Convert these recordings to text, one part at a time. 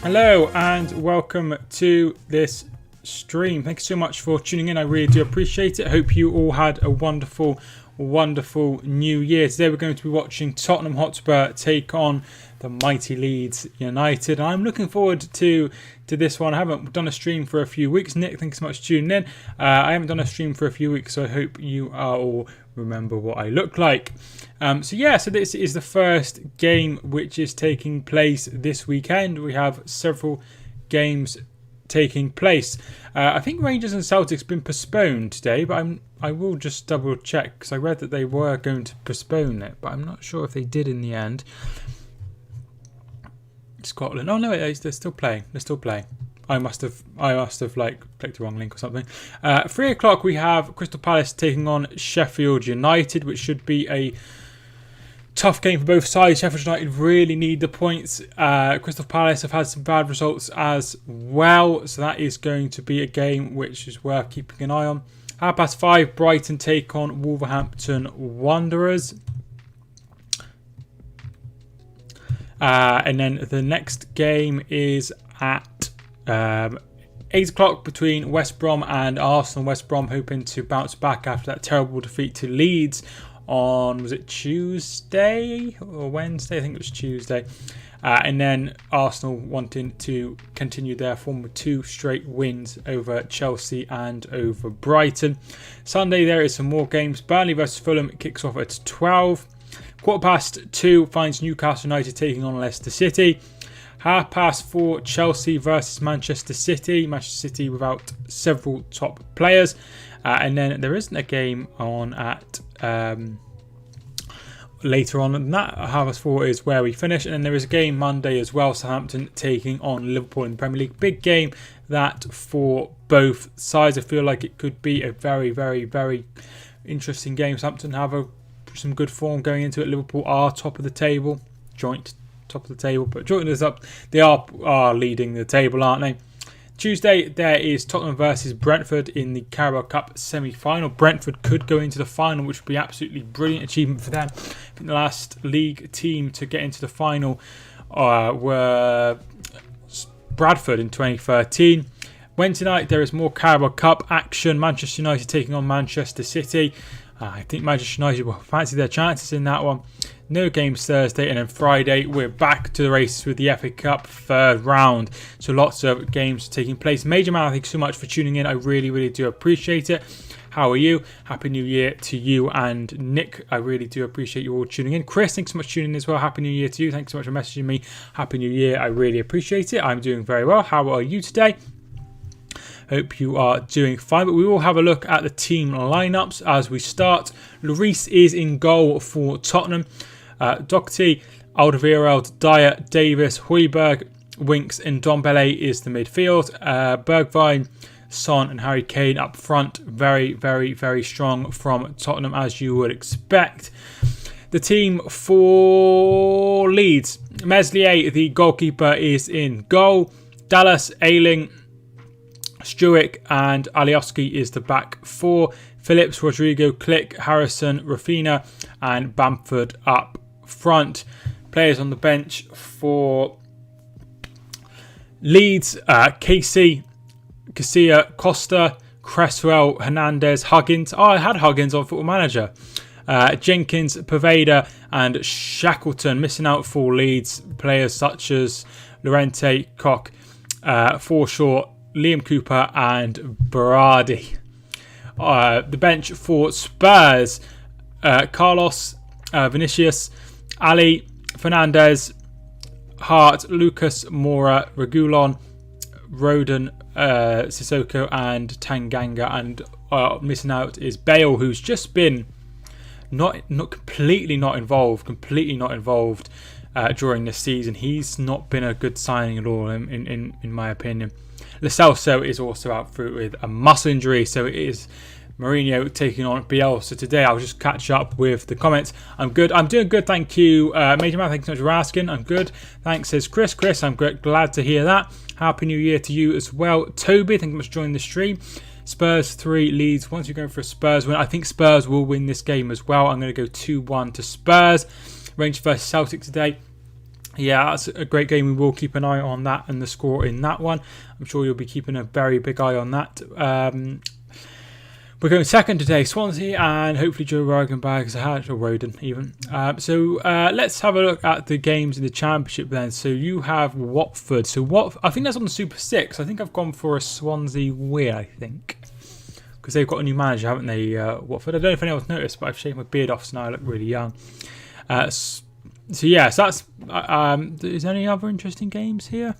Hello and welcome to this stream. Thank you so much for tuning in. I really do appreciate it. Hope you all had a wonderful new year. Today we're going to be watching Tottenham Hotspur take on the mighty Leeds United. I'm looking forward to this one. I haven't done a stream for a few weeks. Nick, thanks so much for tuning in. I haven't done a stream for a few weeks, so I hope you are all remember what I look like. So this is the first game which is taking place this weekend. We have several games taking place. I think Rangers and Celtics have been postponed today, but I will just double check because I read that they were going to postpone it, but I'm not sure if they did in the end. Scotland. Oh no, they're still playing. They're still playing. I must have like clicked the wrong link or something. 3 o'clock we have Crystal Palace taking on Sheffield United, which should be a tough game for both sides. Sheffield United really need the points. Crystal Palace have had some bad results as well, so that is going to be a game which is worth keeping an eye on. 5:30, Brighton take on Wolverhampton Wanderers. And then the next game is at 8 o'clock between West Brom and Arsenal. West Brom hoping to bounce back after that terrible defeat to Leeds on, was it Tuesday or Wednesday? I think it was Tuesday. And then Arsenal wanting to continue their form with 2 straight wins over Chelsea and over Brighton. Sunday there is some more games. Burnley versus Fulham kicks off at 12. 2:15 finds Newcastle United taking on Leicester City. 4:30 Chelsea versus Manchester City. Manchester City without several top players. And then there isn't a game on at later on than that. 4:30 is where we finish. And then there is a game Monday as well. Southampton taking on Liverpool in the Premier League. Big game that for both sides. I feel like it could be a very interesting game. Southampton have some good form going into it. Liverpool are top of the table. Joint top of the table. But joint us up. They are leading the table, aren't they? Tuesday, there is Tottenham versus Brentford in the Carabao Cup semi-final. Brentford could go into the final, which would be absolutely brilliant achievement for them. I think the last league team to get into the final were Bradford in 2013. Wednesday night, there is more Carabao Cup action. Manchester United taking on Manchester City. I think Manchester United will fancy their chances in that one. No games Thursday, and then Friday we're back to the races with the FA Cup third round. So lots of games taking place. Major Man, thank you so much for tuning in. I really do appreciate it. How are you? Happy New Year to you and Nick. I really do appreciate you all tuning in. Chris, thanks so much for tuning in as well. Happy New Year to you. Thanks so much for messaging me. Happy New Year. I really appreciate it. I'm doing very well. How are you today? Hope you are doing fine, but we will have a look at the team lineups as we start. Lloris is in goal for Tottenham. Doherty, Alderweireld, Dyer, Davis, Højbjerg, Winks and Ndombele is the midfield. Bergwijn, Son and Harry Kane up front. Very strong from Tottenham, as you would expect. The team for Leeds. Meslier, the goalkeeper, is in goal. Dallas, Ayling, Struijk and Alioski is the back 4. Phillips, Rodrigo, Click, Harrison, Rafinha and Bamford up front. Players on the bench for Leeds, Casey, Casilla, Costa, Cresswell, Hernandez, Huggins. I had Huggins on Football Manager. Jenkins, Poveda and Shackleton. Missing out for Leeds players such as Llorente, Koch, Forshaw, Liam Cooper and Berardi. The bench for Spurs, Carlos, Vinicius, Ali, Fernandez, Hart, Lucas, Moura, Regulon, Roden, Sissoko and Tanganga. And missing out is Bale, who's just been completely not involved during this season. He's not been a good signing at all in my opinion. Lo Celso is also out through with a muscle injury, so it is Mourinho taking on Bielsa today. I'll just catch up with the comments. I'm good. I'm doing good, thank you. Major Man, thanks so much for asking. I'm good. Thanks, says Chris. Chris, I'm glad to hear that. Happy New Year to you as well. Toby, thank you much for joining the stream. Spurs 3, Leeds. Once you're going for a Spurs win, I think Spurs will win this game as well. I'm going to go 2-1 to Spurs. Rangers versus Celtic today. Yeah, that's a great game. We will keep an eye on that and the score in that one. I'm sure you'll be keeping a very big eye on that. We're going second today, Swansea, and hopefully Joe Rogan bags ahead, or Roden even. So let's have a look at the games in the Championship then. So you have Watford. So I think that's on the Super 6. I think I've gone for a Swansea Weir, I think. Because they've got a new manager, haven't they, Watford? I don't know if anyone's noticed, but I've shaved my beard off, so now I look really young. So yes, that's. Is there any other interesting games here?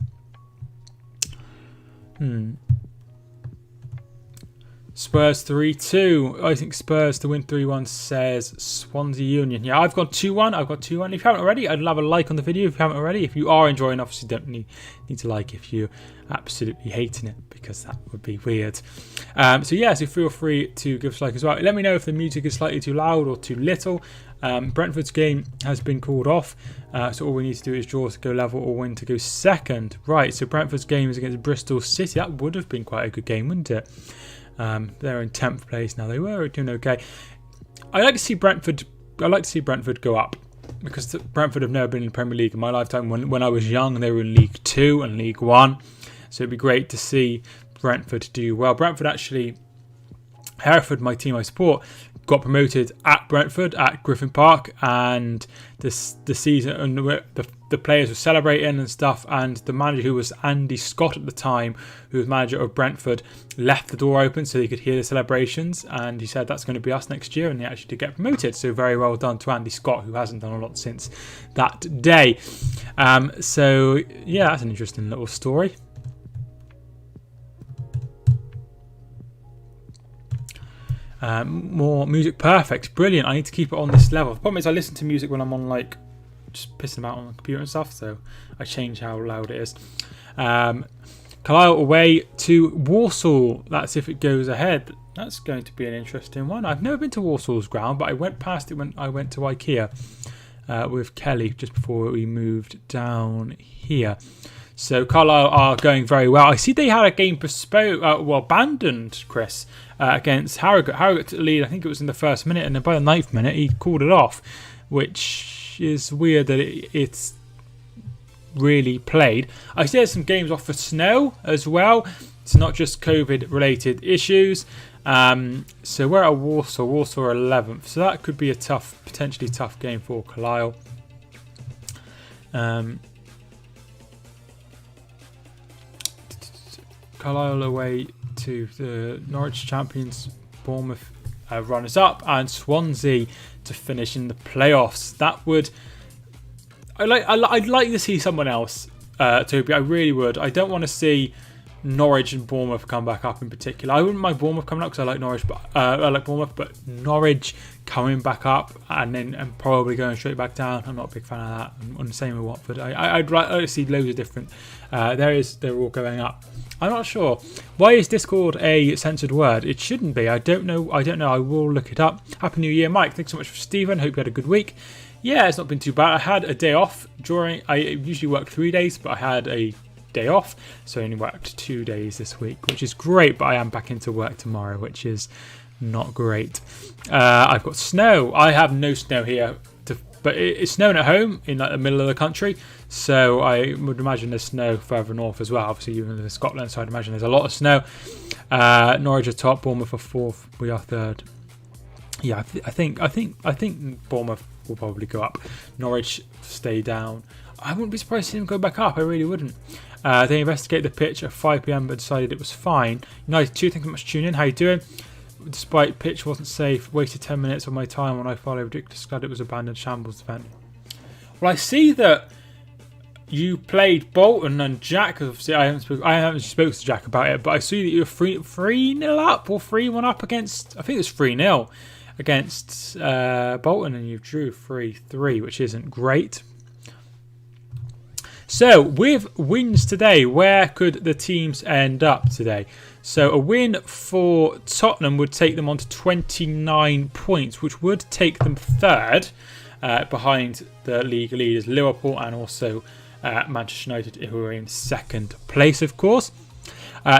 Spurs 3-2. I think Spurs to win 3-1 says Swansea Union. Yeah, I've got 2-1. If you haven't already, I'd love a like on the video if you haven't already. If you are enjoying, obviously don't need to like if you're absolutely hating it, because that would be weird. So feel free to give us a like as well. Let me know if the music is slightly too loud or too little. Brentford's game has been called off, so all we need to do is draw to go level or win to go second. Right, so Brentford's game is against Bristol City. That would have been quite a good game, wouldn't it? They're in 10th place now. They were doing okay. I like to see Brentford go up, because Brentford have never been in the Premier League in my lifetime. When I was young, they were in League 2 and League 1, so it'd be great to see Brentford do well. Brentford actually, Hereford, my team I support, got promoted at Brentford at Griffin Park, and the season and the players were celebrating and stuff, and the manager, who was Andy Scott at the time, who was manager of Brentford, left the door open so they could hear the celebrations, and he said that's going to be us next year, and they actually did get promoted. So very well done to Andy Scott, who hasn't done a lot since that day. So yeah, that's an interesting little story. More music, perfect, brilliant. I need to keep it on this level. The problem is I listen to music when I'm on, like, just pissing about on the computer and stuff, so I change how loud it is. Carlisle away to Walsall. That's if it goes ahead. That's going to be an interesting one. I've never been to Walsall's ground, but I went past it when I went to IKEA with Kelly just before we moved down here. So Carlisle are going very well. I see they had a game abandoned, Chris, against Harrogate. Harrogate to the lead, I think it was in the first minute, and then by the 9th minute he called it off, which is weird that it's really played. I see there's some games off for snow as well. It's not just COVID related issues. So we're at Walsall. Walsall are 11th, so that could be a potentially tough game for Carlisle. Carlisle away to the Norwich champions, Bournemouth runners-up, and Swansea to finish in the playoffs. That would... I'd like to see someone else, Toby. I really would. I don't want to see Norwich and Bournemouth come back up in particular. I wouldn't mind Bournemouth coming up because I like Norwich, but I like Bournemouth. But Norwich coming back up and probably going straight back down, I'm not a big fan of that. And the same with Watford. I'd like to see loads of different. They're all going up. I'm not sure. Why is Discord a censored word? It shouldn't be. I don't know. I will look it up. Happy New Year, Mike. Thanks so much for Stephen. Hope you had a good week. Yeah, it's not been too bad. I had a day off I usually work 3 days, but I had a day off, so I only worked 2 days this week, which is great. But I am back into work tomorrow, which is not great. I've got snow. I have no snow here, but it's snowing at home in like the middle of the country, so I would imagine there's snow further north as well. Obviously, even in Scotland, so I'd imagine there's a lot of snow. Norwich are top, Bournemouth are 4th, we are 3rd. Yeah, I think Bournemouth will probably go up. Norwich stay down. I wouldn't be surprised to see them go back up. I really wouldn't. They investigated the pitch at 5 PM but decided it was fine. United 2, thank you so much for tuning in. How you doing? Despite pitch wasn't safe, wasted 10 minutes of my time when I followed ridiculous glad it was abandoned shambles event. Well, I see that you played Bolton and Jack. Obviously, I haven't spoken to Jack about it, but I see that you were 3-0 up or 3-1 up against. I think it was 3-0 against Bolton, and you drew 3-3, which isn't great. So, with wins today, where could the teams end up today? So, a win for Tottenham would take them on to 29 points, which would take them 3rd behind the league leaders Liverpool and also Manchester United, who are in 2nd place, of course.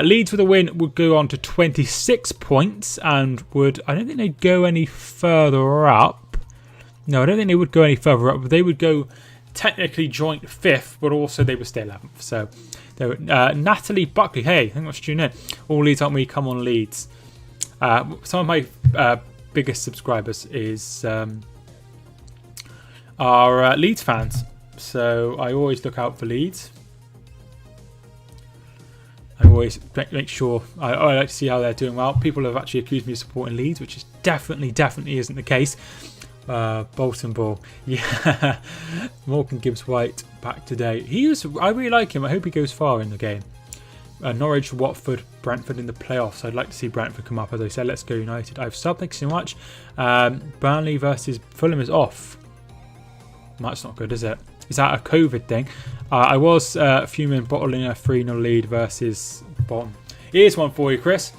Leeds with a win would go on to 26 points and I don't think they'd go any further up. No, I don't think they would go any further up, but they would go technically joint 5th, but also they were still 11th. So they were, Natalie Buckley, hey, thank you much for tuning in. All Leeds aren't we? Come on, Leeds. Some of my biggest subscribers are Leeds fans, so I always look out for Leeds. I always make sure I like to see how they're doing well. People have actually accused me of supporting Leeds, which is definitely isn't the case. Bolton Ball, yeah. Morgan Gibbs White back today. I really like him. I hope he goes far in the game. Norwich, Watford, Brentford in the playoffs. I'd like to see Brentford come up. As I said, let's go United. I've subbed, thanks so much. Burnley versus Fulham is off. That's not good, is it? Is that a COVID thing? I was fuming bottling a 3-0 lead versus Bolton. Here's one for you, Chris.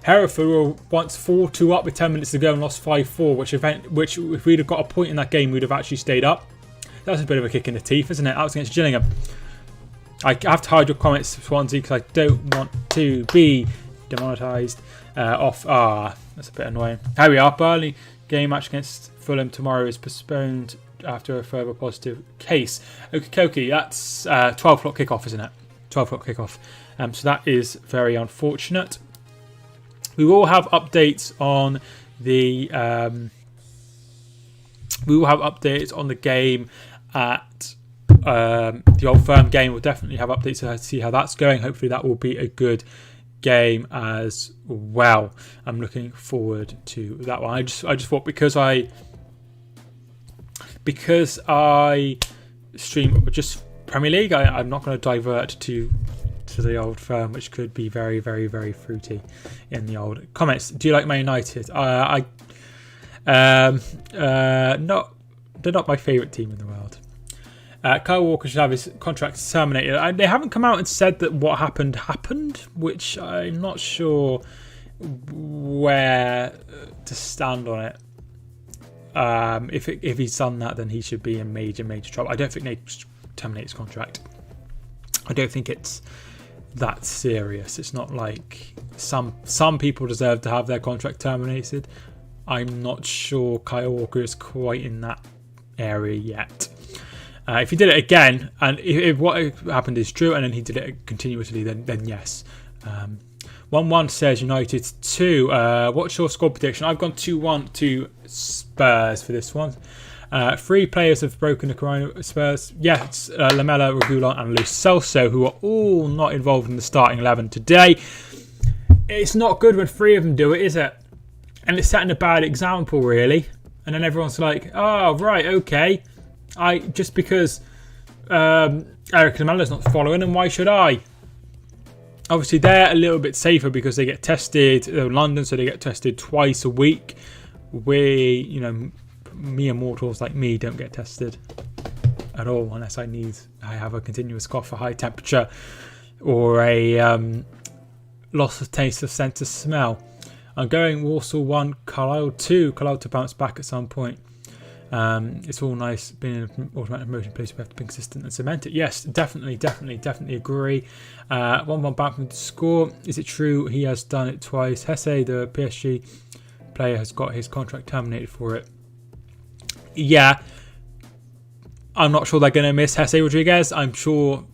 Hereford were once 4-2 up with 10 minutes to go and lost 5-4, which if we'd have got a point in that game, we'd have actually stayed up. That's a bit of a kick in the teeth, isn't it? That was against Gillingham. I have to hide your comments, Swansea, because I don't want to be demonetised off. That's a bit annoying. Here we are. Burnley game match against Fulham tomorrow is postponed after a further positive case. Okay, that's 12 o'clock kickoff, isn't it? 12 o'clock kickoff. So that is very unfortunate. We will have updates on the game at the Old Firm game. We'll definitely have updates to see how that's going. Hopefully that will be a good game as well. I'm looking forward to that one. I just thought because I stream just Premier League, I'm not going to divert to the Old Firm, which could be very fruity in the old comments. Do you like Man United? They're not my favourite team in the world. Kyle Walker should have his contract terminated. They haven't come out and said that what happened, which I'm not sure where to stand on it. If he's done that, then he should be in major trouble. I don't think they terminate his contract. I don't think it's that serious. It's not like some people deserve to have their contract terminated. I'm not sure Kyle Walker is quite in that area yet. If he did it again, and if what happened is true, and then he did it continuously, then yes. 1-1 says United 2. What's your score prediction? I've gone 2-1 to Spurs for this one. 3 players have broken the corona. Spurs, yes, Lamela, Regulon and Lo Celso, who are all not involved in the starting 11 today. It's not good when 3 of them do it, is it? And it's setting a bad example, really. And then everyone's like, oh, right, okay. Just because Eric Lamela's not following, and why should I? Obviously, they're a little bit safer because they get tested. They're in London, so they get tested twice a week. Mere mortals like me don't get tested at all unless I have a continuous cough, a high temperature, or a loss of taste of sense of smell. I'm going Walsall 1, Carlisle 2. Carlisle to bounce back at some point. It's all nice being in an automatic motion place. We have to be consistent and cement it. Yes, definitely agree. 1-1 back from the score. Is it true he has done it twice? Hesse, the PSG player, has got his contract terminated for it. Yeah, I'm not sure they're going to miss Hesse Rodriguez. I'm sure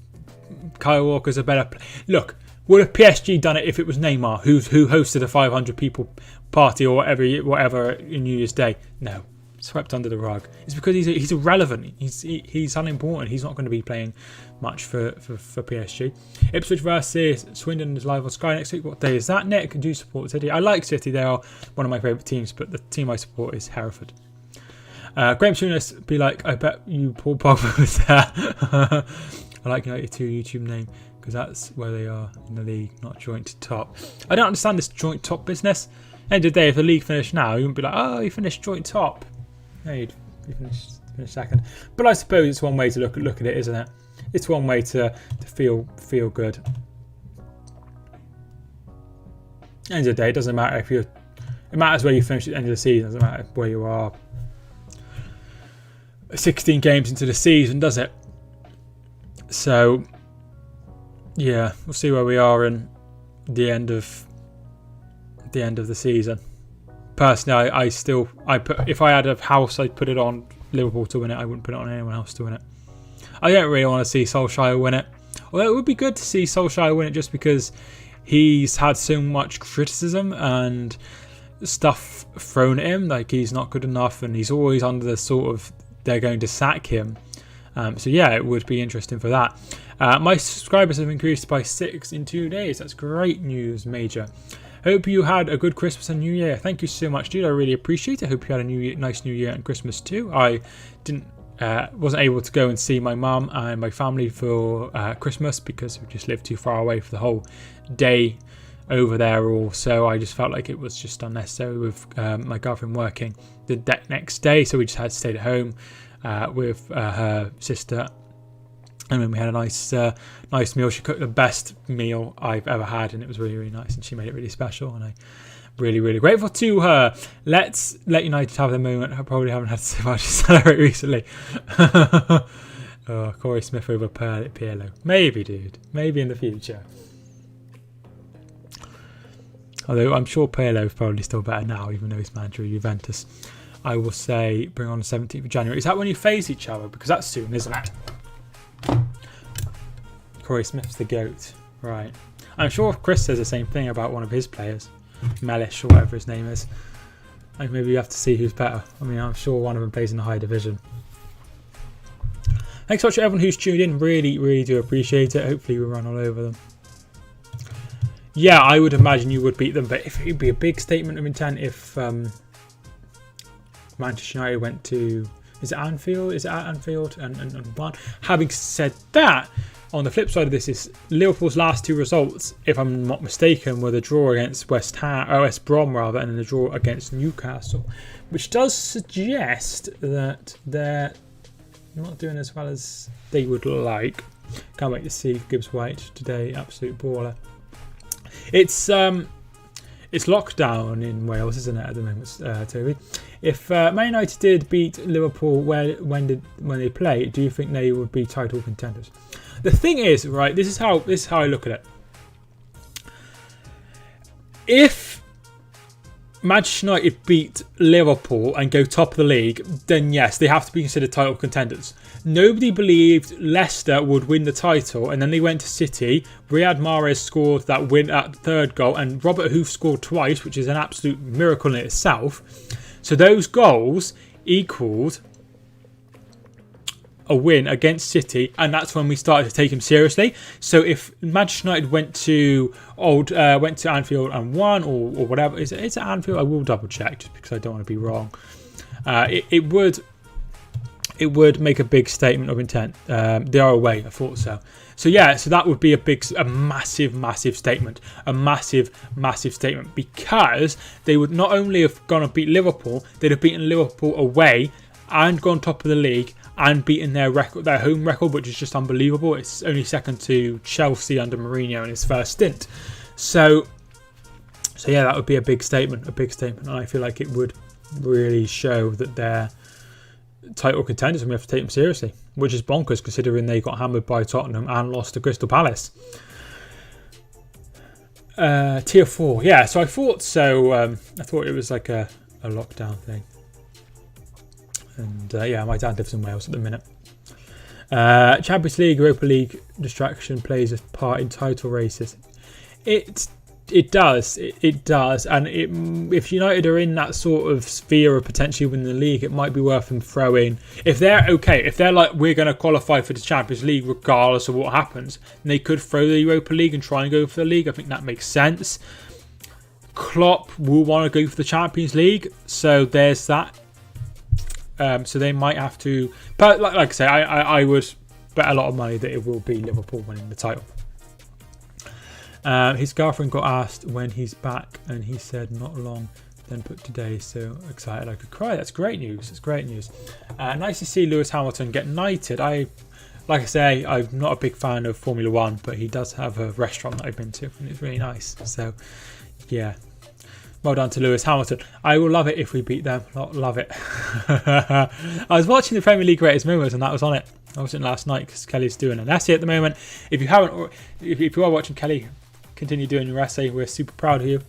Kyle Walker's a better player. Look, would have PSG done it if it was Neymar, who hosted a 500 people party or whatever in New Year's Day? No. Swept under the rug. It's because he's irrelevant. He's unimportant. He's not going to be playing much for PSG. Ipswich versus Swindon is live on Sky next week. What day is that, Nick? Do you support City? I like City. They are one of my favourite teams, but the team I support is Hereford. Graham Tunis be like, I bet you Paul Pogba was there. I like United 2 YouTube name because that's where they are in the league, not joint top. I don't understand this joint top business. End of the day, if the league finished now, you wouldn't be like, oh, you finished joint top. No, you finished second. But I suppose it's one way to look at it, isn't it? It's one way to feel good. End of the day, it doesn't matter if it matters where you finish at the end of the season. It doesn't matter where you are 16 games into the season, does it? So yeah, we'll see where we are in the end of the season. Personally, if I had a house, I'd put it on Liverpool to win it. I wouldn't put it on anyone else to win it. I don't really want to see Solskjaer win it. Well, it would be good to see Solskjaer win it just because he's had so much criticism and stuff thrown at him, like he's not good enough and he's always under the sort of they're going to sack him. So yeah, it would be interesting for that. My subscribers have increased by 6 in 2 days. That's great news, Major. Hope you had a good Christmas and New Year. Thank you so much, dude. I really appreciate it. Hope you had a nice New Year and Christmas too. I wasn't able to go and see my mum and my family for Christmas because we just lived too far away for the whole day over there. Also, I just felt like it was just unnecessary with my girlfriend working the next day, so we just had to stay at home with her sister. And then we had a nice meal. She cooked the best meal I've ever had, and it was really, really nice. And she made it really special, and I'm really, really grateful to her. Let's let United have their moment. I probably haven't had so much to celebrate recently. Oh, Corey Smith over Pirlo. Maybe, dude. Maybe in the future. Although I'm sure Pirlo is probably still better now, even though he's manager of Juventus. I will say bring on the 17th of January. Is that when you face each other? Because that's soon, isn't it? Corey Smith's the GOAT. Right. I'm sure Chris says the same thing about one of his players. Mellish or whatever his name is. Like maybe you have to see who's better. I mean, I'm sure one of them plays in the high division. Thanks so much to everyone who's tuned in. Really, really do appreciate it. Hopefully we run all over them. Yeah, I would imagine you would beat them, but if it'd be a big statement of intent if Manchester United went to, is it Anfield? Is it at Anfield and won? Having said that, on the flip side of this is Liverpool's last 2 results, if I'm not mistaken, were the draw against West Brom rather, and then the draw against Newcastle, which does suggest that they're not doing as well as they would like. Can't wait to see Gibbs White today, absolute baller. It's lockdown in Wales, isn't it, at the moment, Toby? If Man United did beat Liverpool when they play, do you think they would be title contenders? The thing is, right, this is how I look at it. If Manchester United beat Liverpool and go top of the league, then yes, they have to be considered title contenders. Nobody believed Leicester would win the title, and then they went to City. Riyad Mahrez scored that win at the 3rd goal, and Robert Huth scored twice, which is an absolute miracle in itself. So those goals equaled a win against City, and that's when we started to take him seriously. So if Manchester United went to Anfield and won, or whatever, is it Anfield? I will double check just because I don't want to be wrong. It would make a big statement of intent. They are away, I thought so. So yeah, so that would be a massive statement, a massive statement, because they would not only have gone and beat Liverpool, they'd have beaten Liverpool away and gone top of the league and beaten their home record, which is just unbelievable. It's only second to Chelsea under Mourinho in his first stint. So yeah, that would be a big statement, and I feel like it would really show that they're title contenders and we have to take them seriously, which is bonkers considering they got hammered by Tottenham and lost to Crystal Palace. Tier 4, yeah, so I thought so. I thought it was like a lockdown thing. And yeah, my dad lives in Wales at the minute. Champions League, Europa League distraction plays a part in title races. It does, and if United are in that sort of sphere of potentially winning the league, it might be worth them throwing. If they're like, we're going to qualify for the Champions League regardless of what happens, then they could throw the Europa League and try and go for the league. I think that makes sense. Klopp will want to go for the Champions League, so there's that. So they might have to, but like I say, I would bet a lot of money that it will be Liverpool winning the title. His girlfriend got asked when he's back, and he said not long, then put today. So excited I could cry. That's great news. Nice to see Lewis Hamilton get knighted. Like I say, I'm not a big fan of Formula One, but he does have a restaurant that I've been to, and it's really nice. So yeah, well done to Lewis Hamilton. I will love it if we beat them. Love it. I was watching the Premier League Greatest Moments, and that was on it. I watched it last night because Kelly's doing an essay at the moment. If you are watching Kelly, continue doing your essay. We're super proud of you.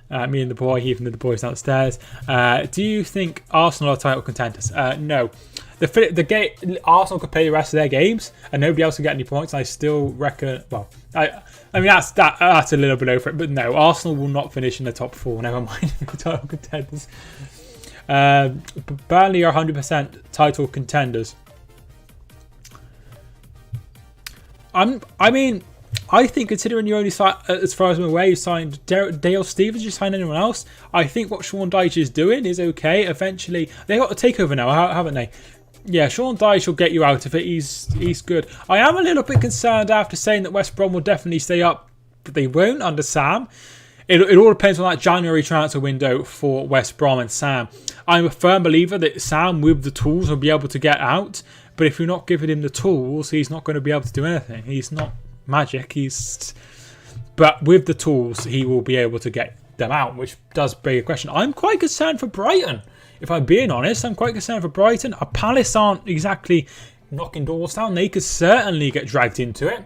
Me and even the boys downstairs. Do you think Arsenal are title contenders? No. the game, Arsenal could play the rest of their games and nobody else would get any points. I still reckon. Well, I mean that's a little bit over it, but no, Arsenal will not finish in the top 4. Never mind the title contenders. Burnley are 100% title contenders. I think considering you only signed, as far as I'm aware, you signed Dale Stevens, you signed anyone else. I think what Sean Dyche is doing is okay. Eventually, they got a takeover now, haven't they? Yeah, Sean Dyche will get you out of it. He's good. I am a little bit concerned after saying that West Brom will definitely stay up, but they won't under Sam. It all depends on that January transfer window for West Brom and Sam. I'm a firm believer that Sam, with the tools, will be able to get out. But if you're not giving him the tools, he's not going to be able to do anything. He's not magic. But with the tools, he will be able to get them out, which does beg a question. I'm quite concerned for Brighton. If I'm being honest, I'm quite concerned for Brighton. Palace aren't exactly knocking doors down. They could certainly get dragged into it.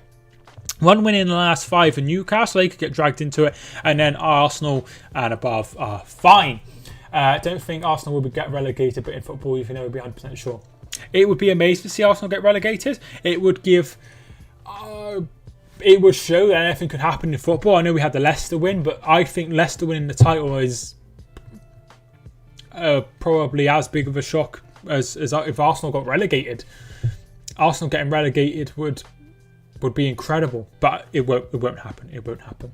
One win in the last 5 for Newcastle, they could get dragged into it. And then Arsenal and above are fine. Don't think Arsenal will get relegated, but in football you can never be 100% sure. It would be amazing to see Arsenal get relegated. It would give... it would show that anything could happen in football. I know we had the Leicester win, but I think Leicester winning the title is probably as big of a shock as if Arsenal got relegated. Arsenal getting relegated would be incredible, but it won't happen. It won't happen.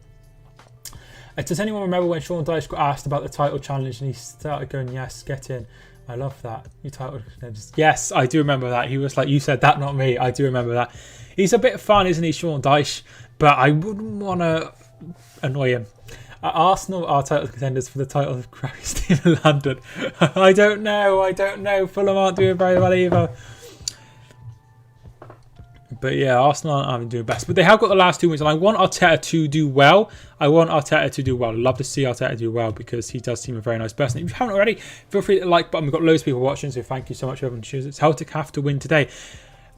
Does anyone remember when Sean Dyche got asked about the title challenge and he started going, "Yes, get in. I love that. You title contenders." Yes, I do remember that. He was like, "You said that, not me." I do remember that. He's a bit fun, isn't he, Sean Dyche? But I wouldn't want to annoy him. Arsenal are title contenders for the title of Christ Team in London. I don't know. Fulham aren't doing very well either. But yeah, Arsenal aren't doing best. But they have got the last 2 wins, and I want Arteta to do well. I love to see Arteta do well because he does seem a very nice person. If you haven't already, feel free to like button. We've got loads of people watching, so thank you so much for everyone who chooses. Celtic have to win today.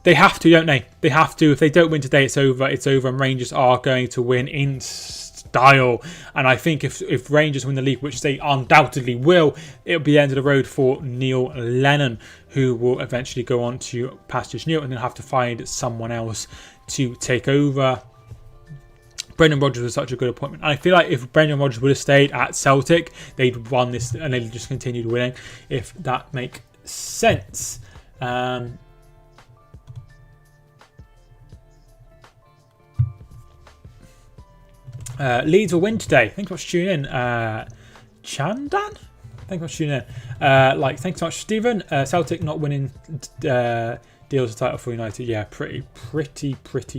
They have to, don't they? They have to. If they don't win today, it's over. It's over, and Rangers are going to win in style. And I think if Rangers win the league, which they undoubtedly will, it'll be the end of the road for Neil Lennon, who will eventually go on to Pastures New and then have to find someone else to take over. Brendan Rodgers was such a good appointment. And I feel like if Brendan Rodgers would have stayed at Celtic, they'd won this and they'd just continued winning, if that makes sense. Leeds will win today. Thanks so much for tuning in. Chandan? Thanks so much for tuning in. Thanks so much, Stephen. Celtic not winning deals the title for United. Yeah, pretty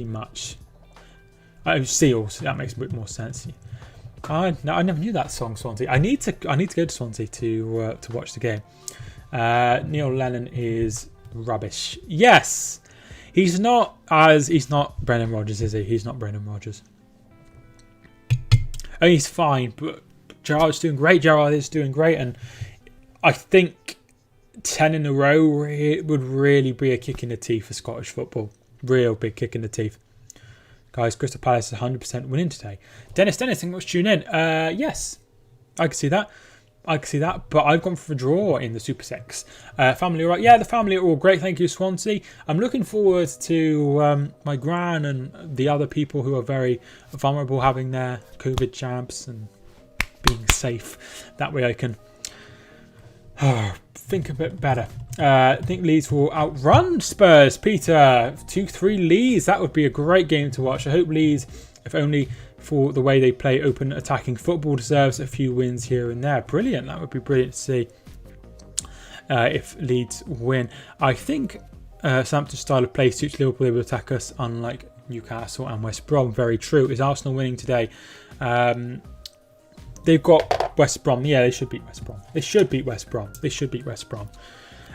much. Seals. That makes a bit more sense. I never knew that song, Swansea. I need to go to Swansea to watch the game. Neil Lennon is rubbish. Yes, he's not Brendan Rodgers, is he? He's not Brendan Rodgers. Oh, he's fine, but Gerrard's doing great. Gerrard is doing great, and I think 10 in a row would really be a kick in the teeth for Scottish football. Real big kick in the teeth. Guys, Crystal Palace is 100% winning today. Dennis, thank you much for tuning in. Yes, I can see that. But I've gone for a draw in the Super 6. Family all right? Yeah, the family are all great. Thank you, Swansea. I'm looking forward to my gran and the other people who are very vulnerable having their COVID jabs and being safe. That way I can think a bit better. I think Leeds will outrun Spurs. Peter, 2-3 Leeds. That would be a great game to watch. I hope Leeds, if only for the way they play open attacking football, deserves a few wins here and there. Brilliant. That would be brilliant to see if Leeds win. I think Southampton's style of play suits Liverpool. They will attack us, unlike Newcastle and West Brom. Very true. Is Arsenal winning today? They've got West Brom. Yeah, they should beat West Brom. They should beat West Brom.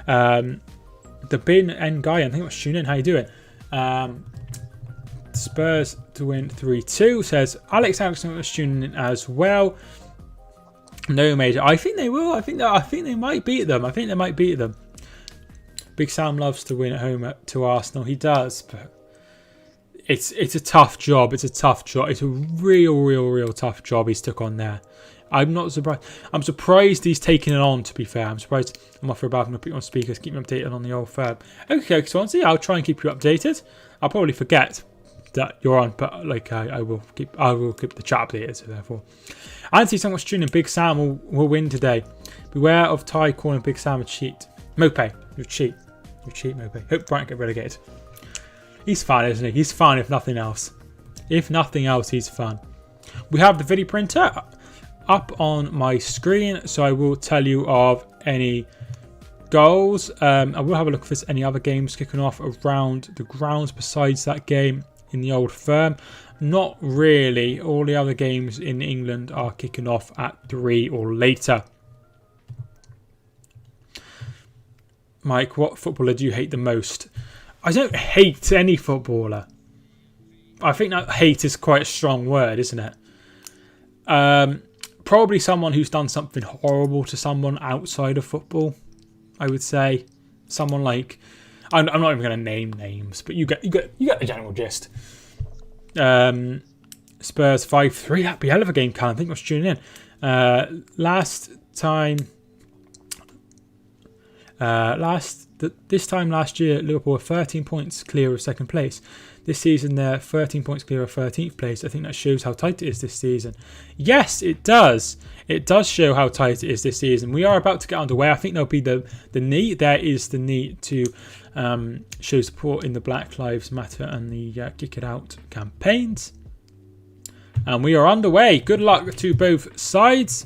The Bin N guy, I think it was tuning in. How you doing? Spurs to win 3-2, says Alex Erickson was tuning in as well. No major. I think they will. I think they might beat them. Big Sam loves to win at home to Arsenal. He does, but it's a tough job. It's a real tough job he's took on there. I'm not surprised. I'm surprised he's taking it on, to be fair. I'm surprised. I'm off for a bath. I'm going to put you on speakers. Keep me updated on the old firm. Okay, Swansea. I'll try and keep you updated. I'll probably forget that you're on, but like I will keep the chat updated, so therefore. Anthony, so much tuning. Big Sam will win today. Beware of Ty calling Big Sam a cheat. Mope, you cheat. You cheat, Mope. Hope Brighton get relegated. He's fun, isn't he? He's fun if nothing else. If nothing else, he's fun. We have the video printer up on my screen, so I will tell you of any goals. I will have a look if there's any other games kicking off around the grounds besides that game in the old firm. Not really. All the other games in England are kicking off at 3 or later. Mike, what footballer do you hate the most? I don't hate any footballer. I think that hate is quite a strong word, isn't it? Probably someone who's done something horrible to someone outside of football, I would say. Someone like... I'm not even going to name names, but you get the general gist. Spurs 5-3. That'd be a hell of a game, Callum. I think I was tuning in. This time last year, Liverpool were 13 points clear of second place. This season, they're 13 points clear of 13th place. I think that shows how tight it is this season. Yes, it does. It does show how tight it is this season. We are about to get underway. I think there'll be the need. There is the need to show support in the Black Lives Matter and the Kick It Out campaigns. And we are underway. Good luck to both sides.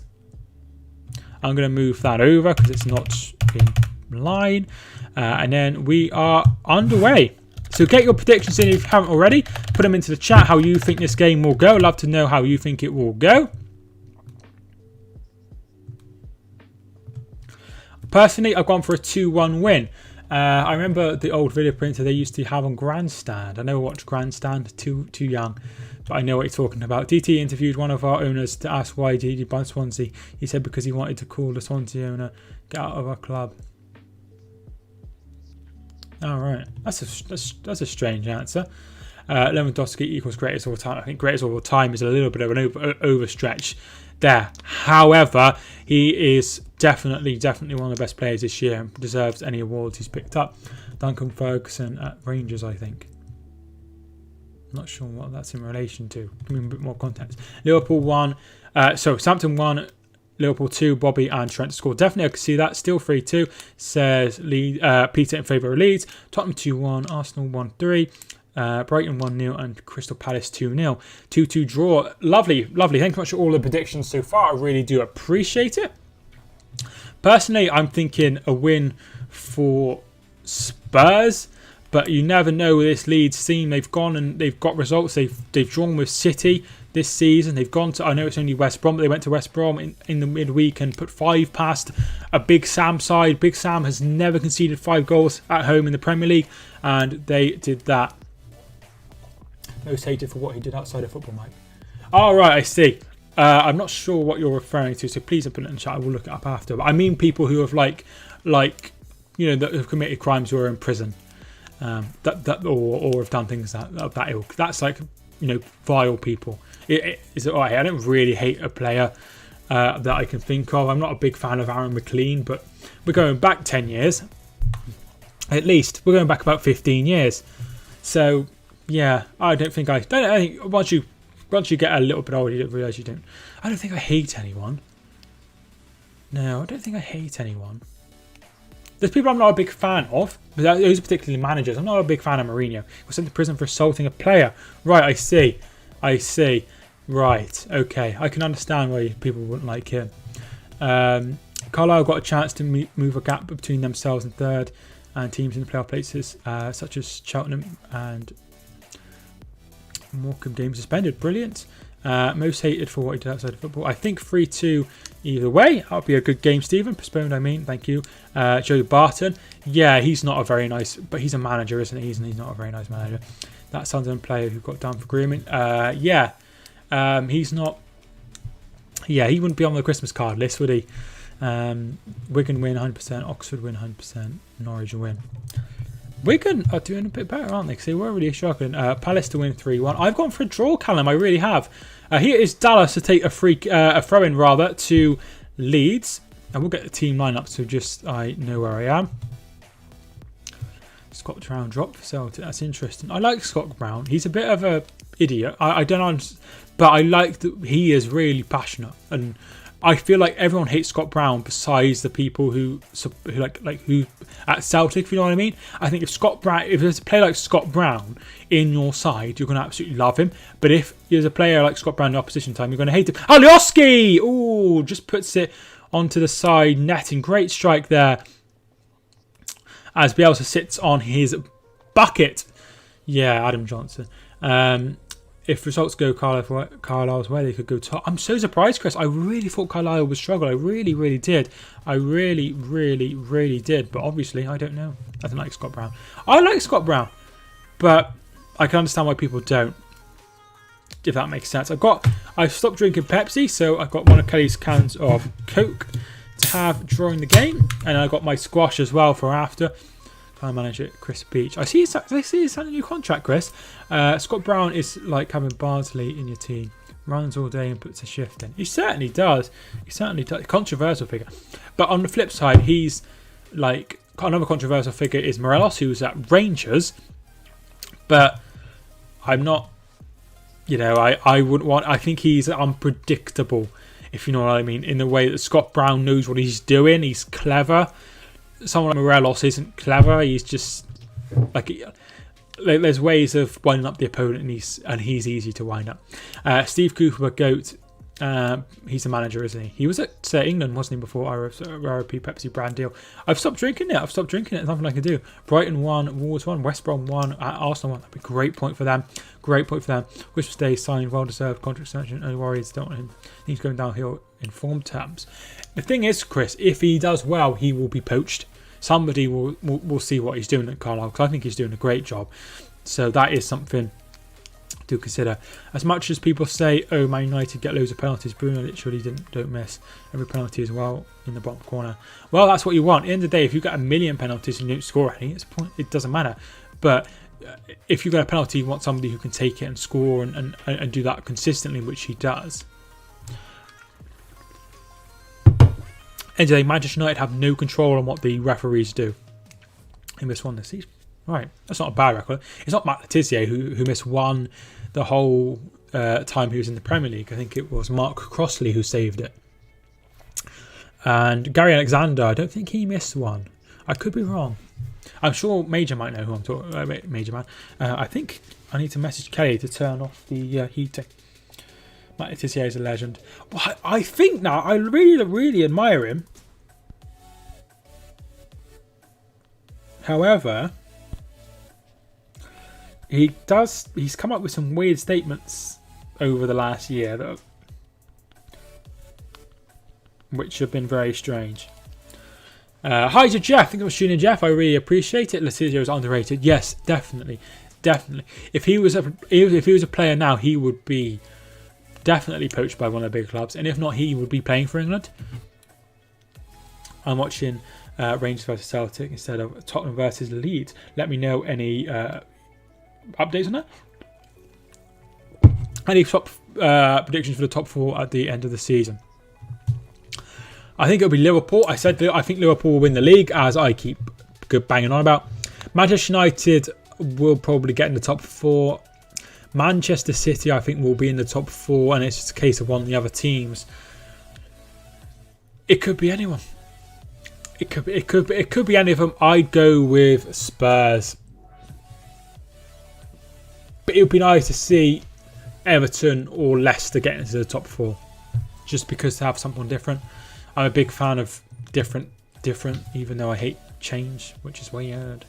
I'm going to move that over because it's not in line. And then we are underway. So get your predictions in if you haven't already. Put them into the chat how you think this game will go. Love to know how you think it will go. Personally, I've gone for a 2-1 win. I remember the old video printer they used to have on Grandstand. I never watched Grandstand, too young. But I know what you're talking about. DT interviewed one of our owners to ask why did he buy Swansea. He said because he wanted to call the Swansea owner, get out of our club. All right, that's a strange answer. Lewandowski equals greatest of all time. I think greatest of all time is a little bit of an overstretch there. However, he is definitely one of the best players this year and deserves any awards he's picked up. Duncan Ferguson at Rangers, I think. Not sure what that's in relation to. Give me a bit more context. Liverpool 1. Southampton 1. Liverpool 2, Bobby and Trent scored. Definitely, I can see that. Still 3-2, says Peter in favour of Leeds. Tottenham 2-1, Arsenal 1-3, Brighton 1-0, and Crystal Palace 2-0. 2-2 draw. Lovely. Thank you much for all the predictions so far. I really do appreciate it. Personally, I'm thinking a win for Spurs. But you never know with this Leeds team. They've gone and they've got results. They've drawn with City this season. They've gone to, I know it's only West Brom, but they went to West Brom in the midweek and put 5 past a Big Sam side. Big Sam has never conceded 5 goals at home in the Premier League, and they did that. Most hated for what he did outside of football, Mike. All right, I see. I'm not sure what you're referring to, so please put it in the chat. I will look it up after. But I mean people who have that have committed crimes who are in prison. Or have done things of that ilk. That's like, vile people. Is it alright? I don't really hate a player that I can think of. I'm not a big fan of Aaron McLean, but we're going back 10 years. At least. We're going back about 15 years. So, yeah, I think once you get a little bit older, you realise you don't. I don't think I hate anyone. No, I don't think I hate anyone. There's people I'm not a big fan of, but those are particularly managers. I'm not a big fan of Mourinho. He was sent to prison for assaulting a player. Right, I see. Right, okay. I can understand why people wouldn't like him. Carlisle got a chance to move a gap between themselves and third and teams in the playoff places, such as Cheltenham and Morecambe game suspended. Brilliant. Most hated for what he did outside of football. I think 3-2 either way. That'll be a good game, Stephen. Postponed, I mean. Thank you. Joe Barton. Yeah, he's not a very nice... But he's a manager, isn't he? He's not a very nice manager. That Sunderland player who got down for grooming. He's not... Yeah, he wouldn't be on the Christmas card list, would he? Wigan win 100%. Oxford win 100%. Norwich win. Wigan are doing a bit better, aren't they? Because they were really struggling. Palace to win 3-1. I've gone for a draw, Callum. I really have. Here is Dallas to take a throw-in rather to Leeds. And we'll get the team lineup so just I know where I am. Scott Brown drop for Celtic. That's interesting. I like Scott Brown. He's a bit of a idiot. I don't understand, but I like that he is really passionate, and I feel like everyone hates Scott Brown besides the people who at Celtic, if you know what I mean. I think if there's a player like Scott Brown in your side, you're going to absolutely love him. But if there's a player like Scott Brown in the opposition time, you're going to hate him. Alioski! Oh, just puts it onto the side netting. Great strike there. As Bielsa sits on his bucket. Yeah, Adam Johnson. If results go Carlisle's way, they could go top. I'm so surprised, Chris. I really thought Carlisle would struggle. I really, really did. I really, really, really did. But obviously, I don't know. I don't like Scott Brown. I like Scott Brown, but I can understand why people don't, if that makes sense. I've stopped drinking Pepsi, so I've got one of Kelly's cans of Coke to have during the game, and I got my squash as well for after. Kind manager Chris Beach. I see he's signed a new contract, Chris. Scott Brown is like having Barnsley in your team. Runs all day and puts a shift in. He certainly does. Controversial figure. But on the flip side, he's like another controversial figure is Morelos, who's at Rangers. But I'm not. I wouldn't want. I think he's unpredictable, if you know what I mean, in the way that Scott Brown knows what he's doing. He's clever. Someone like Morelos isn't clever. He's just there's ways of winding up the opponent, and he's easy to wind up. Steve Cooper, GOAT. He's the manager, isn't he? He was at England, wasn't he, before ROP Pepsi brand deal. I've stopped drinking it. There's nothing I can do. Brighton 1, Wolves 1, West Brom 1, Arsenal 1. That'd be a great point for them. Whisper Stay signed, well-deserved contract extension. No worries, don't want him. He's going downhill in form terms. The thing is, Chris, if he does well, he will be poached. Somebody will see what he's doing at Carlisle, because I think he's doing a great job. So that is something to consider. As much as people say, oh, Man United get loads of penalties, Bruno literally don't miss every penalty as well in the bottom corner. Well, that's what you want. At the end of the day, if you get 1 million penalties and you don't score any, it doesn't matter. But if you get a penalty, you want somebody who can take it and score and do that consistently, which he does. End of the day, Manchester United have no control on what the referees do in this one this season. Right, that's not a bad record. It's not Matt Letizia who missed one the whole time he was in the Premier League. I think it was Mark Crossley who saved it. And Gary Alexander, I don't think he missed one. I could be wrong. I'm sure Major might know who I'm talking about. Major Man. I think I need to message Kelly to turn off the heating. Matt Letizia is a legend. Well, I think now, I really, really admire him. However, he's come up with some weird statements over the last year which have been very strange. Hi to Jeff. Thank you for tuning in, Jeff. I really appreciate it. Letizia is underrated. Yes, definitely. If he was a player now, he would be definitely poached by one of the big clubs, and if not, he would be playing for England. I'm watching Rangers versus Celtic instead of Tottenham versus Leeds. Let me know any updates on that. Any top predictions for the top 4 at the end of the season? I think it'll be Liverpool. I think Liverpool will win the league, as I keep banging on about. Manchester United will probably get in the top 4. Manchester City, I think, will be in the top 4, and it's just a case of one of the other teams. It could be anyone. It could be any of them. I'd go with Spurs, but it would be nice to see Everton or Leicester get into the top 4, just because to have something different. I'm a big fan of different, even though I hate change, which is weird.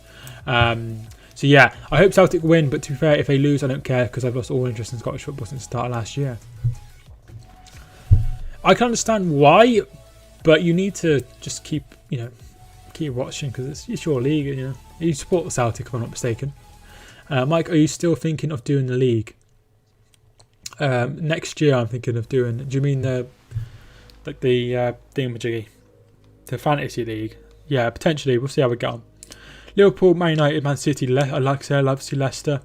So yeah, I hope Celtic win, but to be fair, if they lose, I don't care, because I've lost all interest in Scottish football since the start of last year. I can understand why, but you need to just keep watching, because it's your league. You support the Celtic, if I'm not mistaken. Mike, are you still thinking of doing the league? Next year, I'm thinking of doing. Do you mean the thingamajiggy, the fantasy league? Yeah, potentially. We'll see how we get on. Liverpool, Man United, Man City. I'd like to see Leicester.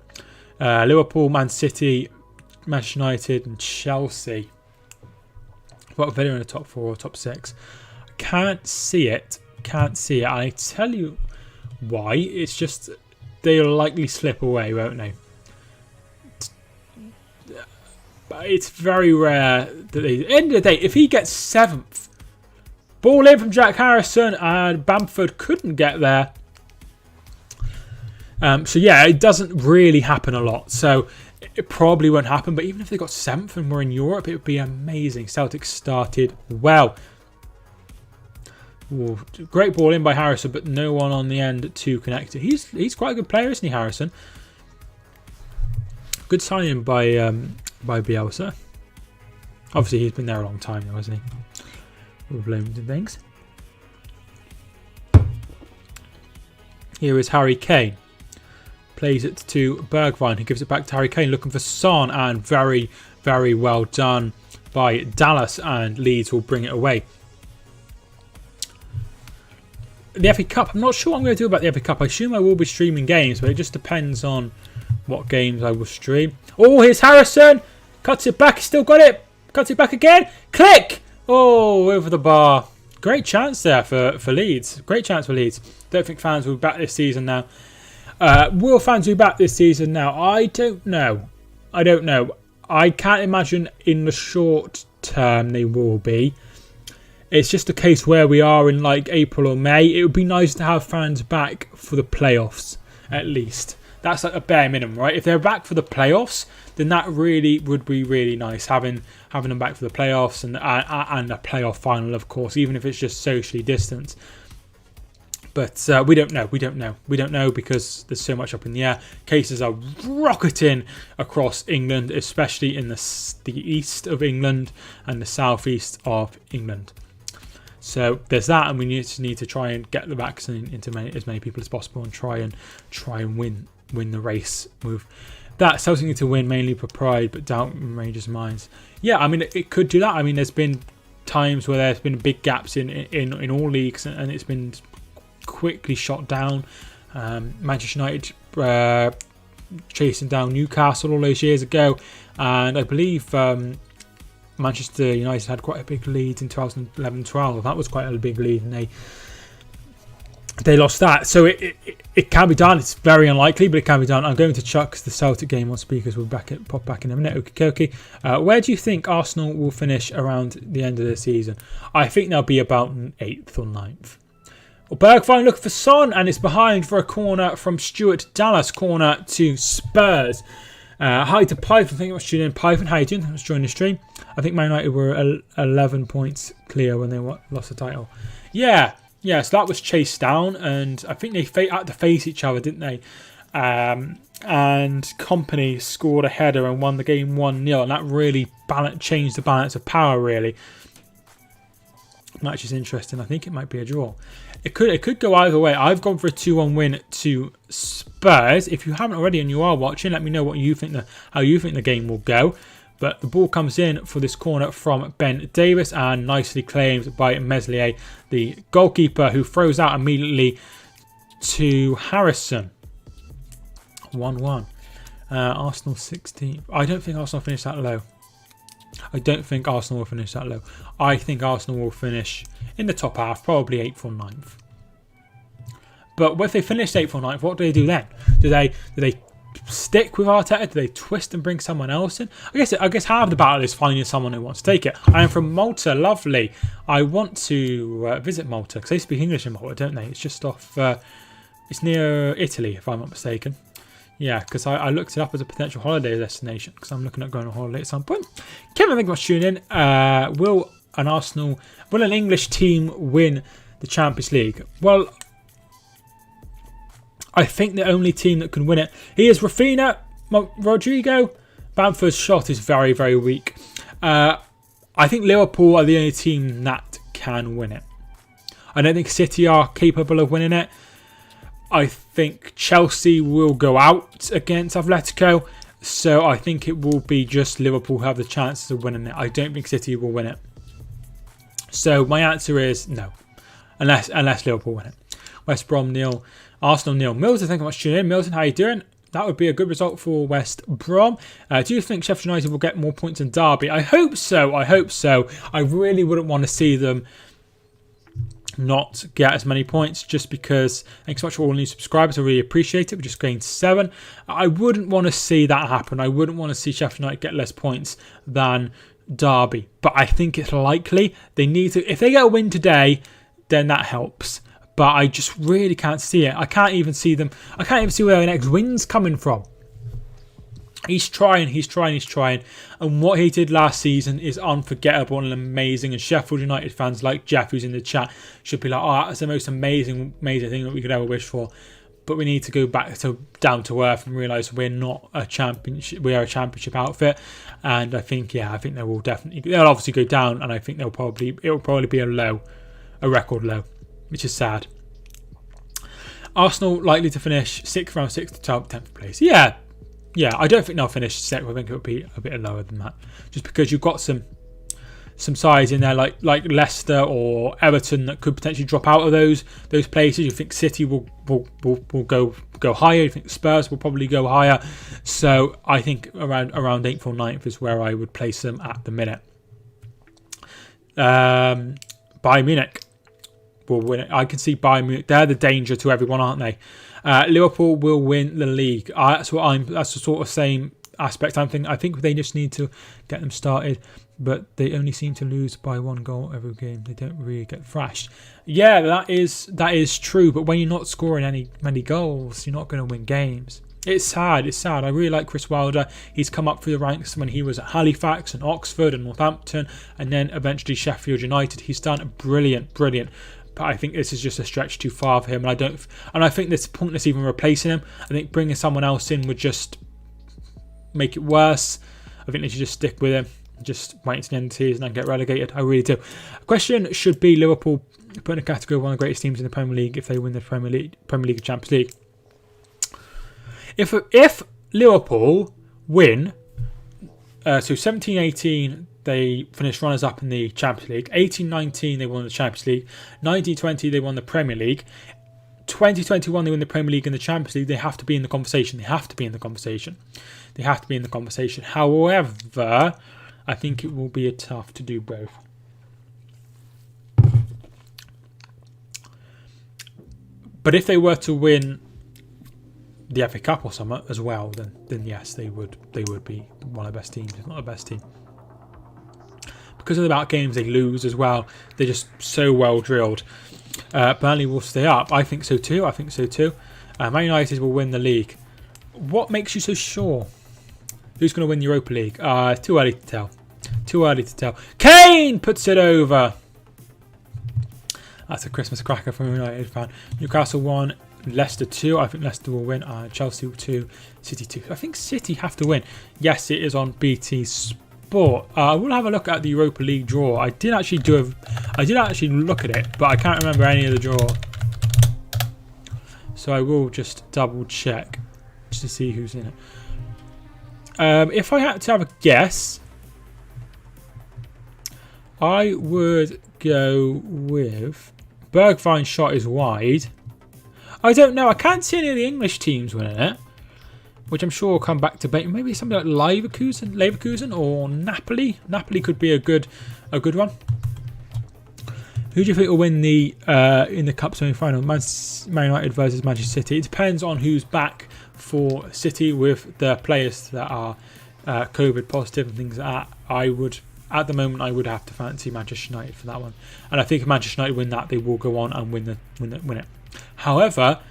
Liverpool, Man City, Manchester United and Chelsea. What Villa in the top 4 or top 6? Can't see it. Can't see it. I tell you why. It's just they'll likely slip away, won't they? It's very rare that they. At the end of the day, if he gets 7th, ball in from Jack Harrison, and Bamford couldn't get there. So yeah, it doesn't really happen a lot. So it probably won't happen. But even if they got 7th and we're in Europe, it would be amazing. Celtic started well. Ooh, great ball in by Harrison, but no one on the end to connect it. He's quite a good player, isn't he, Harrison? Good signing by Bielsa. Obviously, he's been there a long time though, hasn't he? With loans and things. Here is Harry Kane. Plays it to Bergwijn, who gives it back to Harry Kane, looking for Son, and very, very well done by Dallas, and Leeds will bring it away. The FA Cup, I'm not sure what I'm going to do about the FA Cup. I assume I will be streaming games, but it just depends on what games I will stream. Oh, here's Harrison. Cuts it back. He's still got it. Cuts it back again. Click. Oh, over the bar. Great chance there for Leeds. Great chance for Leeds. Don't think fans will be back this season now. Will fans be back this season now? I don't know. I don't know. I can't imagine in the short term they will be. It's just a case where we are in like April or May. It would be nice to have fans back for the playoffs at least. That's like a bare minimum, right? If they're back for the playoffs, then that really would be really nice, having them back for the playoffs and a playoff final, of course, even if it's just socially distanced. But we don't know. We don't know because there's so much up in the air. Cases are rocketing across England, especially in the east of England and the southeast of England. So there's that, and we need to try and get the vaccine into as many people as possible and try and win the race with that. Celtic need to win mainly for pride, but doubt in Rangers' minds. Yeah, I mean it could do that. I mean there's been times where there's been big gaps in all leagues, and it's been quickly shot down. Manchester United chasing down Newcastle all those years ago, and I believe Manchester United had quite a big lead in 2011-12. That was quite a big lead, and they lost that. So it can be done. It's very unlikely, but it can be done. I'm going to chuck the Celtic game on speakers. We'll pop back in a minute. Okie dokie. Where do you think Arsenal will finish around the end of the season? I think they'll be about 8th or 9th. Well, Bergwijn looking for Son, and it's behind for a corner from Stuart Dallas. Corner to Spurs. Hi to Python. Thank you much for tuning in. Python, how you doing? Thanks for joining the stream. I think Man United were 11 points clear when they lost the title. Yeah, so that was chased down, and I think they had to face each other, didn't they? And Company scored a header and won the game 1-0, and that really changed the balance of power, really. Match is interesting. I think it might be a draw. It could go either way. I've gone for a 2-1 win to Spurs. If you haven't already and you are watching, let me know what you think how you think the game will go. But the ball comes in for this corner from Ben Davis, and nicely claimed by Meslier, the goalkeeper, who throws out immediately to Harrison. 1-1. Arsenal 16th. I don't think Arsenal finished that low. I don't think Arsenal will finish that low. I think Arsenal will finish in the top half, probably 8th or 9th. But if they finish 8th or 9th, what do they do then? Do they stick with Arteta? Do they twist and bring someone else in? I guess half the battle is finding someone who wants to take it. I am from Malta, lovely. I want to visit Malta because they speak English in Malta, don't they? It's just off. It's near Italy, if I'm not mistaken. Yeah, because I looked it up as a potential holiday destination because I'm looking at going on holiday at some point. Kevin, thank you much for tuning in. Will an English team win the Champions League? Well, I think the only team that can win it. Here's Rafinha, Rodrigo. Bamford's shot is very, very weak. I think Liverpool are the only team that can win it. I don't think City are capable of winning it. I think Chelsea will go out against Atletico. So I think it will be just Liverpool who have the chances of winning it. I don't think City will win it. So my answer is no. Unless Liverpool win it. West Brom nil. Arsenal nil. Milton, thank you very much for tuning in. Milton, how you doing? That would be a good result for West Brom. Do you think Sheffield United will get more points than Derby? I hope so. I hope so. I really wouldn't want to see them not get as many points, just because thanks so much for all new subscribers. I really appreciate it. We're just going to 7. I wouldn't want to see that happen. I wouldn't want to see Sheffield United get less points than Derby, but I think it's likely. They need to. If they get a win today, then that helps, but I just really can't see it. I can't even see them. I can't even see where the next win's coming from. He's trying, and what he did last season is unforgettable and amazing, and Sheffield United fans like Jeff, who's in the chat, should be like, oh, that's the most amazing thing that we could ever wish for. But we need to go back to down to earth and realise we're not a championship. We are a championship outfit, and I think they'll obviously go down, and I think it will probably be a record low, which is sad. Arsenal likely to finish 6th, around 6th to 10th place. Yeah, I don't think they'll finish 2nd. I think it'll be a bit lower than that, just because you've got some sides in there like Leicester or Everton that could potentially drop out of those places. You think City will go higher. You think Spurs will probably go higher. So I think around 8th or 9th is where I would place them at the minute. Bayern Munich will win it. I can see Bayern Munich. They're the danger to everyone, aren't they? Liverpool will win the league. That's the sort of same aspect I'm thinking. I think they just need to get them started, but they only seem to lose by 1 goal every game. They don't really get thrashed. Yeah, that is true. But when you're not scoring many goals, you're not going to win games. It's sad. I really like Chris Wilder. He's come up through the ranks when he was at Halifax and Oxford and Northampton, and then eventually Sheffield United. He's done brilliant. But I think this is just a stretch too far for him, and I think it's pointless even replacing him. I think bringing someone else in would just make it worse. I think they should just stick with him, just wait until the end of the season and get relegated. I really do. A question should be Liverpool put in a category of one of the greatest teams in the Premier League if they win the Premier League and Champions League. If Liverpool win, so 17-18 they finished runners-up in the Champions League. 18-19 they won the Champions League. 19-20 they won the Premier League. 2021 they win the Premier League and the Champions League. They have to be in the conversation. However, I think it will be tough to do both. But if they were to win the FA Cup or something as well, then yes, they would be one of the best teams, if not the best team. Because of the amount of games they lose as well, they're just so well drilled. Burnley will stay up. I think so too. Man United will win the league. What makes you so sure? Who's going to win the Europa League? Too early to tell. Kane puts it over. That's a Christmas cracker from a United fan. Newcastle 1, Leicester 2. I think Leicester will win. Chelsea 2, City 2. I think City have to win. Yes, it is on BT Sport. We'll have a look at the Europa League draw. I did actually look at it, but I can't remember any of the draw. So I will just double check just to see who's in it. If I had to have a guess, I would go with Bergwijn's shot is wide. I don't know. I can't see any of the English teams winning it, which I'm sure will come back to bait. Maybe something like Leverkusen or Napoli. Napoli could be a good one. Who do you think will win the in the Cup semi-final? Man United versus Manchester City. It depends on who's back for City with the players that are COVID positive and things like that. At the moment, I would have to fancy Manchester United for that one. And I think if Manchester United win that, they will go on and win it. However,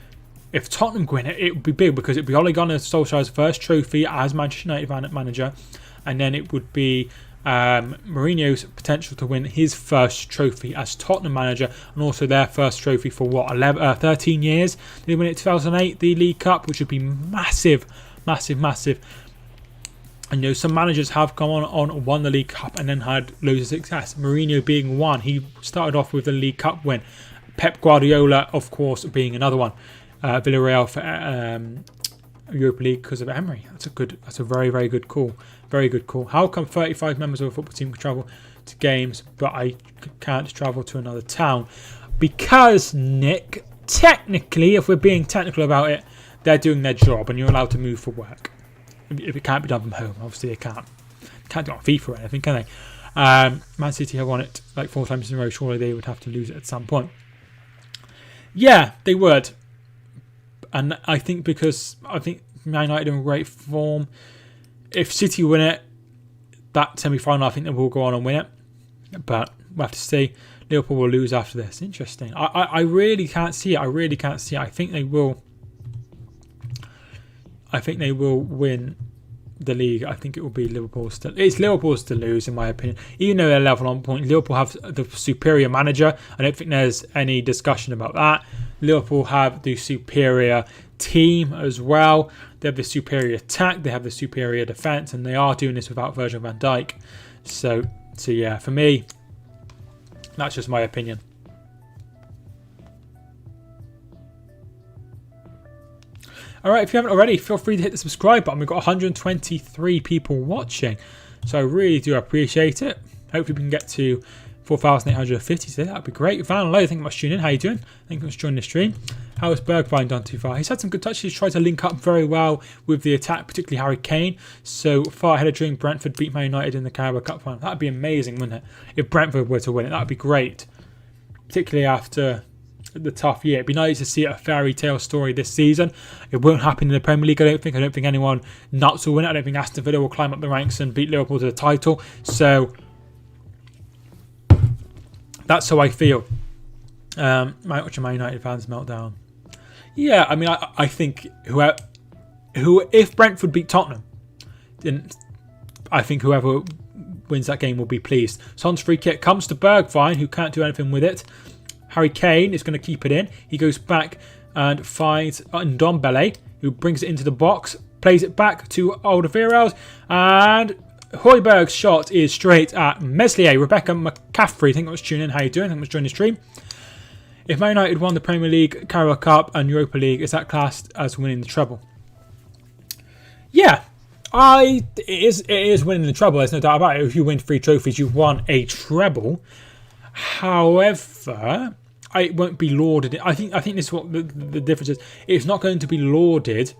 if Tottenham win it, it would be big because it would be Ole Gunnar Solskjaer's first trophy as Manchester United manager, and then it would be Mourinho's potential to win his first trophy as Tottenham manager, and also their first trophy for 13 years. They win it in 2008, the League Cup, which would be massive. And some managers have gone on won the League Cup and then had loads of success. Mourinho being one. He started off with the League Cup win. Pep Guardiola, of course, being another one. Villarreal for Europa League because of Emery. That's a very, very good call. Very good call. How come 35 members of a football team can travel to games, but I can't travel to another town? Because, Nick, technically, if we're being technical about it, they're doing their job, and you're allowed to move for work. If it can't be done from home, obviously they can't. Can't do it on FIFA or anything, can they? Man City have won it like 4 times in a row. Surely they would have to lose it at some point. Yeah, they would. And I think Man United are in great form. If City win it, that semi-final, I think they will go on and win it. But we'll have to see. Liverpool will lose after this. Interesting. I really can't see it. I think they will. I think they will win the league. I think it will be Liverpool still. It's Liverpool's to lose, in my opinion. Even though they're level on point, Liverpool have the superior manager. I don't think there's any discussion about that. Liverpool have the superior team as well. They have the superior attack. They have the superior defence, and they are doing this without Virgil van Dijk. So yeah, for me, that's just my opinion. Alright, if you haven't already, feel free to hit the subscribe button. We've got 123 people watching, so I really do appreciate it. Hopefully we can get to 4,850 today. That'd be great. Van Lowe, thank you much for tuning in. How you doing? Thank you much for joining the stream. How has Bergwijn done too far? He's had some good touches. He's tried to link up very well with the attack, particularly Harry Kane. So far ahead of dream, Brentford beat Man United in the Carabao Cup final. That'd be amazing, wouldn't it? If Brentford were to win it, that'd be great. Particularly after the tough year. It'd be nice to see a fairy tale story this season. It won't happen in the Premier League, I don't think. I don't think anyone nuts will win it. I don't think Aston Villa will climb up the ranks and beat Liverpool to the title. So that's how I feel. Watching Man United fans meltdown. Yeah, I mean, I think if Brentford beat Tottenham, then I think whoever wins that game will be pleased. Son's free kick comes to Bergwijn, who can't do anything with it. Harry Kane is going to keep it in. He goes back and finds Ndombele, who brings it into the box, plays it back to Alderweireld, and Højbjerg's shot is straight at Meslier. Rebecca McCaffrey, thank you much for tuning in. How you doing? Thank you much for joining the stream. If Man United won the Premier League, Carabao Cup and Europa League, is that classed as winning the treble? Yeah, it is winning the treble. There's no doubt about it. If you win 3 trophies, you've won a treble. However, it won't be lauded. I think this is what the difference is. It's not going to be lauded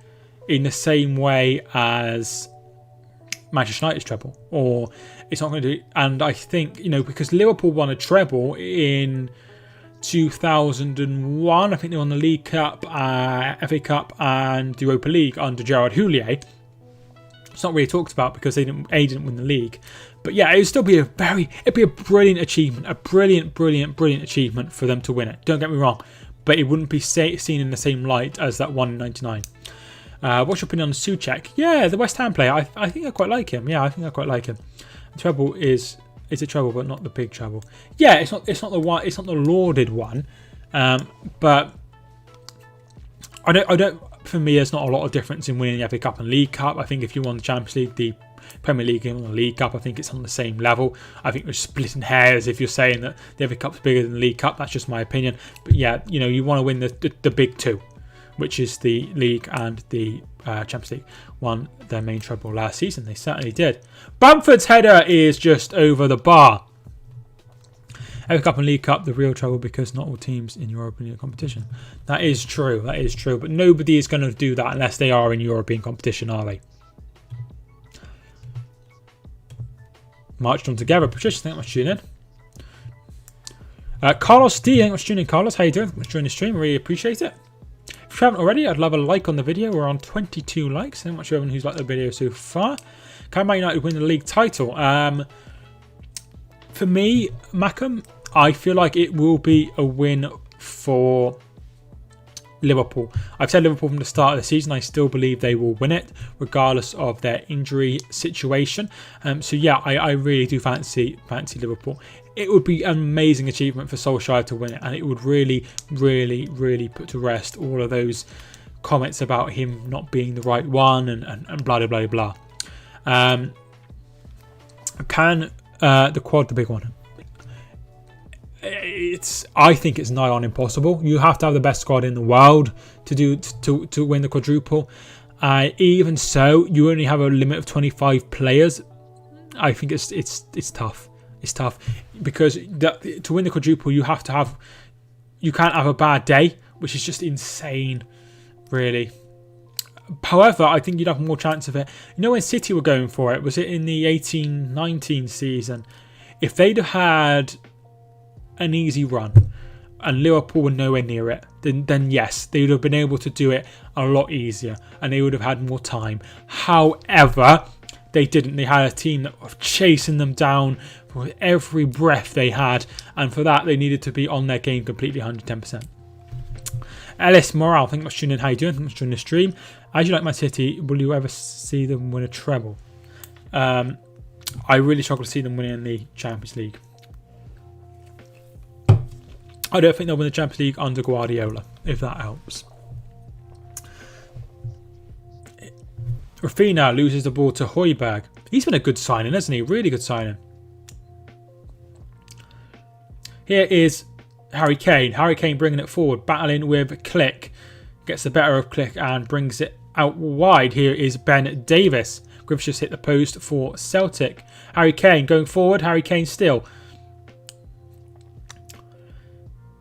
in the same way as Manchester United's treble, or it's not going to. And I think, because Liverpool won a treble in 2001. I think they won the League Cup, FA Cup, and the Europa League under Gerard Houllier. It's not really talked about because they didn't win the league. But yeah, it would still be it'd be a brilliant achievement, a brilliant achievement for them to win it. Don't get me wrong, but it wouldn't be seen in the same light as that one in '99. What's your opinion on Souček? Yeah, the West Ham player. I think I quite like him. Yeah, I think I quite like him. The treble is a treble, but not the big treble. Yeah, it's not the one. It's not the lauded one. But I don't. For me, there's not a lot of difference in winning the FA Cup and League Cup. I think if you won the Champions League, the Premier League and the League Cup, I think it's on the same level. I think we're splitting hairs if you're saying that the FA Cup's bigger than the League Cup. That's just my opinion. But yeah, you want to win the big two, which is the League and the Champions League. Won their main treble last season. They certainly did. Bamford's header is just over the bar. FA Cup and League Cup, the real treble, because not all teams in European competition. That is true. But nobody is going to do that unless they are in European competition, are they? Marched on together. Patricia, thank you much for tuning in. Carlos D, thank you much for tuning in. Carlos, how you doing? Thank you much for joining the stream. Really appreciate it. If you haven't already, I'd love a like on the video. We're on 22 likes. Thank you much for everyone who's liked the video so far. Can Man United win the league title? For me, Mackham, I feel like it will be a win for Liverpool. I've said Liverpool from the start of the season. I still believe they will win it, regardless of their injury situation. So yeah, I really do fancy Liverpool. It would be an amazing achievement for Solskjaer to win it, and it would really put to rest all of those comments about him not being the right one and blah blah blah. Can the quad the big one? I think it's nigh on impossible. You have to have the best squad in the world to win the quadruple. Even so, you only have a limit of 25 players. I think it's tough. It's tough because to win the quadruple, you can't have a bad day, which is just insane, really. However, I think you'd have more chance of it. You know when City were going for it, was it in the 18-19 season? If they'd have had an easy run and Liverpool were nowhere near it, then yes, they would have been able to do it a lot easier and they would have had more time. However, they didn't. They had a team that was chasing them down for every breath they had, and for that they needed to be on their game completely 110%. Ellis Morale, thank you much for tuning in. How you doing? Thank you much for joining the stream. As you like my City, will you ever see them win a treble? I really struggle to see them winning the Champions League. I don't think they'll win the Champions League under Guardiola, if that helps. Rafinha loses the ball to Højbjerg. He's been a good signing, hasn't he? Really good signing. Here is Harry Kane. Harry Kane bringing it forward, battling with Click. Gets the better of Click and brings it out wide. Here is Ben Davis. Griffiths just hit the post for Celtic. Harry Kane going forward. Harry Kane still.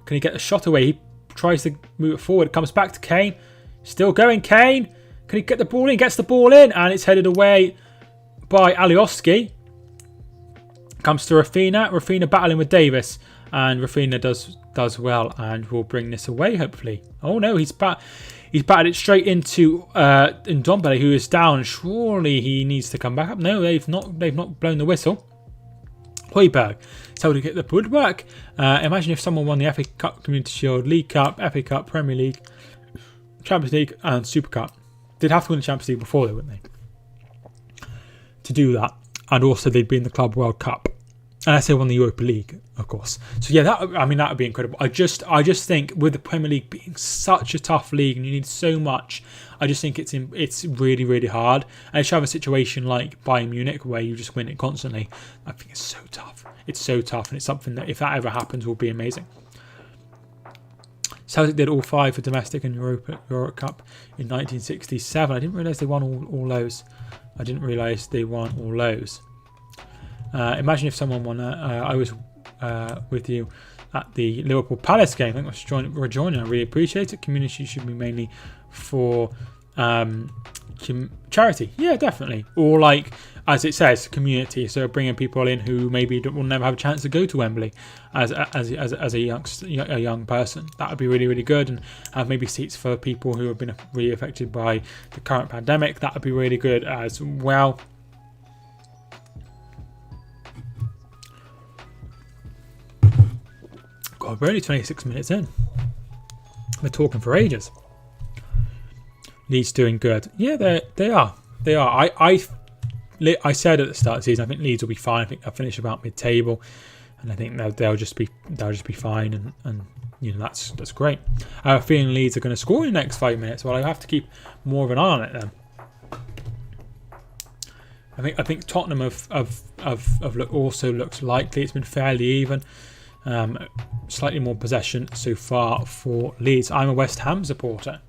Can he get the shot away? He tries to move it forward. It comes back to Kane. Still going, Kane. Can he get the ball in? Gets the ball in. And it's headed away by Alioski. Comes to Rafinha. Rafinha battling with Davis. And Rafinha does well and will bring this away, hopefully. Oh, no. He's batted it straight into Ndombele, who is down. Surely he needs to come back up. No, they've not blown the whistle. Højbjerg. So to get the woodwork. Imagine if someone won the FA Cup, Community Shield, League Cup, FA Cup, Premier League, Champions League and Super Cup. They'd have to win the Champions League before, though, wouldn't they? To do that. And also they'd be in the Club World Cup. Unless they won the Europa League, of course. So yeah, that would be incredible. I just think with the Premier League being such a tough league and you need so much, I just think it's really, really hard. And if you have a situation like Bayern Munich where you just win it constantly, I think it's so tough. It's so tough, and it's something that if that ever happens will be amazing. Celtic did all 5 for domestic and Europe Cup in 1967. I didn't realise they won all those. I didn't realise they won all those. Imagine if someone won that. I was with you at the Liverpool Palace game. Thanks for joining. I really appreciate it. Community should be mainly for charity. Yeah, definitely. Or like, as it says, community. So bringing people in who maybe will never have a chance to go to Wembley as a young person. That would be really, really good. And have maybe seats for people who have been really affected by the current pandemic. That would be really good as well. God, we're only 26 minutes in. We're talking for ages. Leeds doing good. Yeah, they are. They are. I said at the start of the season, I think Leeds will be fine. I think they'll finish about mid-table, and I think they'll just be fine. And you know that's great. I have a feeling Leeds are going to score in the next 5 minutes. Well, I have to keep more of an eye on it then. I think Tottenham also looks likely. It's been fairly even. Slightly more possession so far for Leeds. I'm a West Ham supporter.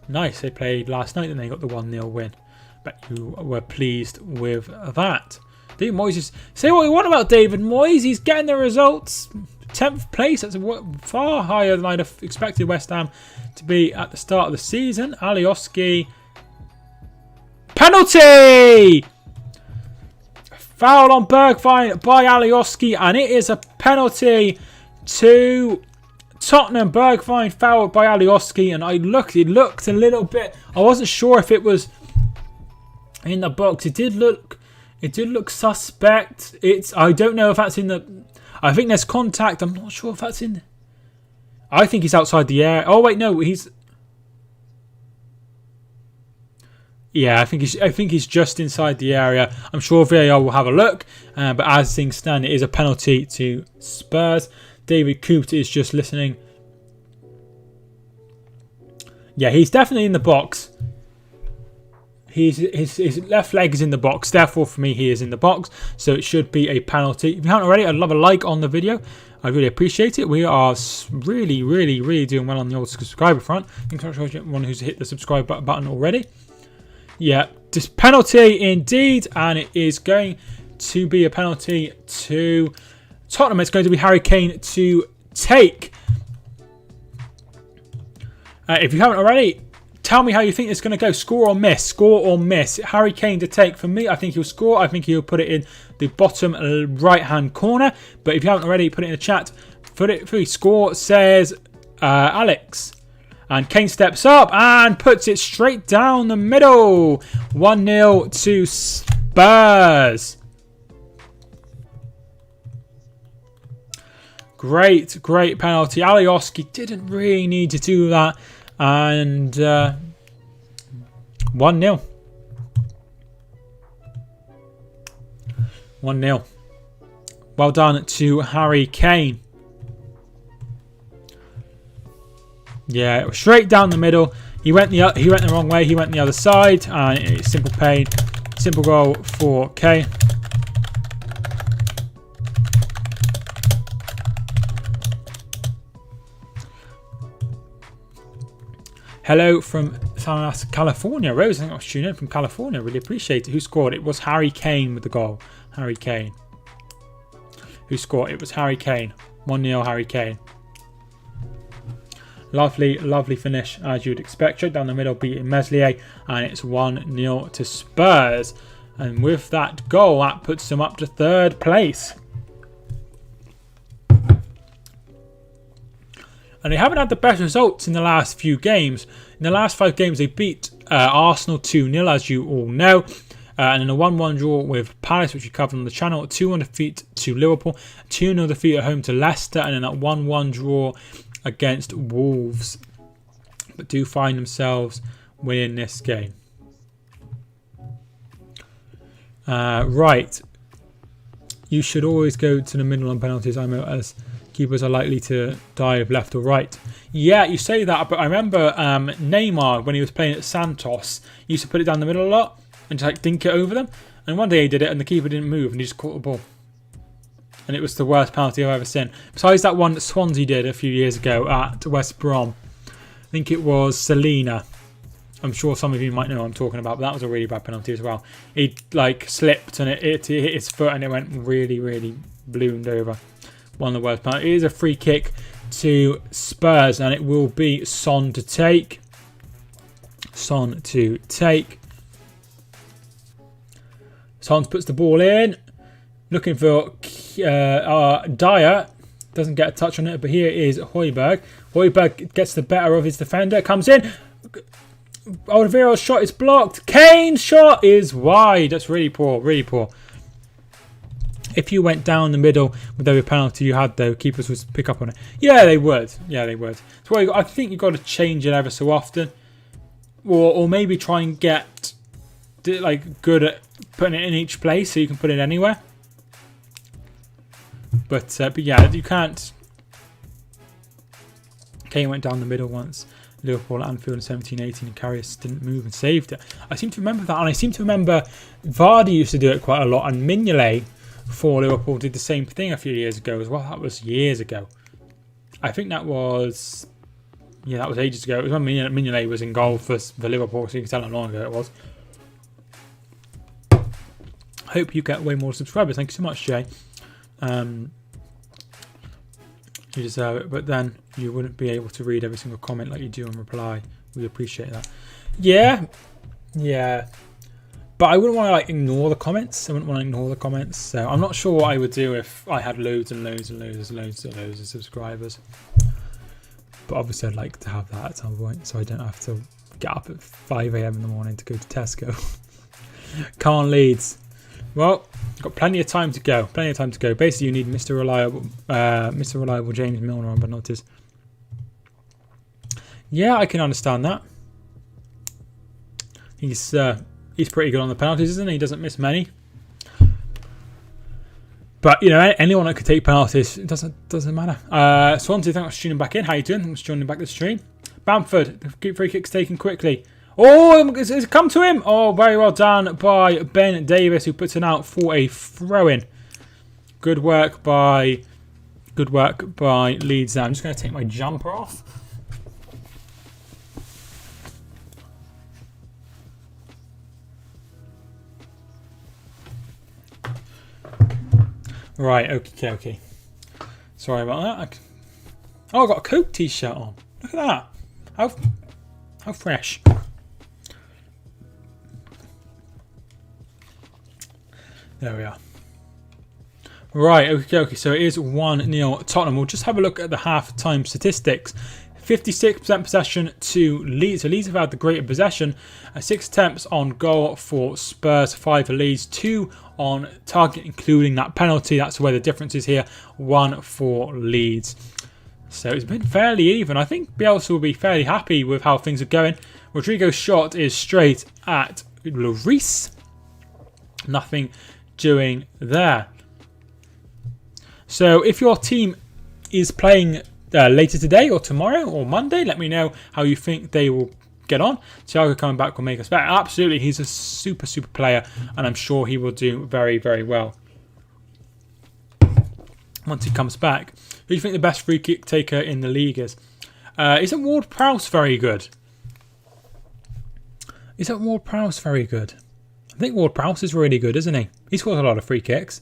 Nice, they played last night and they got the 1-0 win. Bet you were pleased with that. David Moyes say what you want about David Moyes. He's getting the results. 10th place. That's far higher than I'd have expected West Ham to be at the start of the season. Alioski. Penalty! Foul on Bergwijn by Alioski, and it is a penalty to Tottenham. Bergwijn fouled by Alioski, and it looked a little bit. I wasn't sure if it was in the box. It did look suspect. I don't know if that's in the. I think there's contact. I'm not sure if that's in. I think he's outside the area. Oh wait, no, he's. Yeah, I think he's just inside the area. I'm sure VAR will have a look, but as things stand, it is a penalty to Spurs. David Coote is just listening. Yeah, he's definitely in the box. His left leg is in the box. Therefore, for me, he is in the box. So it should be a penalty. If you haven't already, I'd love a like on the video. I really appreciate it. We are really, really, really doing well on the old subscriber front. Thanks so much to everyone who's hit the subscribe button already. Yeah, this penalty indeed, and it is going to be a penalty to Tottenham. It's going to be Harry Kane to take. If you haven't already, Tell me how you think it's going to go. Score or miss? Score or miss? Harry Kane to take. For me, I think he'll score. I think he'll put it in the bottom right-hand corner. But if you haven't already, put it in the chat. Put it through. Score says Alex. And Kane steps up and puts it straight down the middle. 1-0 to Spurs. Great penalty. Alioski didn't really need to do that. And 1-0. 1-0. Well done to Harry Kane. Yeah, it was straight down the middle. He went the wrong way. He went the other side, and it's simple goal for Kane. Hello from California. Rose, I think I was tuning in from California. Really appreciate it. Who scored? It was Harry Kane with the goal. Harry Kane. Who scored? It was Harry Kane. 1-0 Harry Kane. Lovely finish, as you'd expect. Straight down the middle, beating Meslier, and it's 1-0 to Spurs. And with that goal, that puts them up to 3rd place. And they haven't had the best results in the last few games. In the last 5 games, they beat Arsenal 2-0, as you all know. And in a 1-1 draw with Palace, which we covered on the channel. 2-1 defeat to Liverpool. 2-0 defeat at home to Leicester. And in that 1-1 draw against Wolves. But do find themselves winning this game. Right. You should always go to the middle on penalties, as keepers are likely to dive left or right. Yeah, you say that, but I remember Neymar, when he was playing at Santos, he used to put it down the middle a lot and just like dink it over them. And one day he did it and the keeper didn't move and he just caught the ball. And it was the worst penalty I've ever seen. Besides that one that Swansea did a few years ago at West Brom. I think it was Selena. I'm sure some of you might know what I'm talking about, but that was a really bad penalty as well. He like slipped and it hit his foot and it went really ballooned over. One of the worst penalties. It is a free kick to Spurs and it will be Son to take. Son to take. Son puts the ball in. Looking for Dyer. Doesn't get a touch on it, but here is Højbjerg. Højbjerg gets the better of his defender. Comes in. Oliveira's shot is blocked. Kane's shot is wide. That's really poor. If you went down the middle with every penalty you had, though, keepers would pick up on it. Yeah, they would. So I think you've got to change it ever so often. Or maybe try and get like good at putting it in each place so you can put it anywhere. But yeah, you can't. Kane went down the middle once. Liverpool at Anfield in 17-18 and Karius didn't move and saved it. I seem to remember that, and I seem to remember Vardy used to do it quite a lot, and Mignolet for Liverpool did the same thing a few years ago as well. That was years ago. I think that was ages ago. It was when Mignolet was in goal for Liverpool, so you can tell how long ago it was. Hope you get way more subscribers. Thank you so much, Jay. You deserve it, but then you wouldn't be able to read every single comment like you do and reply. We appreciate that. Yeah. But I wouldn't want to ignore the comments. So I'm not sure what I would do if I had loads of subscribers. But obviously I'd like to have that at some point, so I don't have to get up at 5 AM in the morning to go to Tesco. Can't Leeds. Well, got plenty of time to go. Basically, you need Mr. Reliable James Milner on penalties. Yeah, I can understand that. He's pretty good on the penalties, isn't he? He doesn't miss many. But you know, anyone that could take penalties, it doesn't matter. Swansea, thanks for tuning back in. How you doing? Thanks for joining back the stream. Bamford, free kicks taken quickly. Oh, it's come to him. Oh, very well done by Ben Davis, who puts it out for a throw-in. Good work by Leeds. Now I'm just going to take my jumper off. Right, okay. Sorry about that. Oh, I've got a Coke t-shirt on. Look at that. How fresh. There we are. Right, okay, so it is 1-0 Tottenham. We'll just have a look at the half-time statistics. 56% possession to Leeds. So Leeds have had the greater possession. 6 attempts on goal for Spurs, 5 for Leeds, 2 on target, including that penalty. That's where the difference is here. 1 for Leeds. So it's been fairly even. I think Bielsa will be fairly happy with how things are going. Rodrigo's shot is straight at Lloris. Nothing doing there. So if your team is playing later today or tomorrow or Monday, let me know how you think they will get on. Thiago coming back will make us better. Absolutely, he's a super player, and I'm sure he will do very well once he comes back. Who do you think the best free kick taker in the league is? Isn't Ward-Prowse very good? Isn't Ward-Prowse very good? I think Ward-Prowse is really good, isn't he? He scores a lot of free kicks.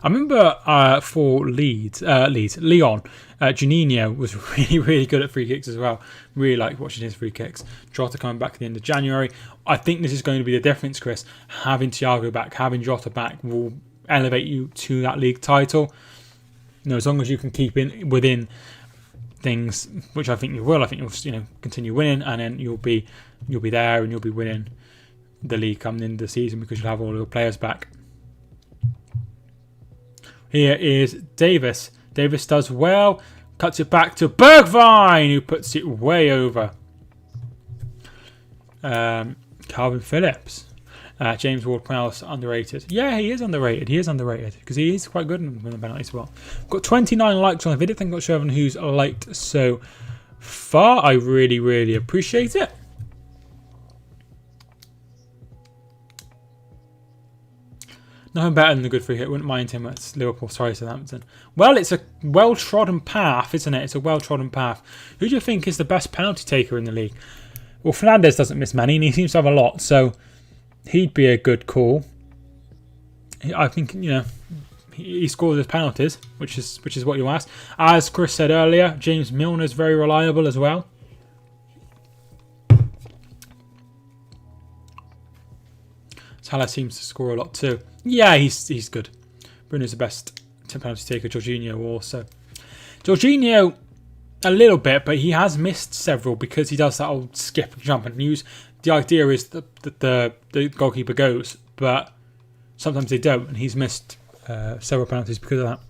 I remember for Leon, Juninho was really good at free kicks as well. Really like watching his free kicks. Jota coming back at the end of January. I think this is going to be the difference, Chris. Having Thiago back, having Jota back will elevate you to that league title. You know, as long as you can keep within things, which I think you will. I think you'll continue winning, and then you'll be there and you'll be winning the league coming into the season because you'll have all your players back. Here is Davis. Davis does well. Cuts it back to Bergwijn, who puts it way over. Calvin Phillips. James Ward-Prowse, underrated. Yeah, he is underrated. He is underrated because he is quite good in the penalty as well. Got 29 likes on the video. Thank you for everyone who's liked so far. I really appreciate it. Nothing better than a good free hit. Wouldn't mind him at Liverpool. Sorry, Southampton. Well, it's a well-trodden path, isn't it? It's a well-trodden path. Who do you think is the best penalty taker in the league? Well, Fernandes doesn't miss many, and he seems to have a lot, so he'd be a good call. I think, he scores his penalties, which is what you asked. As Chris said earlier, James Milner is very reliable as well. Salah seems to score a lot too. Yeah, he's good. Bruno's the best penalty taker. Jorginho also. Jorginho, a little bit, but he has missed several because he does that old skip and jump and use. The idea is that the goalkeeper goes, but sometimes they don't, and he's missed several penalties because of that.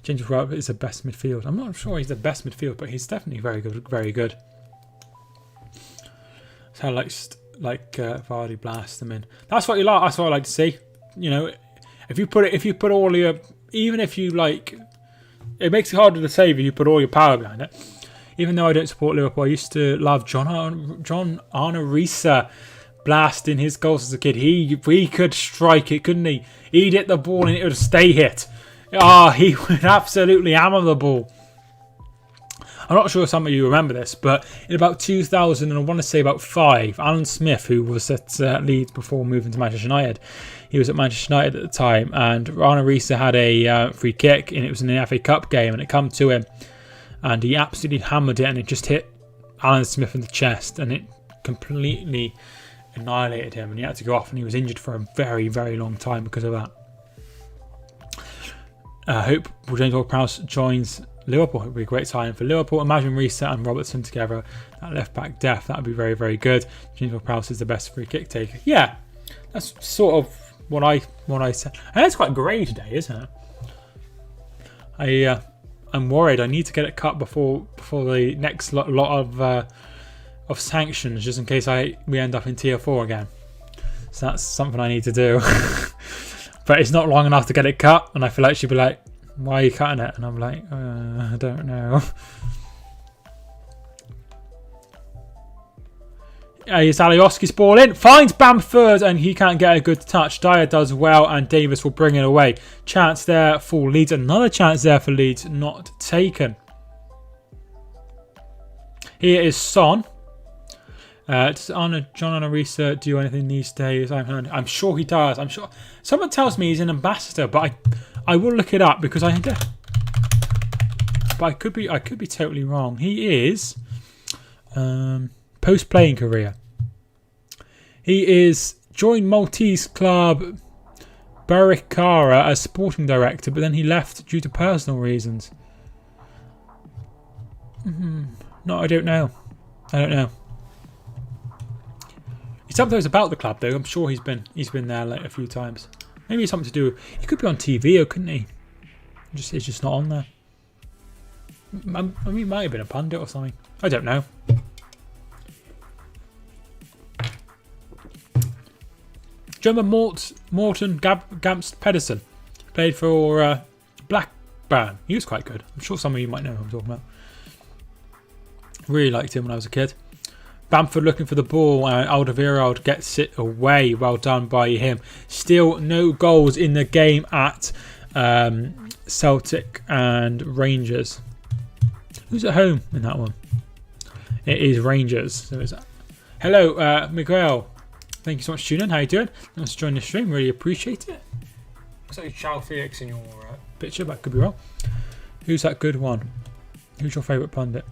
James Ward is the best midfield. I'm not sure he's the best midfield, but he's definitely very good. Very good. So I like Vardy blast them in. That's what you like. That's what I like to see. If you put all your, even if you like, it makes it harder to save if you put all your power behind it. Even though I don't support Liverpool, I used to love John Arne Riise blasting his goals as a kid. He could strike it, couldn't he? He'd hit the ball and it would stay hit. He would absolutely hammer the ball. I'm not sure if some of you remember this, but in about 2000, and I want to say about 5, Alan Smith, who was at Leeds before moving to Manchester United, he was at Manchester United at the time, and Arne Riise had a free kick, and it was in an FA Cup game, and it come to him, and he absolutely hammered it, and it just hit Alan Smith in the chest, and it completely annihilated him, and he had to go off, and he was injured for a very long time because of that. I hope James Ward-Prowse joins Liverpool. It would be a great signing for Liverpool. Imagine Riise and Robertson together at left back depth. That would be very good. James Ward-Prowse is the best free kick taker. Yeah, that's sort of what I said. And it's quite grey today, isn't it? I'm worried. I need to get it cut before the next lot of sanctions, just in case we end up in tier 4 again. So that's something I need to do. But it's not long enough to get it cut, and I feel like she'd be like, "Why are you cutting it?" And I'm like, I don't know. Here's Alioski's ball in. Finds Bamford, and he can't get a good touch. Dyer does well, and Davis will bring it away. Chance there for Leeds. Another chance there for Leeds, not taken. Here is Son. Does John Arne Riise do anything these days? I'm sure he does. I'm sure. Someone tells me he's an ambassador, but I will look it up because but I could be totally wrong. He is post-playing career. He is joined Maltese club Barikara as sporting director, but then he left due to personal reasons. No, I don't know. He's sometimes about the club though. I'm sure he's been there like a few times. Maybe it's something to do. He could be on TV, or couldn't he? It's just not on there. I mean, he might have been a pundit or something. I don't know. Do you remember Morton Gamst Pedersen? Played for Blackburn. He was quite good. I'm sure some of you might know who I'm talking about. Really liked him when I was a kid. Bamford looking for the ball, and Alderweireld gets it away. Well done by him. Still no goals in the game at Celtic and Rangers. Who's at home in that one? It is Rangers. So is that? Hello, Miguel. Thank you so much for tuning in. How you doing? Thanks for joining the stream. Really appreciate it. Looks like Chow Felix in your picture, but I could be wrong. Who's that good one? Who's your favourite pundit?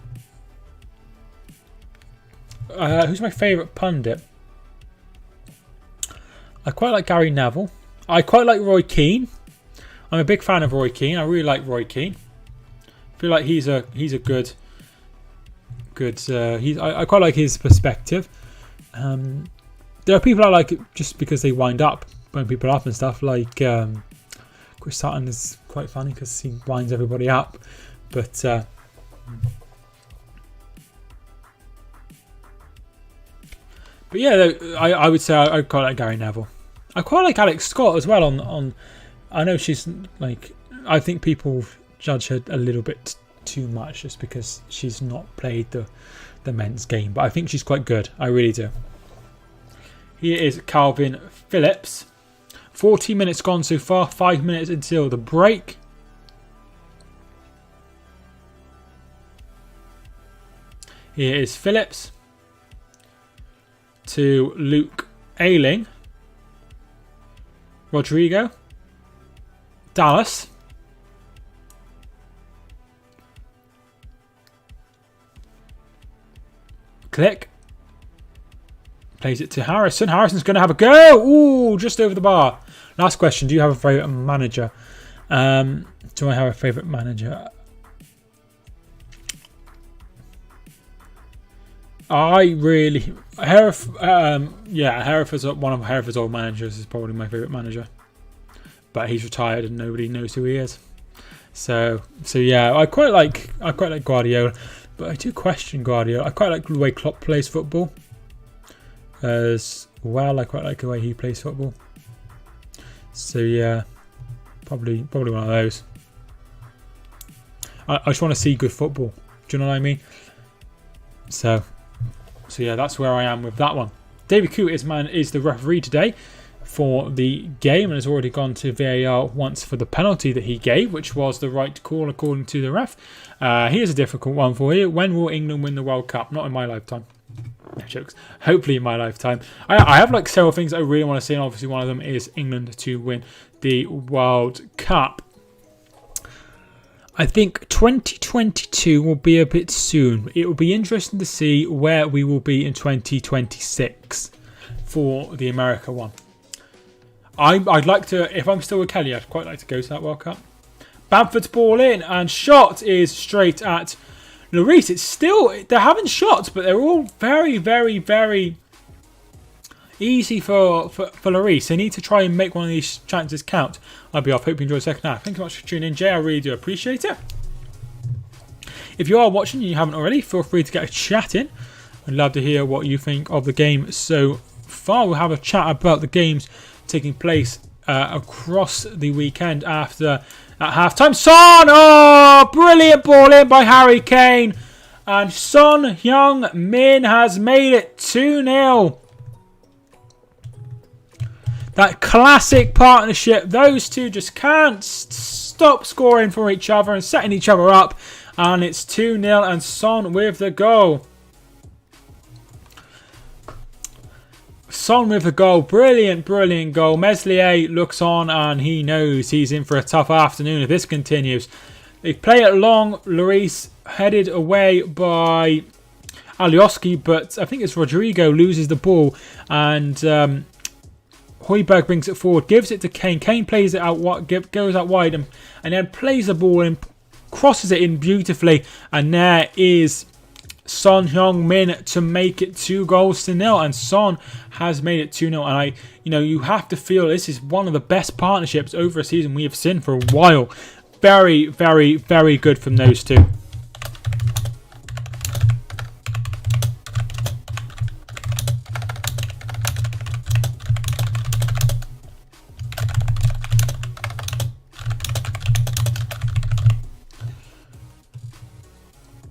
Who's my favourite pundit? I quite like Gary Neville. I quite like Roy Keane. I'm a big fan of Roy Keane. I really like Roy Keane. I feel like he's a good. I quite like his perspective. There are people I like just because they wind up, blowing people up and stuff. Like Chris Sutton is quite funny because he winds everybody up, but. But yeah, I would say I quite like Gary Neville. I quite like Alex Scott as well. On I know she's like, I think people judge her a little bit too much just because she's not played the men's game. But I think she's quite good. I really do. Here is Calvin Phillips. 40 minutes gone so far. 5 minutes until the break. Here is Phillips. To Luke Ayling. Rodrigo. Dallas. Click. Plays it to Harrison. Harrison's going to have a go. Ooh, just over the bar. Last question. Do you have a favourite manager? Do I have a favourite manager? Hereford's one of Hereford's old managers is probably my favourite manager, but he's retired and nobody knows who he is. So yeah, I quite like Guardiola, but I do question Guardiola. I quite like the way Klopp plays football as well. I quite like the way he plays football. So yeah, probably one of those. I just want to see good football. Do you know what I mean? So yeah, that's where I am with that one. David Coote is the referee today for the game and has already gone to VAR once for the penalty that he gave, which was the right call according to the ref. Here's a difficult one for you. When will England win the World Cup? Not in my lifetime. No jokes. Hopefully in my lifetime. I have like several things I really want to see, and obviously one of them is England to win the World Cup. I think 2022 will be a bit soon. It will be interesting to see where we will be in 2026 for the America one. I'd like to, if I'm still with Kelly, I'd quite like to go to that World Cup. Bamford's ball in, and shot is straight at Lloris. It's still, they're having shots, but they're all very, very, very easy for Lloris. They need to try and make one of these chances count. I'll be off. Hope you enjoy the second half. Thank you so much for tuning in, Jay. I really do appreciate it. If you are watching and you haven't already, feel free to get a chat in. I'd love to hear what you think of the game so far. We'll have a chat about the games taking place across the weekend after at half-time. Son! Oh, brilliant ball in by Harry Kane. And Son Heung-min has made it 2-0. That classic partnership. Those two just can't stop scoring for each other and setting each other up. And it's 2-0 and Son with the goal. Son with the goal. Brilliant, brilliant goal. Meslier looks on and he knows he's in for a tough afternoon if this continues. They play it long. Lloris headed away by Alioski, but I think it's Rodrigo loses the ball and Højbjerg brings it forward, gives it to Kane. Kane plays it out, goes out wide, and then plays the ball in, crosses it in beautifully. And there is Son Heung-min to make it 2-0. And Son has made it 2-0. And you have to feel this is one of the best partnerships over a season we have seen for a while. Very, very, very good from those two.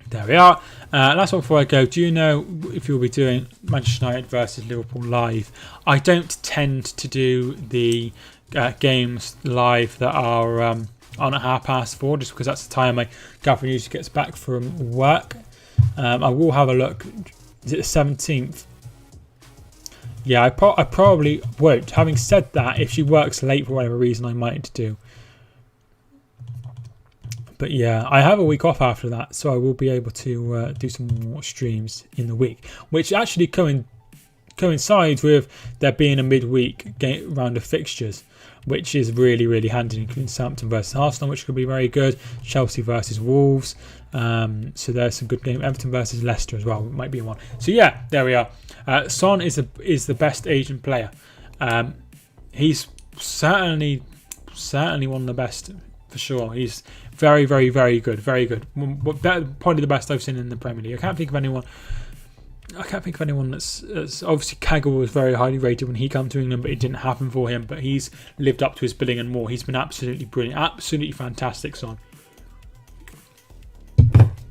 There we are. Last one before I go. Do you know if you'll be doing Manchester United versus Liverpool live? I don't tend to do the games live that are on at 4:30, just because that's the time my girlfriend usually gets back from work. I will have a look. Is it the 17th? Yeah, I probably won't. Having said that, if she works late for whatever reason, I might do. But yeah, I have a week off after that, so I will be able to do some more streams in the week, which actually coincides with there being a midweek round of fixtures, which is really, really handy, including Southampton versus Arsenal, which could be very good, Chelsea versus Wolves, so there's some good game, Everton versus Leicester as well, might be one. So yeah, there we are. Son is the best Asian player. He's certainly one of the best for sure. He's very, very, very good. Very good. Probably the best I've seen in the Premier League. I can't think of anyone that's obviously Kaggle was very highly rated when he came to England, but it didn't happen for him. But he's lived up to his billing and more. He's been absolutely brilliant. Absolutely fantastic, Son.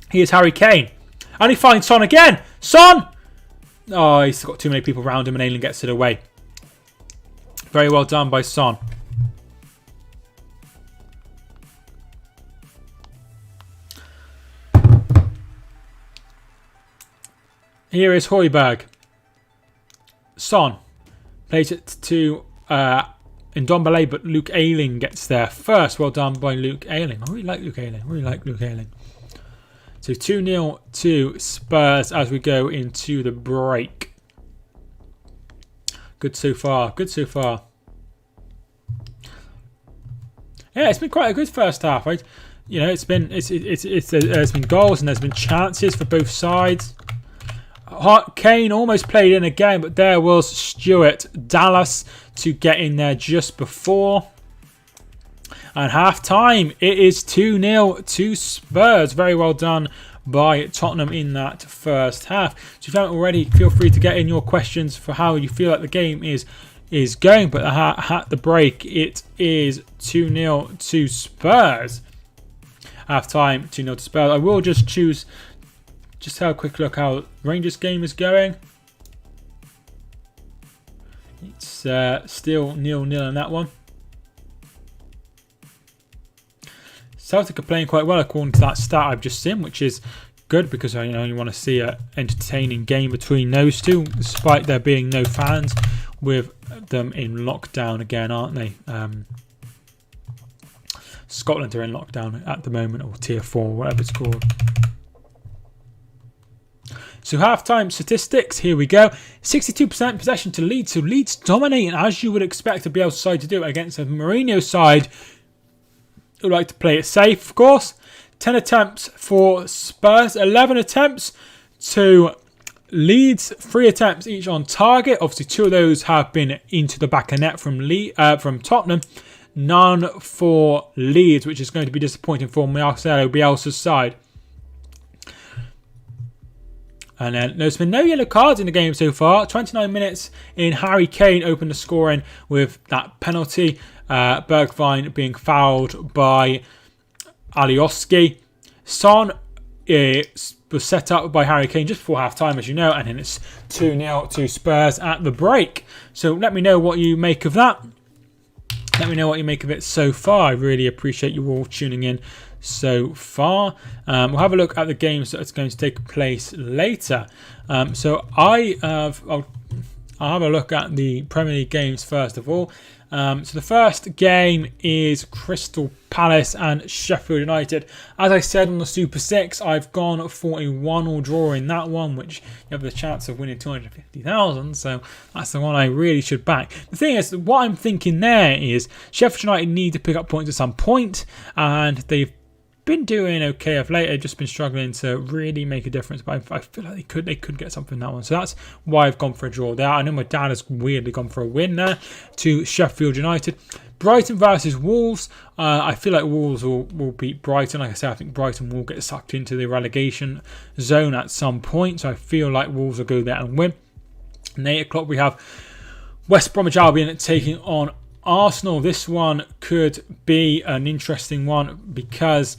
Here's Harry Kane. And he finds Son again. Son! Oh, he's got too many people around him and Ayling gets it away. Very well done by Son. Here is Højbjerg. Son plays it to Ndombele, but Luke Ayling gets there first. Well done by Luke Ayling. I really like Luke Ayling. So 2-0 to Spurs as we go into the break. Good so far. Yeah, it's been quite a good first half, right? You know, there's been goals and there's been chances for both sides. Kane almost played in again, but there was Stuart Dallas to get in there just before. And half time, it is 2-0 to Spurs. Very well done by Tottenham in that first half. So if you haven't already, feel free to get in your questions for how you feel like the game is going. But at the break, it is 2-0 to Spurs. Half time, 2-0 to Spurs. I will just have a quick look how Rangers game is going. It's still 0-0 in that one. Celtic are playing quite well according to that stat I've just seen, which is good because I only want to see an entertaining game between those two, despite there being no fans with them in lockdown again, aren't they? Scotland are in lockdown at the moment, or Tier 4, whatever it's called. So half-time statistics, here we go. 62% possession to Leeds. So Leeds dominating, as you would expect a Bielsa side to do against a Mourinho side who like to play it safe, of course. 10 attempts for Spurs, 11 attempts to Leeds, 3 attempts each on target. Obviously, 2 of those have been into the back of net from Tottenham. None for Leeds, which is going to be disappointing for Marcelo Bielsa's side. And then there's been no yellow cards in the game so far. 29 minutes in, Harry Kane opened the scoring with that penalty. Bergwijn being fouled by Alioski. Son was set up by Harry Kane just before half-time, as you know. And then it's 2-0 to Spurs at the break. So let me know what you make of that. Let me know what you make of it so far. I really appreciate you all tuning in so far. We'll have a look at the games that are going to take place later. So I I'll have a look at the Premier League games first of all. So the first game is Crystal Palace and Sheffield United. As I said on the Super 6, I've gone for a 1-1 draw in that one, which you have the chance of winning 250,000. So that's the one I really should back. The thing is, what I'm thinking there is Sheffield United need to pick up points at some point, and they've been doing okay of late. They've just been struggling to really make a difference, but I feel like they could get something in that one. So that's why I've gone for a draw there. I know my dad has weirdly gone for a win there to Sheffield United. Brighton versus Wolves. I feel like Wolves will beat Brighton. Like I said, I think Brighton will get sucked into the relegation zone at some point. So I feel like Wolves will go there and win. And 8 o'clock we have West Bromwich Albion taking on Arsenal. This one could be an interesting one because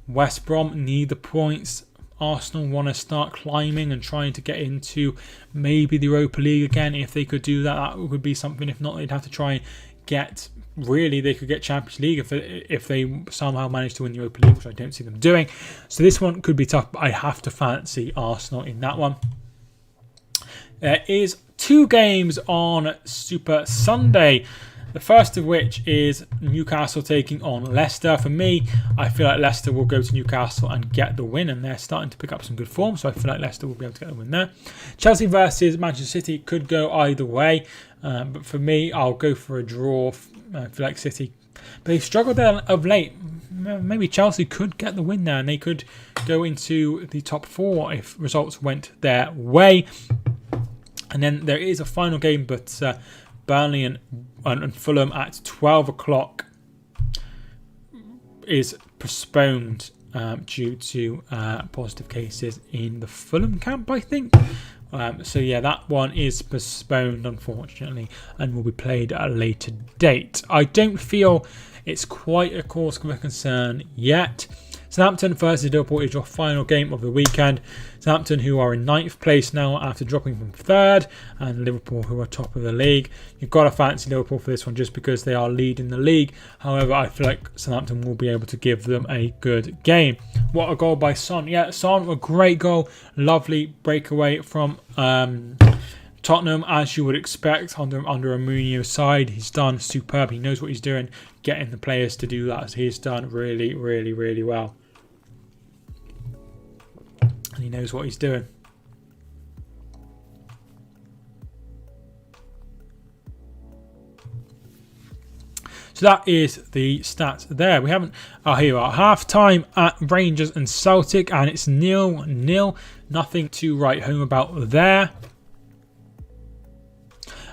West Brom need the points. Arsenal want to start climbing and trying to get into maybe the Europa League again. If they could do that, that would be something. If not, they'd have to try and get, really, they could get Champions League if they somehow manage to win the Europa League, which I don't see them doing. So this one could be tough, but I have to fancy Arsenal in that one. There is 2 games on Super Sunday. The first of which is Newcastle taking on Leicester. For me, I feel like Leicester will go to Newcastle and get the win, and they're starting to pick up some good form, so I feel like Leicester will be able to get the win there. Chelsea versus Manchester City could go either way, but for me, I'll go for a draw. I feel like City, but they've struggled there of late. Maybe Chelsea could get the win there, and they could go into the top 4 if results went their way. And then there is a final game, but Burnley and Fulham at 12 o'clock is postponed due to positive cases in the Fulham camp, I think. So yeah, that one is postponed, unfortunately, and will be played at a later date. I don't feel it's quite a cause for concern yet. Southampton versus Liverpool is your final game of the weekend. Southampton, who are in 9th place now after dropping from 3rd, and Liverpool, who are top of the league. You've got to fancy Liverpool for this one just because they are leading the league. However, I feel like Southampton will be able to give them a good game. What a goal by Son. Yeah, Son, a great goal. Lovely breakaway from Tottenham, as you would expect under a Mourinho's side. He's done superb. He knows what he's doing, getting the players to do that. So he's done really, really, really well. And he knows what he's doing. So that is the stats there. We haven't... Oh, here we are. Half-time at Rangers and Celtic, and it's 0-0. Nothing to write home about there.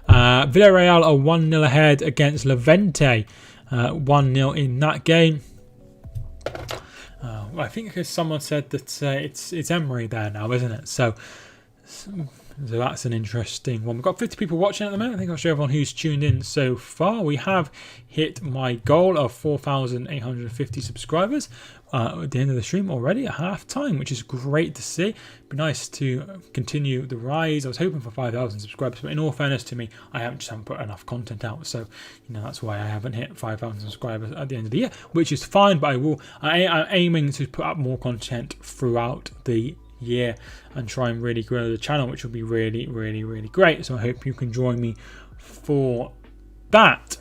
Villarreal are 1-0 ahead against Levante. 1-0 in that game. I think someone said that it's Emery there now, isn't it? So that's an interesting one. We've got 50 people watching at the moment. I think I'll show everyone who's tuned in so far. We have hit my goal of 4,850 subscribers at the end of the stream already at half time, which is great to see. It'd be nice to continue the rise. I was hoping for 5,000 subscribers, but in all fairness to me, I haven't put enough content out. So, that's why I haven't hit 5,000 subscribers at the end of the year, which is fine, but I'm aiming to put up more content throughout the year and try and really grow the channel, which will be really, really, really great. So I hope you can join me for that.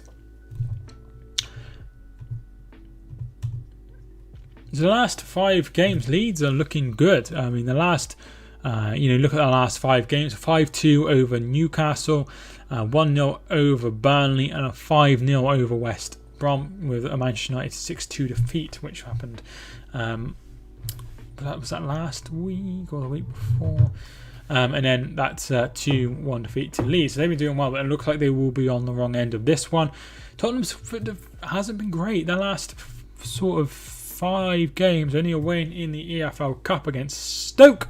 The last 5 games, Leeds are looking good. I mean, the last, look at the last 5 games: 5-2 over Newcastle, 1-0 over Burnley, and a 5-0 over West Brom, with a Manchester United 6-2 defeat, which happened. Was that last week or the week before? And then that's 2-1 defeat to Leeds. So they've been doing well, but it looks like they will be on the wrong end of this one. Tottenham hasn't been great. Their last sort of 5 games, only a win in the EFL Cup against Stoke,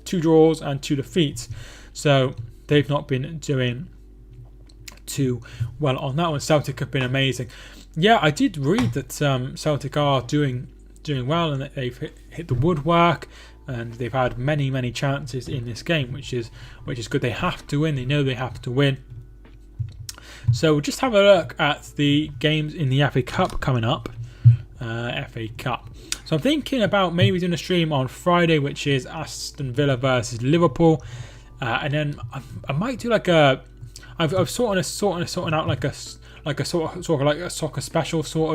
2 draws and 2 defeats. So they've not been doing too well on that one. Celtic have been amazing. Yeah, I did read that Celtic are doing well, and that they've hit the woodwork, and they've had many chances in this game, which is good. They have to win. They know they have to win. So we'll just have a look at the games in the FA Cup coming up. FA Cup. So I'm thinking about maybe doing a stream on Friday, which is Aston Villa versus Liverpool. and then I might do like a. I've sorting out like a sort of like a soccer special sort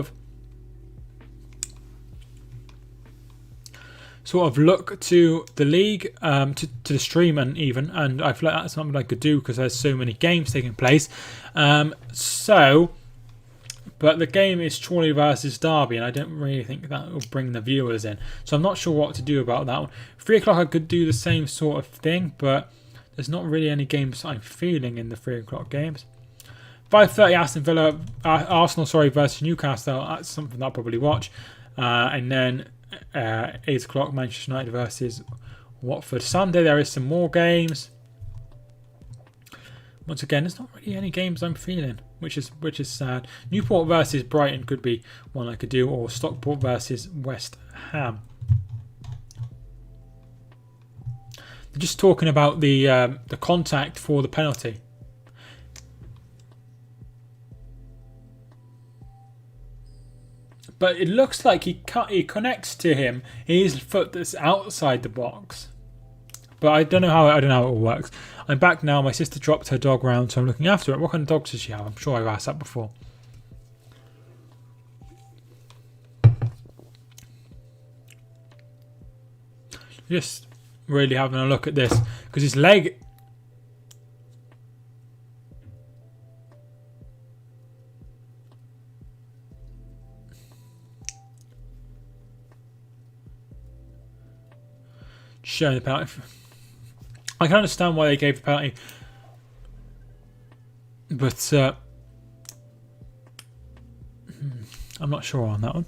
of look to the league, to the stream, and I feel like that's something I could do because there's so many games taking place. But the game is Chorley versus Derby, and I don't really think that will bring the viewers in. So I'm not sure what to do about that one. 3 o'clock I could do the same sort of thing, but there's not really any games I'm feeling in the 3 o'clock games. 5:30 Arsenal versus Newcastle. That's something I'll probably watch. And then 8 o'clock Manchester United versus Watford. Sunday there is some more games. Once again, there's not really any games I'm feeling, which is sad. Newport versus Brighton could be one I could do, or Stockport versus West Ham. They're just talking about the contact for the penalty. But it looks like he connects to him. His foot that's outside the box. But I don't know how it all works. I'm back now. My sister dropped her dog round, so I'm looking after it. What kind of dogs does she have? I'm sure I've asked that before. Just really having a look at this because his leg. Showing the penalty. I can understand why they gave the penalty, but I'm not sure on that one.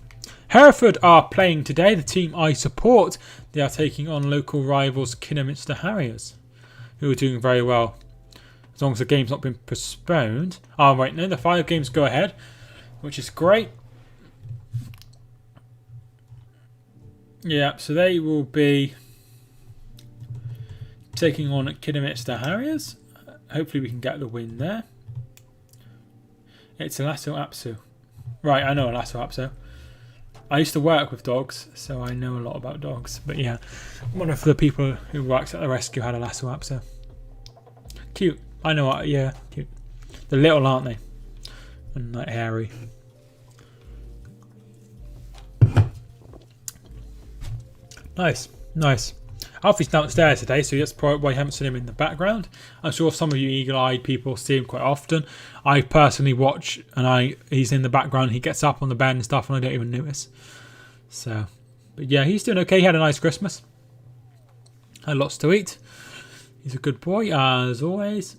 Hereford are playing today. The team I support. They are taking on local rivals Kidderminster Harriers, who are doing very well. As long as the game's not been postponed. Oh, right, no, the 5 games go ahead, which is great. Yeah, so they will be taking on Kidderminster Harriers. Hopefully we can get the win there. It's Lasso Apso. Right, I know Lasso Apso. I used to work with dogs, so I know a lot about dogs. But yeah, one of the people who works at the rescue had a Lasso Apso. Cute. I know what, yeah, cute. They're little, aren't they? And like hairy. Nice, nice. Alfie's downstairs today, so that's probably why you haven't seen him in the background. I'm sure some of you eagle-eyed people see him quite often. I personally watch, and he's in the background. He gets up on the bed and stuff, and I don't even notice. So, but yeah, he's doing okay. He had a nice Christmas. Had lots to eat. He's a good boy, as always.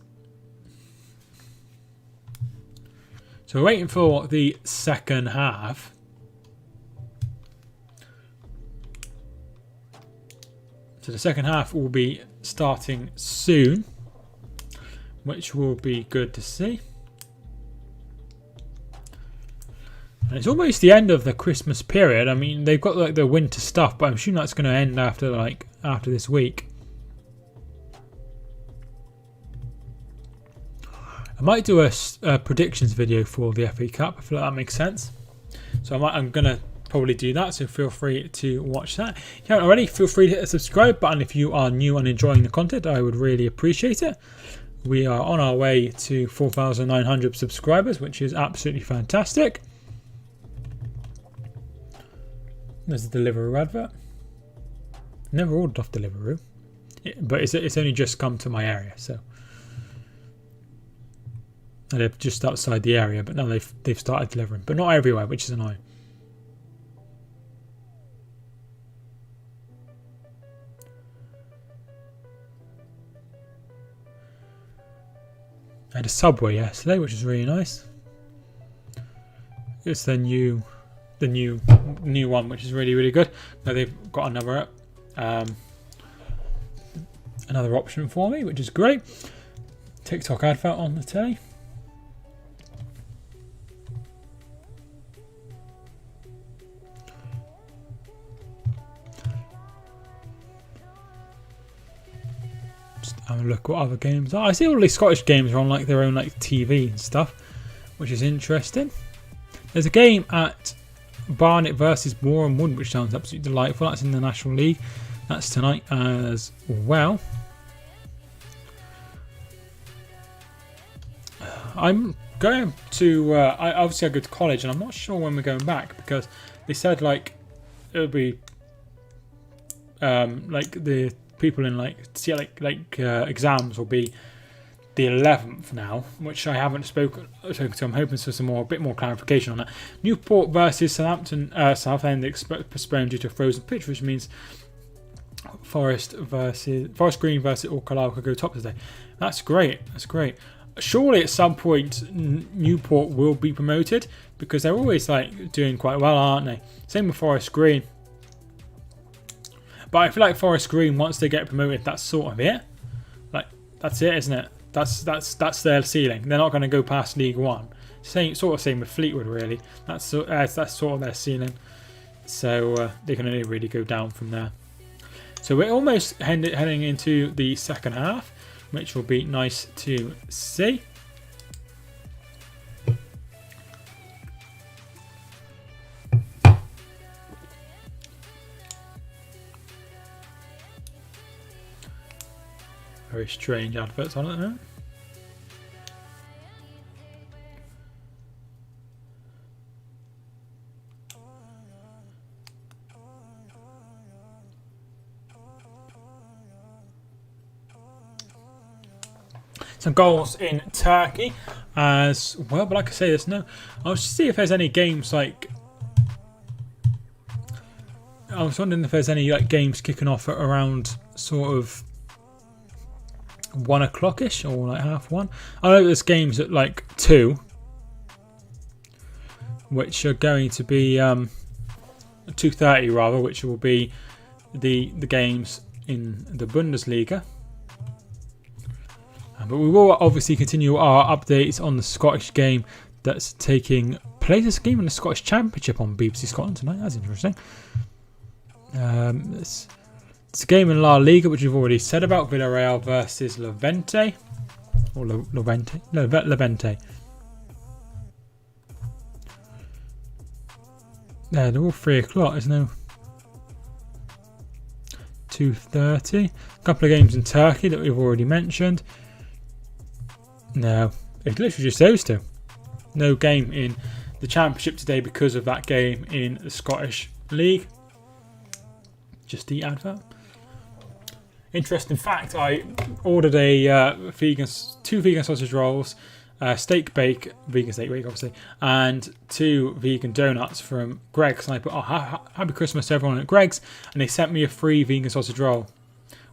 So we're waiting for the second half. So the second half will be starting soon, which will be good to see. And it's almost the end of the Christmas period. I mean, they've got like the winter stuff, but I'm assuming that's going to end after this week. I might do a predictions video for the FA Cup. I feel like that makes sense. So I'm going to probably do that, so feel free to watch that. If you haven't already, feel free to hit the subscribe button if you are new and enjoying the content. I would really appreciate it. We are on our way to 4,900 subscribers, which is absolutely fantastic. There's the Deliveroo advert. Never ordered off Deliveroo, but it's only just come to my area, so. And they're just outside the area, but now they've started delivering, but not everywhere, which is annoying. I had a Subway yesterday, which is really nice. It's the new one, which is really good. Now they've got another option for me, which is great. TikTok advert on the telly. Have a look what other games are. I see all these Scottish games are on like their own like TV and stuff, which is interesting. There's a game at Barnet versus Boreham Wood, which sounds absolutely delightful. That's in the National League. That's tonight as well. I'm going to. Obviously I go to college, and I'm not sure when we're going back because they said like it'll be like the people in like exams will be the 11th now, which I haven't spoken to. I'm hoping for some more, a bit more clarification on that. Newport versus Southampton. Southend postponed due to a frozen pitch, which means Forest Green versus Carlisle could go top today. That's great. That's great. Surely at some point Newport will be promoted because they're always like doing quite well, aren't they? Same with Forest Green. But I feel like Forest Green, once they get promoted, that's sort of it. Like that's it, isn't it? That's their ceiling. They're not going to go past League One. Same with Fleetwood, really. That's sort of their ceiling. So they can only really go down from there. So we're almost heading into the second half, which will be nice to see. Very strange adverts on it now. Some goals in Turkey as well, but like I say, there's no. I'll just see if there's any games like. I was wondering if there's any like games kicking off at around sort of 1 o'clock-ish or like 1:30. I know there's games at like 2, which are going to be 2:30 rather, which will be the games in the Bundesliga. But we will obviously continue our updates on the Scottish game that's taking place. This game in the Scottish Championship on BBC Scotland tonight. That's interesting. It's a game in La Liga, which we've already said about. Villarreal versus Levante. Or Levante. No, Levante. Yeah, they're all 3 o'clock. There's no 2:30. A couple of games in Turkey that we've already mentioned. No, it's literally just those two. No game in the Championship today because of that game in the Scottish League. Just the advert. Interesting fact, I ordered two vegan sausage rolls, steak bake, vegan steak bake obviously, and 2 vegan donuts from Greggs. And I put, happy Christmas to everyone at Greggs, and they sent me a free vegan sausage roll,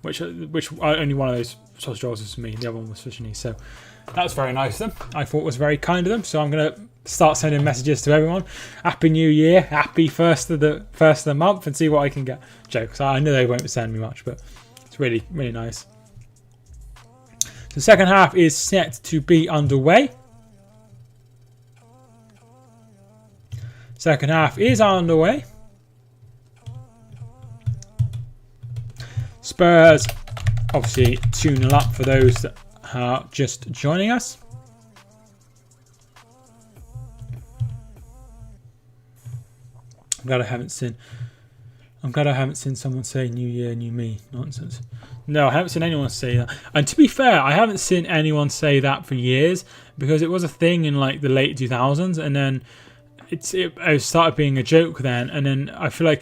which only one of those sausage rolls was for me, the other one was for Shanice. So that was very nice of them. I thought it was very kind of them. So I'm going to start sending messages to everyone. Happy New Year, happy first of the month, and see what I can get. Jokes. I know they won't send me much, but it's really, really nice. The second half is set to be underway. Second half is underway. Spurs obviously 2-0 up for those that are just joining us. I'm glad I haven't seen someone say "New Year, New Me" nonsense. No, I haven't seen anyone say that. And to be fair, I haven't seen anyone say that for years because it was a thing in like the late 2000s, and then it started being a joke then, and then I feel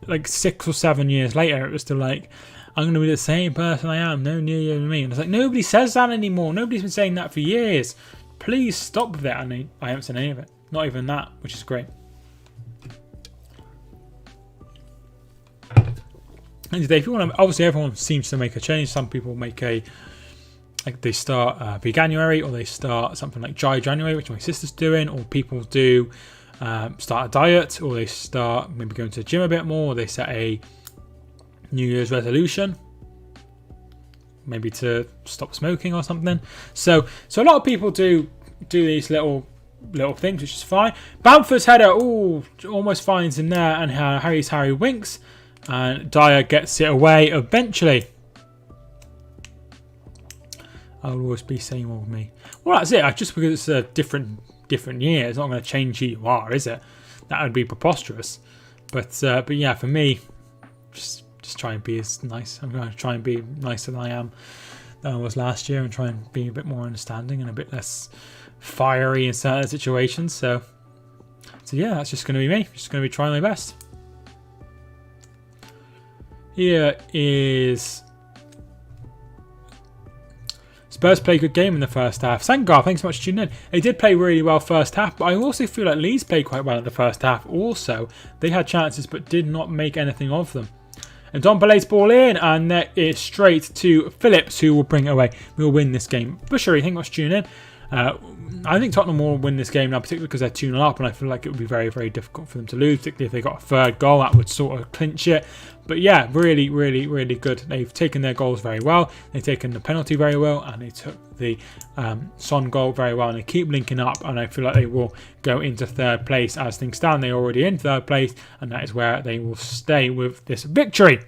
like 6 or 7 years later, it was still like, I'm going to be the same person I am. No New Year, New Me. And it's like, nobody says that anymore. Nobody's been saying that for years. Please stop with it. And I haven't seen any of it. Not even that, which is great. And today, if you want to, obviously everyone seems to make a change. Some people make they start Veganuary, or they start something like Dry January, which my sister's doing, or people do start a diet, or they start maybe going to the gym a bit more, or they set a New Year's resolution, maybe to stop smoking or something. So a lot of people do these little things, which is fine. Bamford's header, almost finds him there, and Harry winks, and Dyer gets it away eventually. I'll always be same old me. Well, that's it. Just because it's a different year, it's not going to change who you are, is it? That would be preposterous. But yeah, for me, just try and be as nice. I'm going to try and be nicer than than I was last year and try and be a bit more understanding and a bit less fiery in certain situations. So yeah, that's just going to be me. Just going to be trying my best. Here is Spurs play a good game in the first half. Sangar, thanks so much for tuning in. They did play really well first half, but I also feel like Leeds played quite well in the first half also. They had chances but did not make anything of them. And Dombele's ball in, and that is straight to Phillips, who will bring it away. We'll win this game. Bushery, thanks so much for tuning in. I think Tottenham will win this game now, particularly because they're 2-0 up, and I feel like it would be very, very difficult for them to lose, particularly if they got a third goal. That would sort of clinch it. But yeah, really, really, really good. They've taken their goals very well. They've taken the penalty very well, and they took the Son goal very well, and they keep linking up, and I feel like they will go into third place as things stand. They're already in third place, and that is where they will stay with this victory.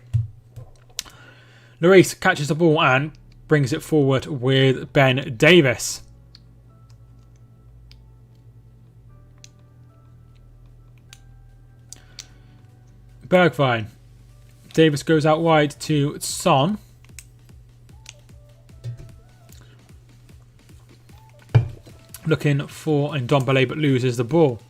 Lloris catches the ball and brings it forward with Ben Davis. Bergwijn. Davis goes out wide to Son. Looking for Ndombele but loses the ball.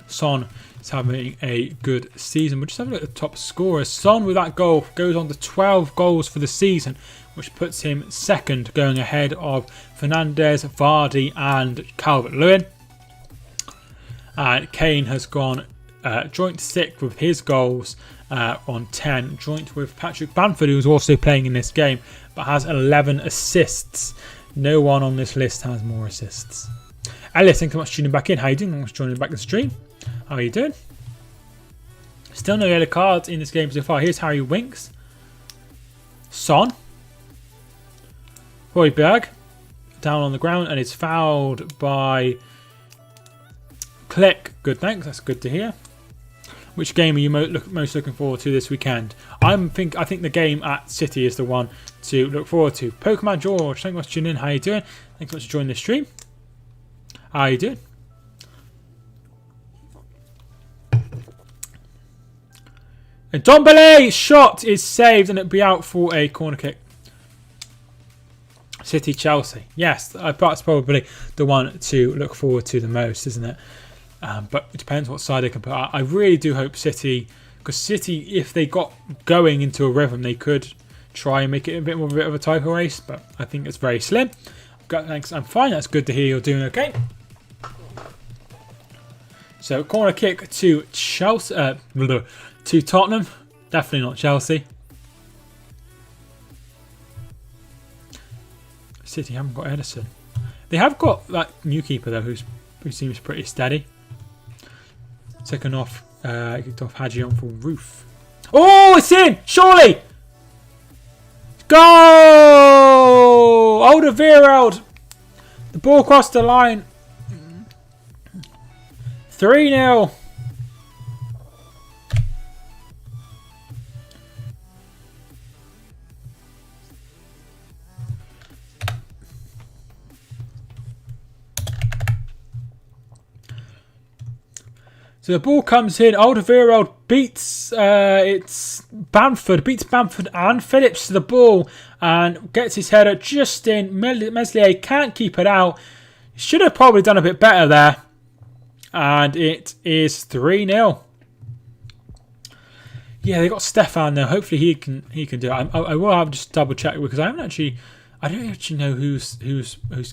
Son is having a good season. We'll just have a look at the top scorers. Son with that goal goes on to 12 goals for the season, which puts him second, going ahead of Fernandes, Vardy and Calvert-Lewin. And Kane has gone joint sixth with his goals on 10, joint with Patrick Bamford, who's also playing in this game, but has 11 assists. No one on this list has more assists. Elliot, thanks so much for tuning back in. How you doing? Thanks for joining back in the stream. How are you doing? Still no yellow cards in this game so far. Here's Harry Winks. Son. Højbjerg down on the ground and it's fouled by Click. Good, thanks. That's good to hear. Which game are you most looking forward to this weekend? I think the game at City is the one to look forward to. Pokemon George, thanks so much for tuning in. How you doing? Thanks so much for joining the stream. How you doing? And Ndombele shot is saved and it'll be out for a corner kick. City Chelsea. Yes, that's probably the one to look forward to the most, isn't it? But it depends what side they can put out. I really do hope City, because City, if they got going into a rhythm, they could try and make it a bit of a title race, but I think it's very slim. Thanks, I'm fine. That's good to hear you're doing okay. So corner kick to Chelsea, to Tottenham. Definitely not Chelsea. City haven't got Edison. They have got that new keeper though, who seems pretty steady. Second off, kicked off Hadji for Roof. Oh, it's in! Surely! Go! Alderweireld! The ball crossed the line. 3-0. So the ball comes in. Alderweireld beats beats Bamford and Phillips to the ball and gets his header just in. Meslier can't keep it out. Should have probably done a bit better there. And it is 3-0. Yeah, they got Stefan there. Hopefully he can do it. I will have to just double check because I don't actually know who's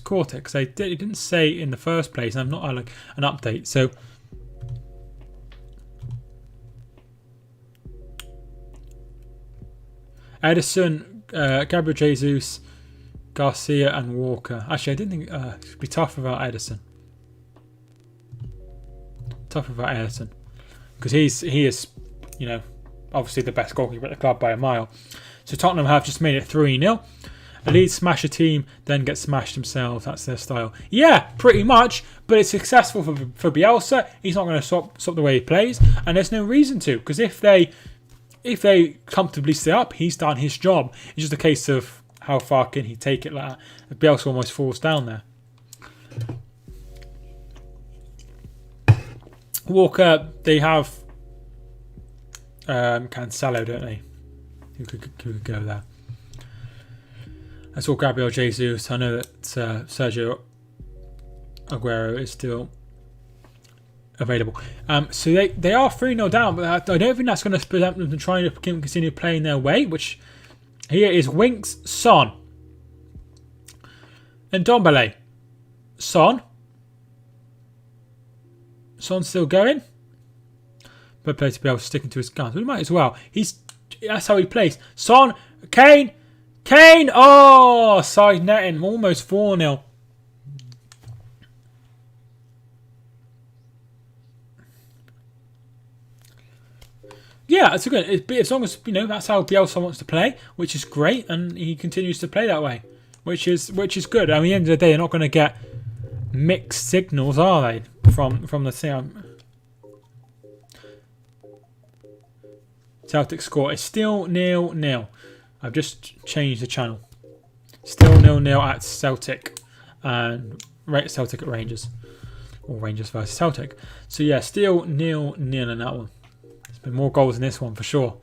caught it because it didn't say in the first place. And I've not had like an update. So Edison, Gabriel Jesus, Garcia and Walker. Actually, I didn't think it would be tough without Edison. Tough without Edison. Because he is, obviously the best goalkeeper at the club by a mile. So Tottenham have just made it 3-0. The Leeds smash a team, then get smashed themselves. That's their style. Yeah, pretty much. But it's successful for Bielsa. He's not going to stop the way he plays. And there's no reason to. Because if they comfortably stay up, he's done his job. It's just a case of how far can he take it like that. Bielsa almost falls down there. Walker, they have Cancelo, don't they? Who could go there? I saw Gabriel Jesus. I know that Sergio Aguero is still available. So they are 3-0 down, but I don't think that's going to prevent them from trying to continue playing their way, which here is Winks, Son, and Ndombele. Son's still going. But player to be able to stick into his guns. We might as well. That's how he plays. Son, Kane. Oh, side netting. Almost 4-0. Yeah, it's good. As long as that's how Bielsa wants to play, which is great, and he continues to play that way, which is good. I mean, at the end of the day, they're not going to get mixed signals, are they? From the sound. Celtic score is still 0-0. I've just changed the channel. Still 0-0 at Celtic and Celtic at Rangers, or Rangers versus Celtic. So yeah, still 0-0 in that one. There's been more goals in this one for sure.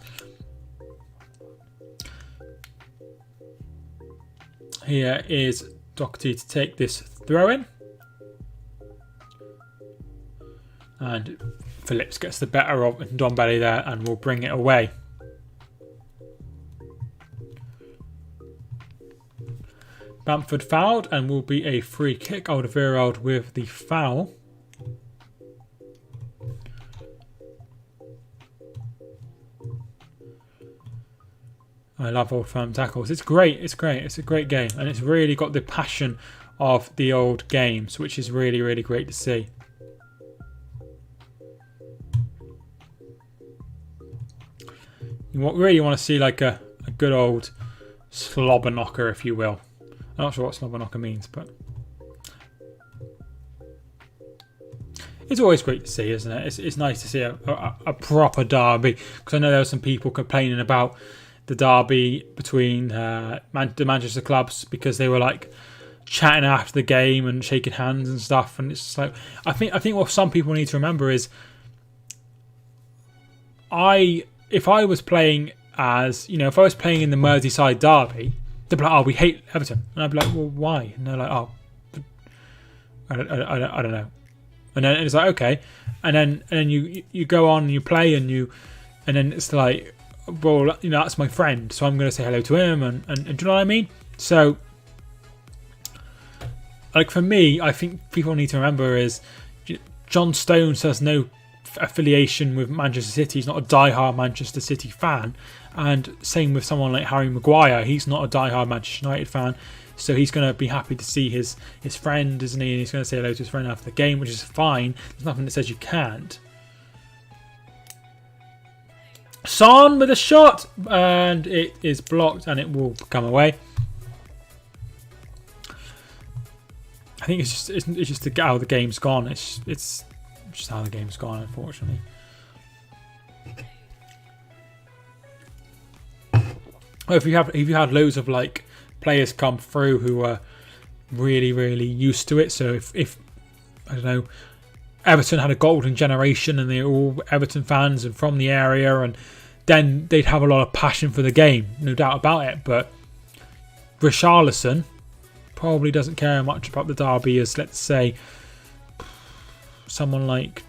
Here is Doherty to take this throw in, and Phillips gets the better of Ndombele there and will bring it away. Bamford fouled and will be a free kick. Alderweireld with the foul. I love old firm tackles. It's great. It's a great game, and it's really got the passion of the old games, which is really, really great to see. You really want to see like a good old slobber knocker, if you will. I'm not sure what slobber knocker means, but it's always great to see, isn't it? It's nice to see a proper derby, because I know there were some people complaining about the derby between the Manchester clubs, because they were like chatting after the game and shaking hands and stuff, and it's just like I think what some people need to remember is if I was playing as, if I was playing in the Merseyside derby, they'd be like, oh, we hate Everton. And I'd be like, well, why? And they're like, oh, I don't know. And then it's like, okay. And then you go on and you play and then it's like, well, that's my friend, so I'm going to say hello to him. And do you know what I mean? So, like for me, I think people need to remember is John Stones has no affiliation with Manchester City. He's not a diehard Manchester City fan, and same with someone like Harry Maguire. He's not a diehard Manchester United fan, so he's going to be happy to see his friend, isn't he? And he's going to say hello to his friend after the game, which is fine. There's nothing that says you can't. Son with a shot, and it is blocked, and it will come away. I think it's just how the game's gone. It's just how the game's gone, unfortunately. If you had loads of like players come through who are really, really used to it, so if I don't know, Everton had a golden generation and they're all Everton fans and from the area, and then they'd have a lot of passion for the game, no doubt about it. But Richarlison probably doesn't care much about the derby as, let's say, someone like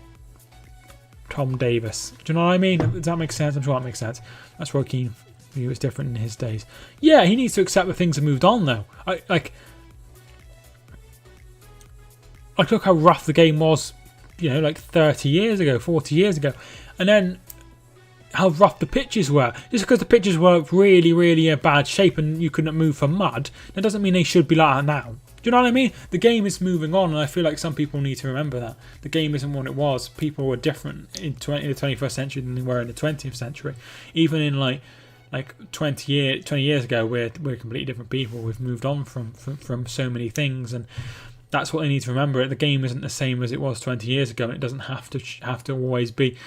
Tom Davis. Do you know what I mean? Does that make sense? I'm sure that makes sense. That's Roy Keane. He was different in his days. Yeah, he needs to accept that things have moved on, though. Like look how rough the game was, like 30 years ago, 40 years ago. And then how rough the pitches were. Just because the pitches were really, really in bad shape and you couldn't move for mud, that doesn't mean they should be like that now. Do you know what I mean? The game is moving on, and I feel like some people need to remember that. The game isn't what it was. People were different in the 21st century than they were in the 20th century. Even in like 20 years ago, we're completely different people. We've moved on from so many things, and that's what they need to remember. The game isn't the same as it was 20 years ago, and it doesn't have to always be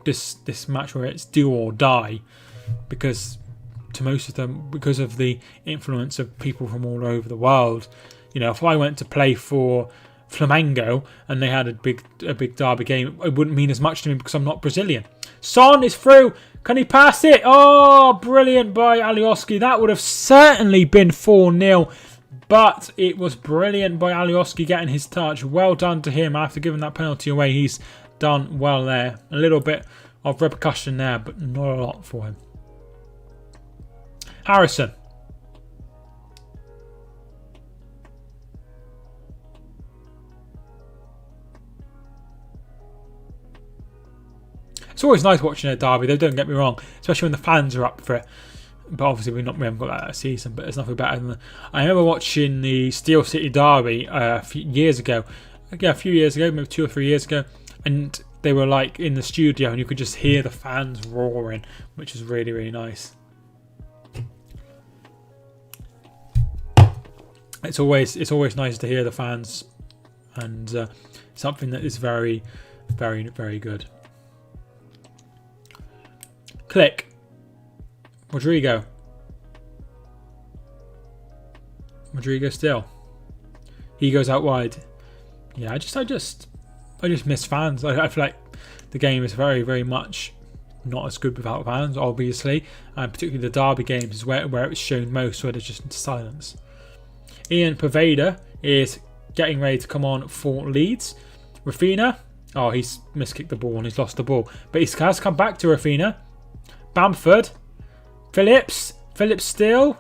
this match where it's do or die, because to most of them, because of the influence of people from all over the world. If I went to play for Flamengo and they had a big derby game, it wouldn't mean as much to me because I'm not Brazilian. Son is through. Can he pass it? Oh, brilliant by Alioski. That would have certainly been 4-0. But it was brilliant by Alioski getting his touch. Well done to him after giving that penalty away. He's done well there. A little bit of repercussion there, but not a lot for him. Harrison. It's always nice watching a derby, though, don't get me wrong, especially when the fans are up for it. But obviously we haven't got that season, but there's nothing better than that. I remember watching the Steel City derby a few years ago. Yeah, a few years ago, maybe 2 or 3 years ago. And they were like in the studio and you could just hear the fans roaring, which was really, really nice. It's always nice to hear the fans, and something that is very, very, very good. Click. Rodrigo still. He goes out wide. Yeah, I just miss fans. I feel like the game is very, very much not as good without fans, obviously, and particularly the derby games is where it's shown most, where there's just silence. Ian Poveda is getting ready to come on for Leeds. Rafinha, oh, he's miskicked the ball and he's lost the ball, but he has come back to Rafinha. Bamford, Phillips still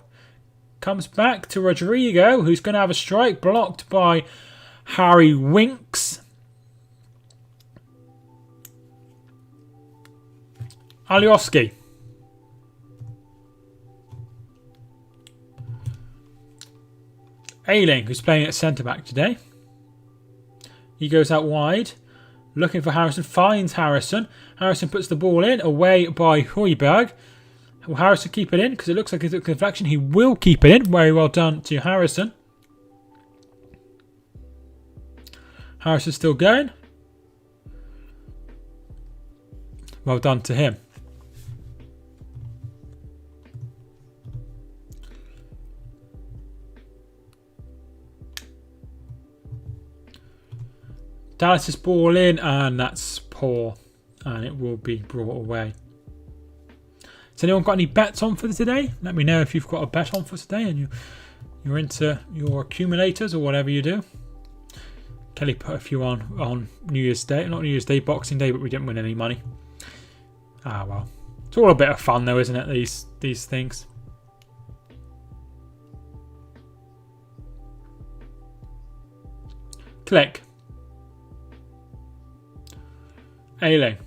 comes back to Rodrigo, who's going to have a strike blocked by Harry Winks. Alioski. Ayling, who's playing at centre-back today. He goes out wide, looking for Harrison, finds Harrison. Harrison puts the ball in, away by Højbjerg. Will Harrison keep it in? Because it looks like it's a deflection. He will keep it in. Very well done to Harrison. Harrison's still going. Well done to him. Dallas's ball in, and that's poor, and it will be brought away. Has anyone got any bets on for today? Let me know if you've got a bet on for today and you're into your accumulators or whatever you do. Kelly put a few on New Year's Day, not New Year's Day, Boxing Day, but we didn't win any money. Ah well, it's all a bit of fun though, isn't it? These things. Click. Ayling.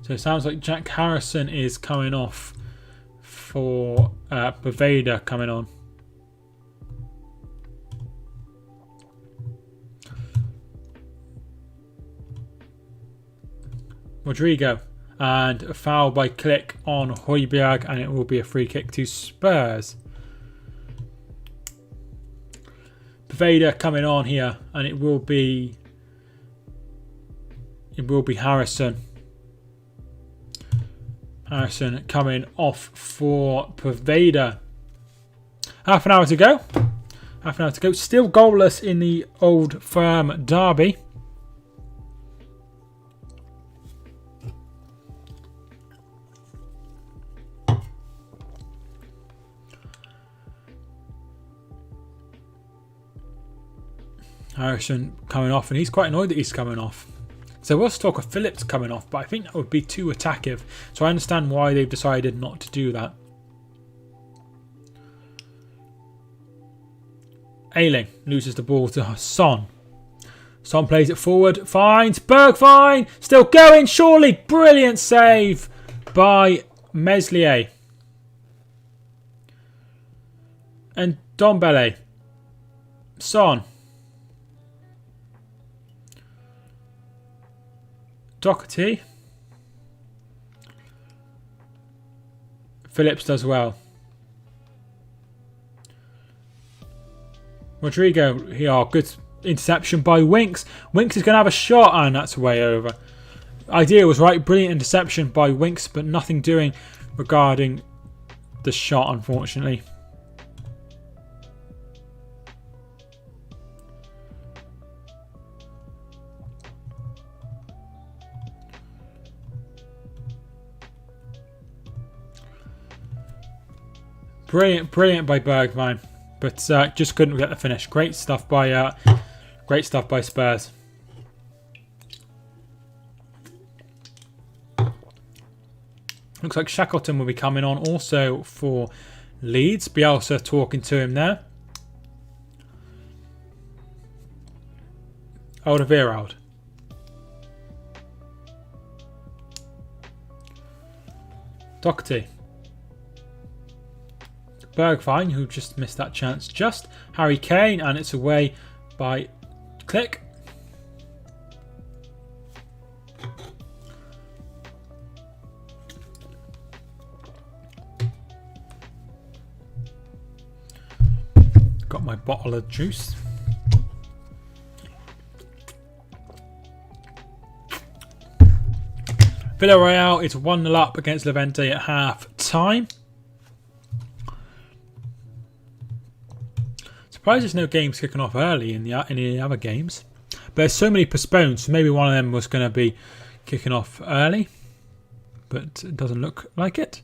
So it sounds like Jack Harrison is coming off for Poveda coming on. Rodrigo, and a foul by Click on Højbjerg, and it will be a free kick to Spurs. Poveda coming on here, and it will be Harrison. Harrison coming off for Poveda. Half an hour to go. Still goalless in the Old Firm derby. Harrison coming off, and he's quite annoyed that he's coming off. So there was talk of Phillips coming off, but I think that would be too attackive. So I understand why they've decided not to do that. Ayling loses the ball to Son. Son plays it forward, finds Bergwijn, still going, surely, brilliant save by Meslier. And Dombele. Son. Doherty. Phillips does well. Rodrigo, good interception by Winks. Winks is going to have a shot, and that's way over. Idea was right, brilliant interception by Winks, but nothing doing regarding the shot, unfortunately. Brilliant, brilliant by Bergwijn, but just couldn't get the finish. Great stuff by Spurs. Looks like Shackleton will be coming on also for Leeds. Bielsa talking to him there. Alderweireld. Doherty. Bergwijn, who just missed that chance just. Harry Kane, and it's away by Click. Got my bottle of juice. Villarreal is 1-0 up against Levante at half time. Surprised there's no games kicking off early in the other games. But there's so many postponed, so maybe one of them was going to be kicking off early. But it doesn't look like it.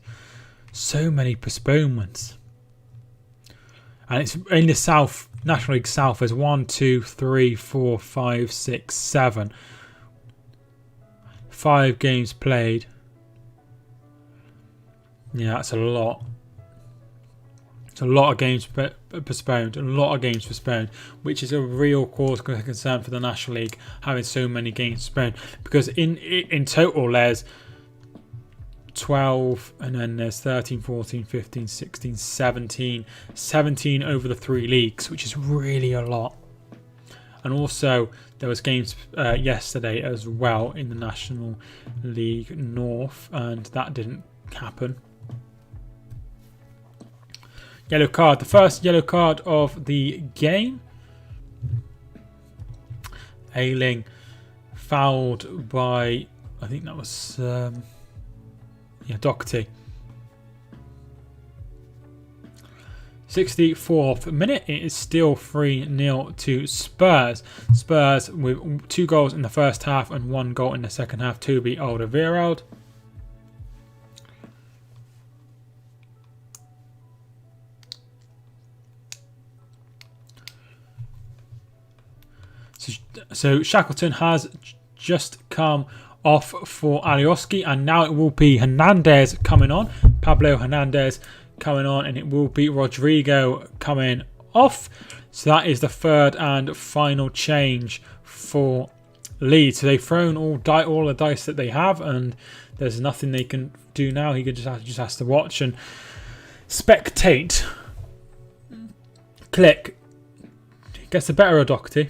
So many postponements. And it's in the South, National League South, there's 1, 2, 3, 4, 5, 6, 7. 5 games played. Yeah, that's a lot. It's a lot of games postponed. A lot of games postponed, which is a real cause of concern for the National League, having so many games postponed. Because in total, there's 12, and then there's 13, 14, 15, 16, 17. 17 over the 3 leagues, which is really a lot. And also, there was games yesterday as well in the National League North, and that didn't happen. Yellow card. The first yellow card of the game. Ayling fouled by, I think that was, Doherty. 64th minute, it is still 3-0 to Spurs. Spurs with 2 goals in the first half and 1 goal in the second half to be Alderweireld. So Shackleton has just come off for Alioski, and now it will be Hernandez coming on. Pablo Hernandez coming on, and it will be Rodrigo coming off. So that is the third and final change for Leeds. So they've thrown all the dice that they have, and there's nothing they can do now. He just has to watch and spectate. Click. Gets the better of Doherty.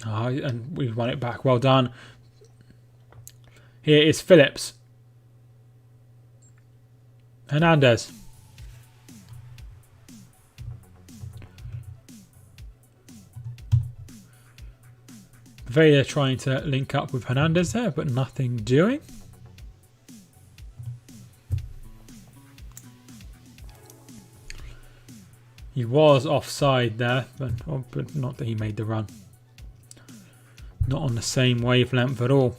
And we've won it back. Well done. Here is Phillips. Hernandez. Vizeh trying to link up with Hernandez there, but nothing doing. He was offside there, but not that he made the run. Not on the same wavelength at all.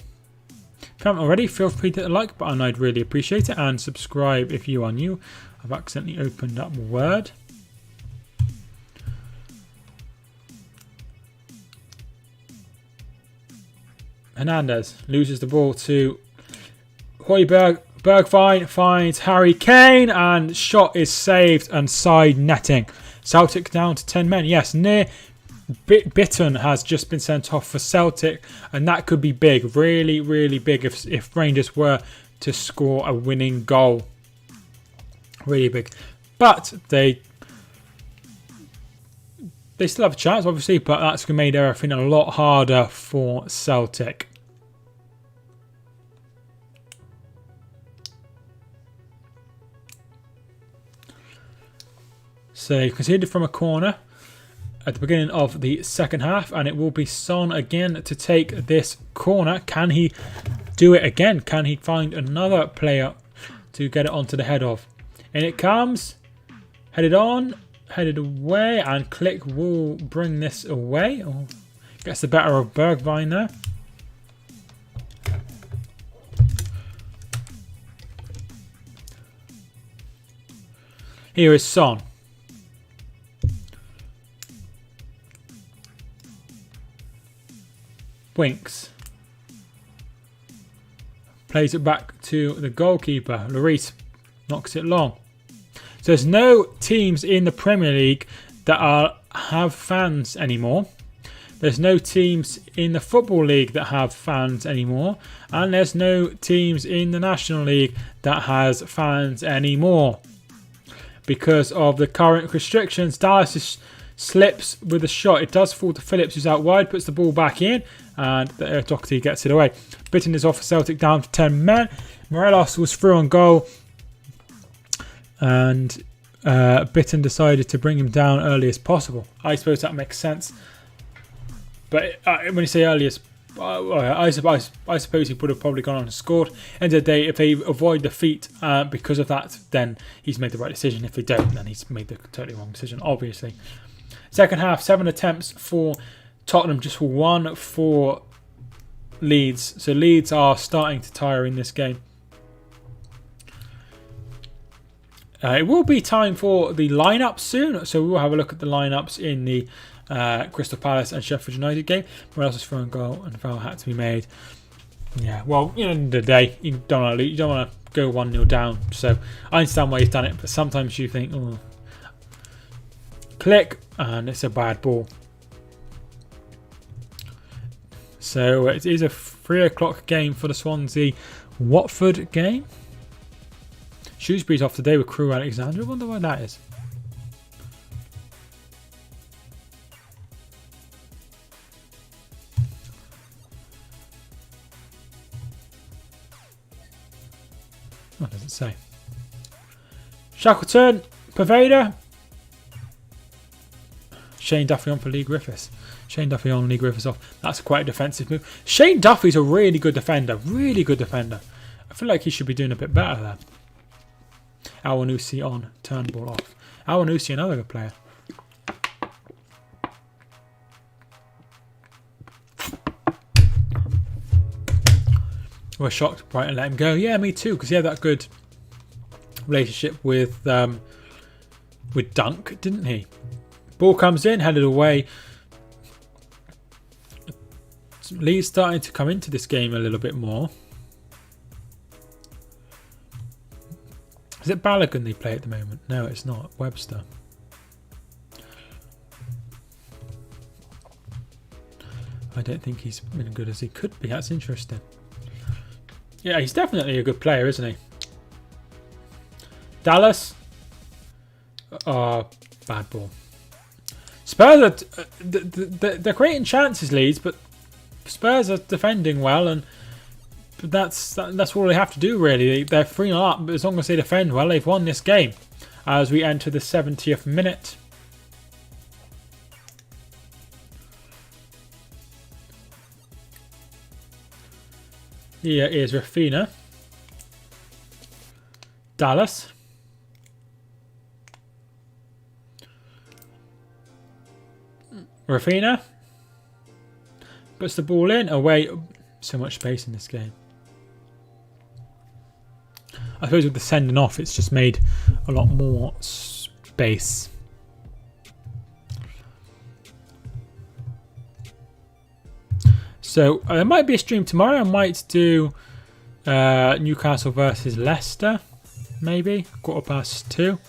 If you haven't already, feel free to hit the like button, I'd really appreciate it, and subscribe if you are new. I've accidentally opened up Word. Hernandez loses the ball to Højbjerg. Bergwijn finds Harry Kane, and shot is saved and side netting. Celtic down to 10 men. Yes, near Bitton has just been sent off for Celtic, and that could be big, really, really big if Rangers were to score a winning goal. Really big. But they still have a chance, obviously, but that's going to make everything a lot harder for Celtic. So you conceded from a corner at the beginning of the second half, and it will be Son again to take this corner. Can he do it again? Can he find another player to get it onto the head of? And it comes, headed on, headed away, and Click will bring this away. Oh, gets the better of Bergwijn there. Here is Son. Winks. Plays it back to the goalkeeper. Lloris knocks it long. So there's no teams in the Premier League that have fans anymore. There's no teams in the Football League that have fans anymore. And there's no teams in the National League that has fans anymore. Because of the current restrictions, Dallas slips with a shot. It does fall to Phillips, who's out wide, puts the ball back in, and Doherty gets it away. Bitton is off for Celtic, down to 10 men. Morelos was through on goal, and Bitton decided to bring him down early as possible. I suppose that makes sense. But when you say earliest, I suppose he would have probably gone on and scored. End of the day, if they avoid defeat because of that, then he's made the right decision. If they don't, then he's made the totally wrong decision, obviously. Second half, 7 attempts for Tottenham, just for 1 for Leeds. So Leeds are starting to tire in this game. It will be time for the lineups soon. So we will have a look at the lineups in the Crystal Palace and Sheffield United game. Where else is throwing goal and foul had to be made. Yeah, well, at the end of the day, you don't want to go 1-0 down. So I understand why he's done it, but sometimes you think, oh, click, and it's a bad ball. So it is a 3 o'clock game for the Swansea Watford game. Shrewsbury's off today with Crew Alexander. I wonder why that is. What does it say? Shackleton, Paveda. Shane Duffy on for Lee Griffiths. Shane Duffy on, Lee Griffiths off. That's quite a defensive move. Shane Duffy's a really good defender. Really good defender. I feel like he should be doing a bit better there. Awanusi on, Turnbull off. Awanusi, another good player. We're shocked Brighton let him go. Yeah, me too, because he had that good relationship with Dunk, didn't he? Ball comes in, headed away. Leeds starting to come into this game a little bit more. Is it Balogun they play at the moment? No, it's not. Webster. I don't think he's been as good as he could be. That's interesting. Yeah, he's definitely a good player, isn't he? Dallas. Oh, bad ball. Spurs are they're creating chances, Leeds, but Spurs are defending well, and that's all they have to do really. They're 3-0 up, but as long as they defend well, they've won this game. As we enter the 70th minute. Here is Rafina. Dallas. Rafina. Puts the ball in. Away. So much space in this game. I suppose with the sending off, it's just made a lot more space. So there might be a stream tomorrow. I might do Newcastle versus Leicester, maybe 2:15.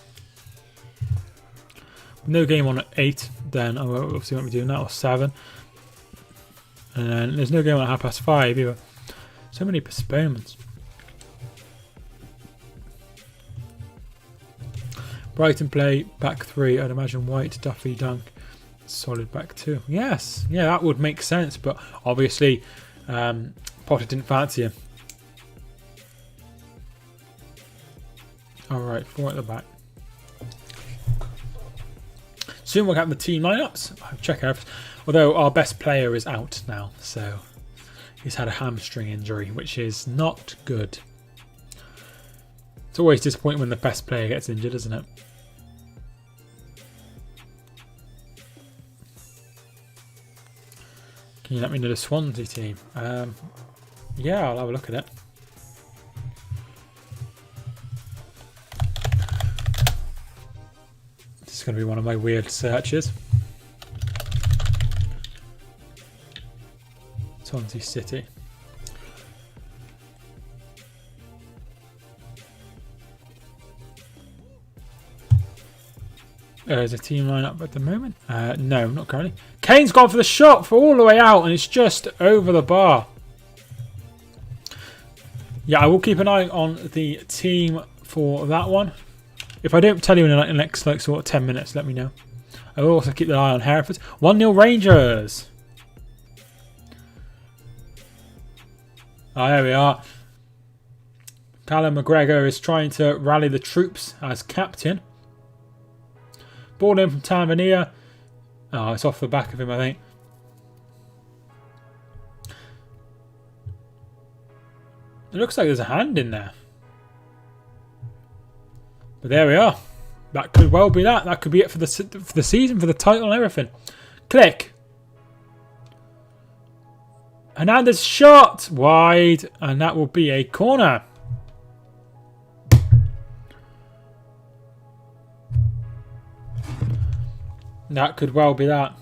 No game on at 8. Then I obviously won't be doing that, or 7. And then there's no game on at 5:30 either. So many postponements. Brighton play back 3. I'd imagine White, Duffy, Dunk. Solid back 2. Yes. Yeah, that would make sense. But obviously, Potter didn't fancy him. Alright, 4 at the back. Soon we'll have the team lineups. I'll check out. Although our best player is out now. So he's had a hamstring injury, which is not good. It's always disappointing when the best player gets injured, isn't it? Can you let me know the Swansea team? Yeah, I'll have a look at it. going to be one of my weird searches. Swansea City. Is a team lineup at the moment? No, not currently. Kane's gone for the shot for all the way out, and it's just over the bar. Yeah, I will keep an eye on the team for that one. If I don't tell you in the next like sort of 10 minutes, let me know. I will also keep an eye on Hereford. 1-0 Rangers. There we are. Callum McGregor is trying to rally the troops as captain. Ball in from Tanzania. Oh, it's off the back of him, I think. It looks like there's a hand in there. But there we are. That could well be that. That could be it for the season, for the title and everything. Click. Hernandez shot wide, and that will be a corner. That could well be that.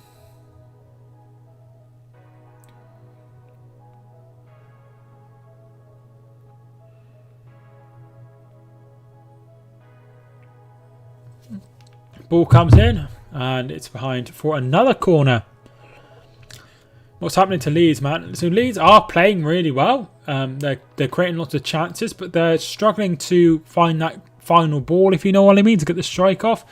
Ball comes in, and it's behind for another corner. What's happening to Leeds, man? So Leeds are playing really well. They're creating lots of chances, but they're struggling to find that final ball, if you know what I mean, to get the strike off.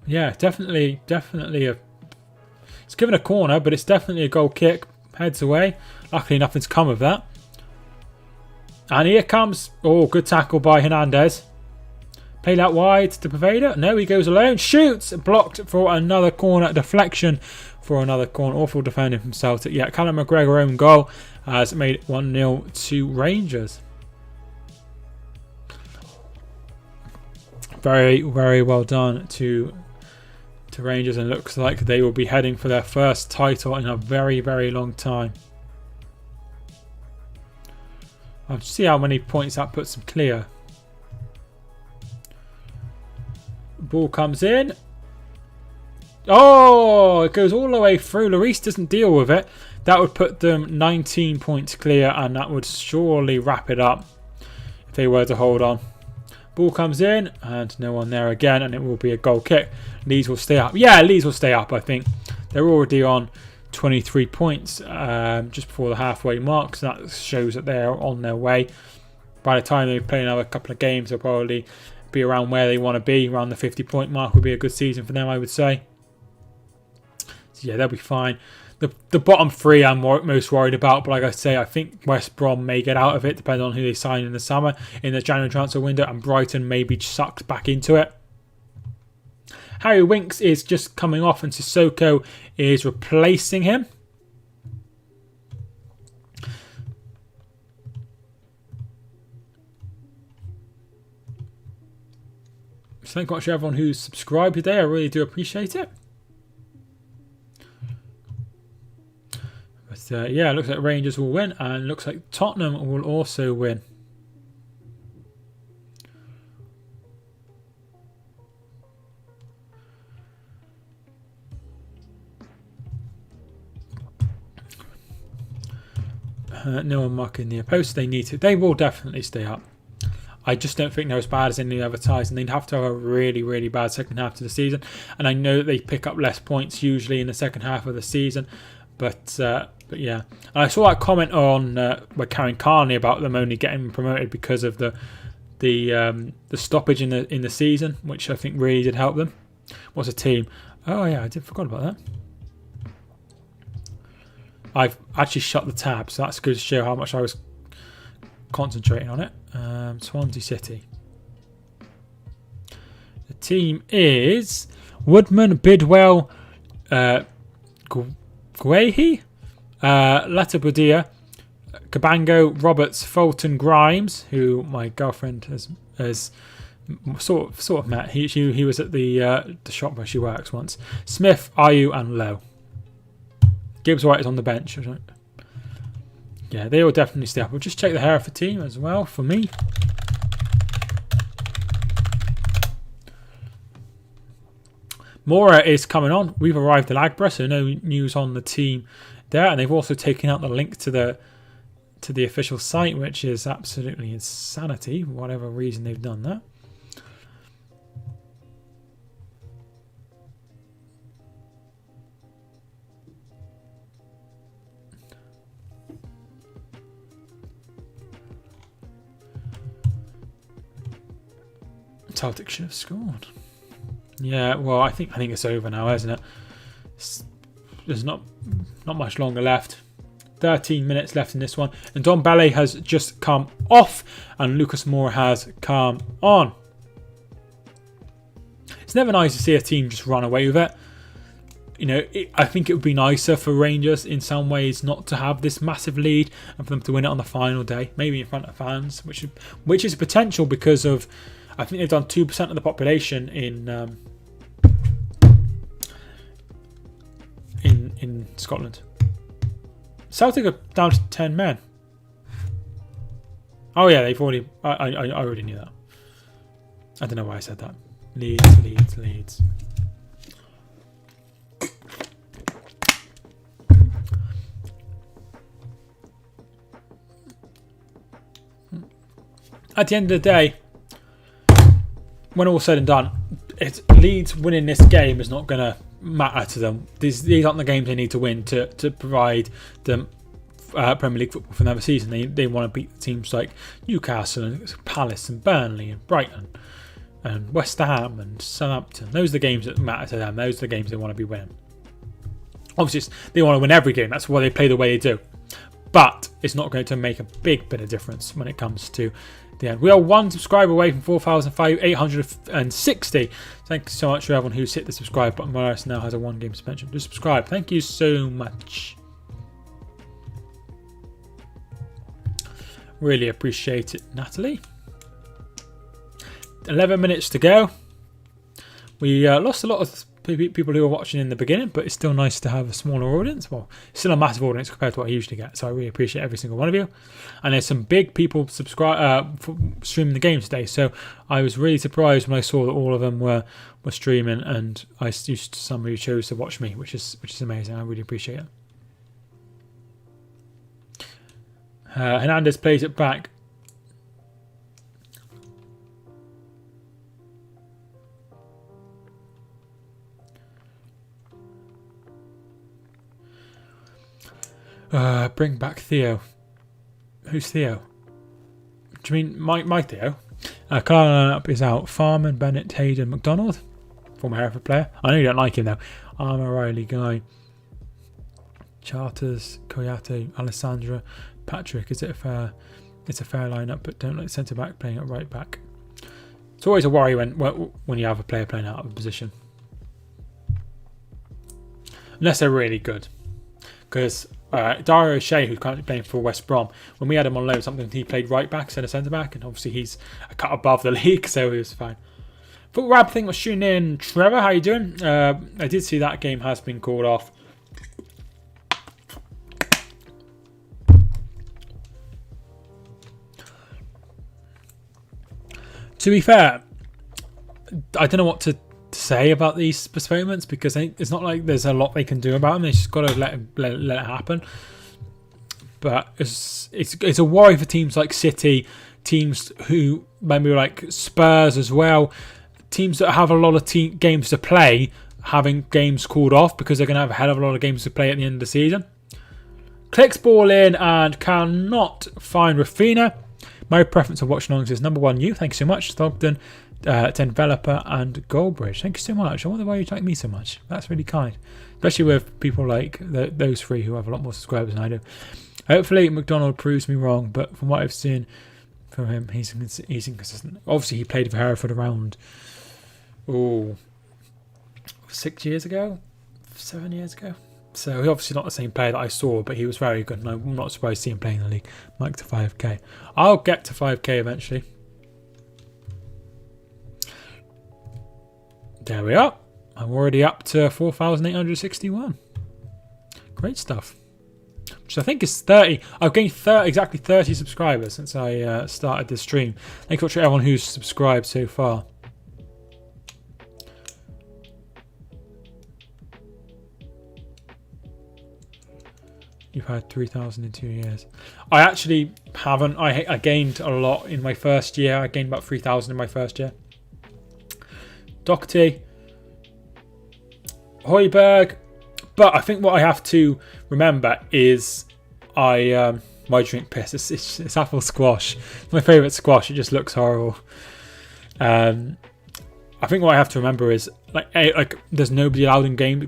Yeah, definitely a... It's given a corner, but it's definitely a goal kick. Heads away. Luckily, nothing's come of that. And here comes... Oh, good tackle by Hernandez. Played out wide to Paveda. No, he goes alone. Shoots. Blocked for another corner. Deflection for another corner. Awful defending from Celtic. Yeah, Callum McGregor own goal has made it 1-0 to Rangers. Very, very well done to Rangers, and looks like they will be heading for their first title in a very, very long time. I'll see how many points that puts them clear. Ball comes in. Oh, it goes all the way through. Lloris doesn't deal with it. That would put them 19 points clear, and that would surely wrap it up if they were to hold on. Ball comes in, and no one there again, and it will be a goal kick. Leeds will stay up. Yeah, Leeds will stay up, I think. They're already on 23 points just before the halfway mark, so that shows that they're on their way. By the time they play another couple of games, they'll probably be around where they want to be. Around the 50-point mark would be a good season for them, I would say. So yeah, they'll be fine. The bottom three I'm most worried about, but like I say, I think West Brom may get out of it, depending on who they sign in the summer, in the January transfer window, and Brighton may be sucked back into it. Harry Winks is just coming off, and Sissoko is replacing him. So thank you much to everyone who's subscribed today. I really do appreciate it. But yeah, it looks like Rangers will win, and it looks like Tottenham will also win. No one marking the post. They need to. They will definitely stay up. I just don't think they're as bad as any advertising. They'd have to have a really, really bad second half to the season. And I know that they pick up less points usually in the second half of the season. But yeah. And I saw that comment on by Karen Carney about them only getting promoted because of the stoppage in the season, which I think really did help them. What's a team? Oh yeah, I forgot about that. I've actually shut the tab, so that's good to show how much I was concentrating on it. Swansea City. The team is Woodman, Bidwell, Guehi, Latabudia, Cabango, Roberts, Fulton, Grimes, who my girlfriend has sort of met. He was at the shop where she works once. Smith, Ayew, and Lowe. Gibbs White is on the bench. Yeah, they will definitely stay up. We'll just check the Hereford team as well for me. Mora is coming on. We've arrived at Agbra, so no news on the team there. And they've also taken out the link to the official site, which is absolutely insanity, for whatever reason they've done that. Celtic should have scored. Yeah, well, I think it's over now, isn't it? There's not much longer left. 13 minutes left in this one, and Don Ballet has just come off, and Lucas Moore has come on. It's never nice to see a team just run away with it. You know, I think it would be nicer for Rangers in some ways not to have this massive lead and for them to win it on the final day, maybe in front of fans, which is potential because of. I think they've done 2% of the population in Scotland. Celtic are down to 10 men. Oh yeah, they've already. I already knew that. I don't know why I said that. Leeds. At the end of the day, when all's said and done, Leeds winning this game is not going to matter to them. These aren't the games they need to win to provide them Premier League football for another season. They want to beat teams like Newcastle and Palace and Burnley and Brighton and West Ham and Southampton. Those are the games that matter to them. Those are the games they want to be winning. Obviously, they want to win every game. That's why they play the way they do. But it's not going to make a big bit of difference when it comes to the end. We are one subscriber away from 4,860. Thank you so much for everyone who's hit the subscribe button. Morris now has a 1 game suspension. Just subscribe. Thank you so much. Really appreciate it, Natalie. 11 minutes to go. We lost a lot of people who were watching in the beginning, but it's still nice to have a smaller audience. Well, still a massive audience compared to what I usually get, so I really appreciate every single one of you. And there's some big people streaming the game today, so I was really surprised when I saw that all of them were streaming, and I used somebody who chose to watch me, which is amazing. I really appreciate it. Hernandez plays it back. Bring back Theo. Who's Theo? Do you mean my Theo? Colour lineup is out. Farman, Bennett, Hayden, McDonald. Former Hereford player. I know you don't like him though. Armour, Riley, Guy. Charters, Koyate, Alessandra, Patrick. It's a fair lineup, but don't like centre back playing at right back. It's always a worry when you have a player playing out of a position. Unless they're really good. Because Dario O'Shea, who's currently playing for West Brom, when we had him on loan, he played right back instead of centre back, and obviously he's a cut above the league, so he was fine. Foot Rab thing was tuning in. Trevor, how you doing? I did see that game has been called off. To be fair, I don't know what to say about these postponements, because it's not like there's a lot they can do about them. They just got to let it happen. But it's a worry for teams like City, teams who maybe like Spurs as well, teams that have a lot of games to play, having games called off because they're going to have a hell of a lot of games to play at the end of the season. Clicks ball in and cannot find Rafina. My preference of Watchalong is number 1 you. Thank you so much, Thogden. Developer and Goldbridge. Thank you so much. I wonder why you like me so much. That's really kind, especially with people like those three who have a lot more subscribers than I do. Hopefully McDonald proves me wrong, but from what I've seen from him, he's inconsistent. Obviously he played for Hereford around 6 years ago, 7 years ago, so he's obviously not the same player that I saw, but he was very good, and I'm not surprised to see him playing in the league. Mike to 5k. I'll get to 5k eventually. There we are. I'm already up to 4,861. Great stuff. which I think is 30. I've gained exactly 30 subscribers since I started this stream. Thank you to everyone who's subscribed so far. You've had 3,000 in 2 years. I actually haven't. I gained a lot in my first year. I gained about 3,000 in my first year. Doherty. Hoiberg. But I think what I have to remember is my drink piss. It's apple squash. It's my favourite squash. It just looks horrible. I think what I have to remember is like there's nobody allowed in game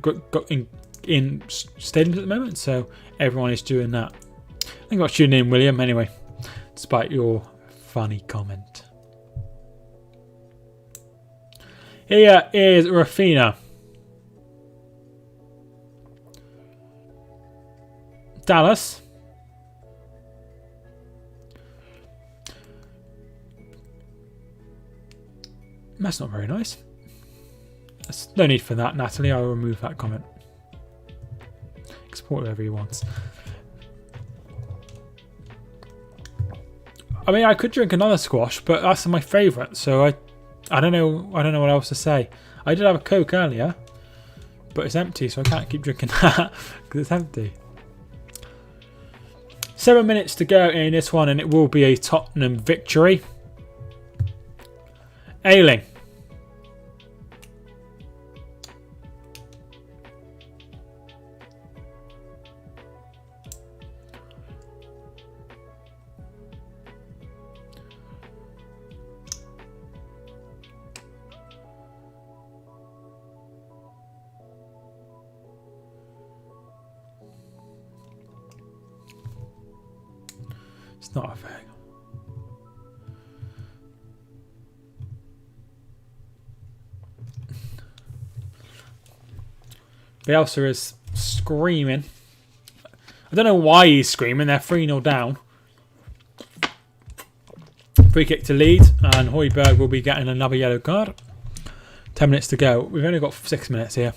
in stadiums at the moment, so everyone is doing that. Thank you for tuning in, William. Anyway, despite your funny comment, here is Rafina. Dallas. That's not very nice. There's no need for that, Natalie. I will remove that comment. Export whatever he wants. I mean, I could drink another squash, but that's my favourite. So I don't know. I don't know what else to say. I did have a Coke earlier, but it's empty, so I can't keep drinking that because it's empty. 7 minutes to go in this one, and it will be a Tottenham victory. Ailing. It's not a thing. Bielsa is screaming. I don't know why he's screaming. They're 3-0 down. Free kick to Leeds, and Hoiberg will be getting another yellow card. 10 minutes to go. We've only got 6 minutes here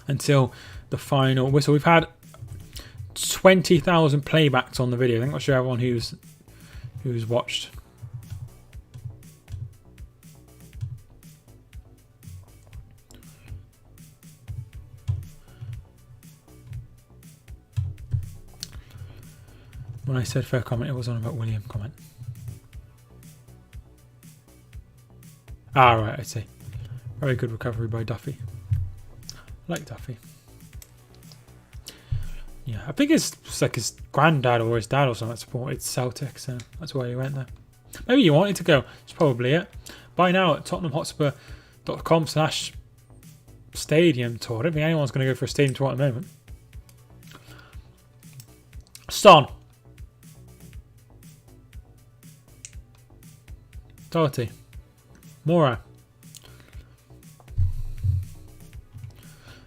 until the final whistle. We've had 20,000 playbacks on the video. I think I'll show everyone who's watched. When I said fair comment, it was on about William comment. Ah, right, I see. Very good recovery by Duffy. I like Duffy. Yeah, I think it's like his granddad or his dad or something supported Celtic, so that's why he went there. Maybe he wanted to go. That's probably it. Buy now at TottenhamHotspur.com/stadium tour. I don't think anyone's going to go for a stadium tour at the moment. Son. Doherty. Mora.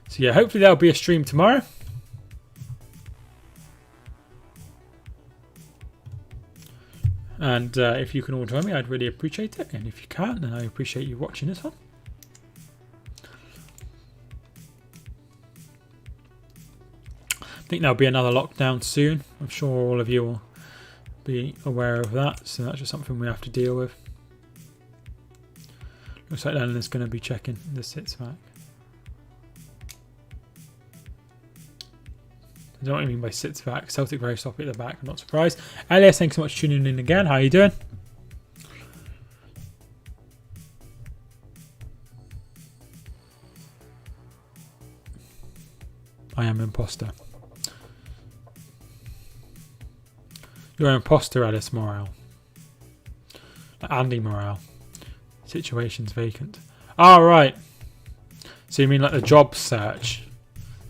So yeah, hopefully there'll be a stream tomorrow. And if you can all join me, I'd really appreciate it. And if you can't, then I appreciate you watching this one. I think there'll be another lockdown soon. I'm sure all of you will be aware of that. So that's just something we have to deal with. Looks like Lennon is going to be checking the sits back. I don't know what I mean by sits back. Celtic very sloppy at the back. I'm not surprised. Elias, thanks so much for tuning in again. How are you doing? I am an imposter. You're an imposter, Alice Morale. Like Andy Morale. Situation's vacant. Oh, right. So you mean like the job search?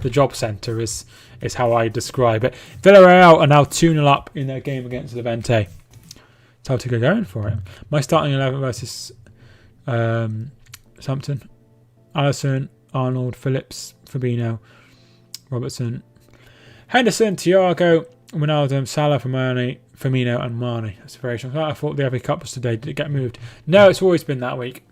The job centre is how I describe it. Villarreal are now 2-0 up in their game against Levante. Celtic are going for it. My starting 11 versus Southampton. Alisson, Arnold, Phillips, Fabinho, Robertson, Henderson, Thiago, Ronaldo, Salah, Firmino and Mane. That's very strong. I thought the FA Cup was today. Did it get moved? No, it's always been that week.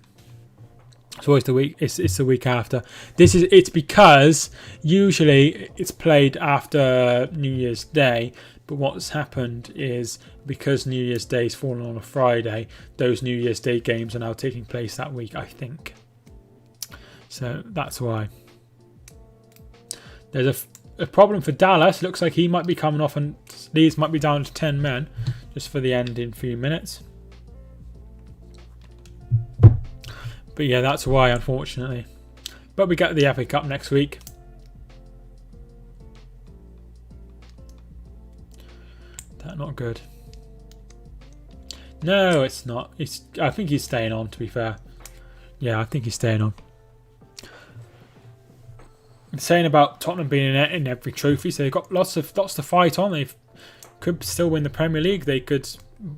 It's always the week. It's the week after. It's because usually it's played after New Year's Day. But what's happened is because New Year's Day is falling on a Friday, those New Year's Day games are now taking place that week, I think. So that's why. There's a problem for Dallas. Looks like he might be coming off and Leeds might be down to 10 men just for the end in a few minutes. But yeah, that's why, unfortunately. But we get the FA Cup next week. That's not good. No, it's not. I think he's staying on, to be fair. Yeah, I think he's staying on. I'm saying about Tottenham being in every trophy, so they've got lots to fight on. They could still win the Premier League. They could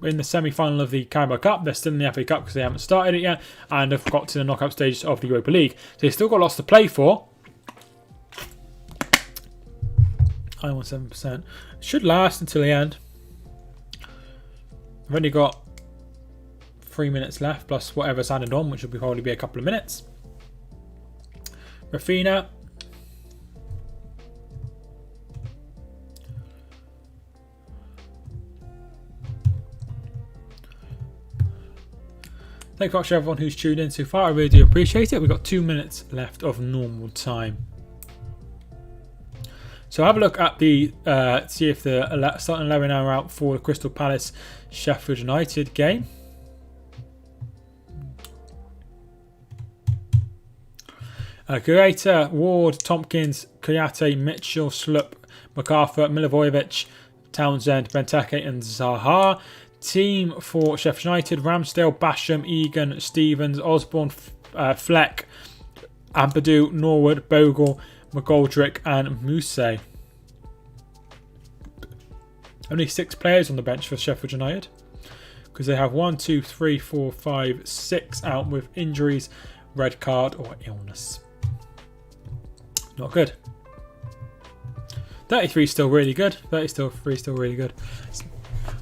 win the semi-final of the Carabao Cup. They're still in the FA Cup because they haven't started it yet, and have got to the knockout stages of the Europa League. So they've still got lots to play for. I want 7%. Should last until the end. I've only got 3 minutes left, plus whatever's added on, which will probably be a couple of minutes. Rafinha. Thank you much to everyone who's tuned in so far. I really do appreciate it. We've got 2 minutes left of normal time. So have a look at the see if the starting 11 are out for the Crystal Palace Sheffield United game. Creator, Ward, Tompkins, Kouyaté, Mitchell, Slup, MacArthur, Milivojevic, Townsend, Benteke and Zaha. Team for Sheffield United: Ramsdale, Basham, Egan, Stevens, Osborne, Fleck, Ampadu, Norwood, Bogle, McGoldrick and Mousse. Only 6 players on the bench for Sheffield United because they have 1, 2, 3, 4, 5, 6 out with injuries, red card or illness. Not good. 33 is still really good. 33 is still really good. It's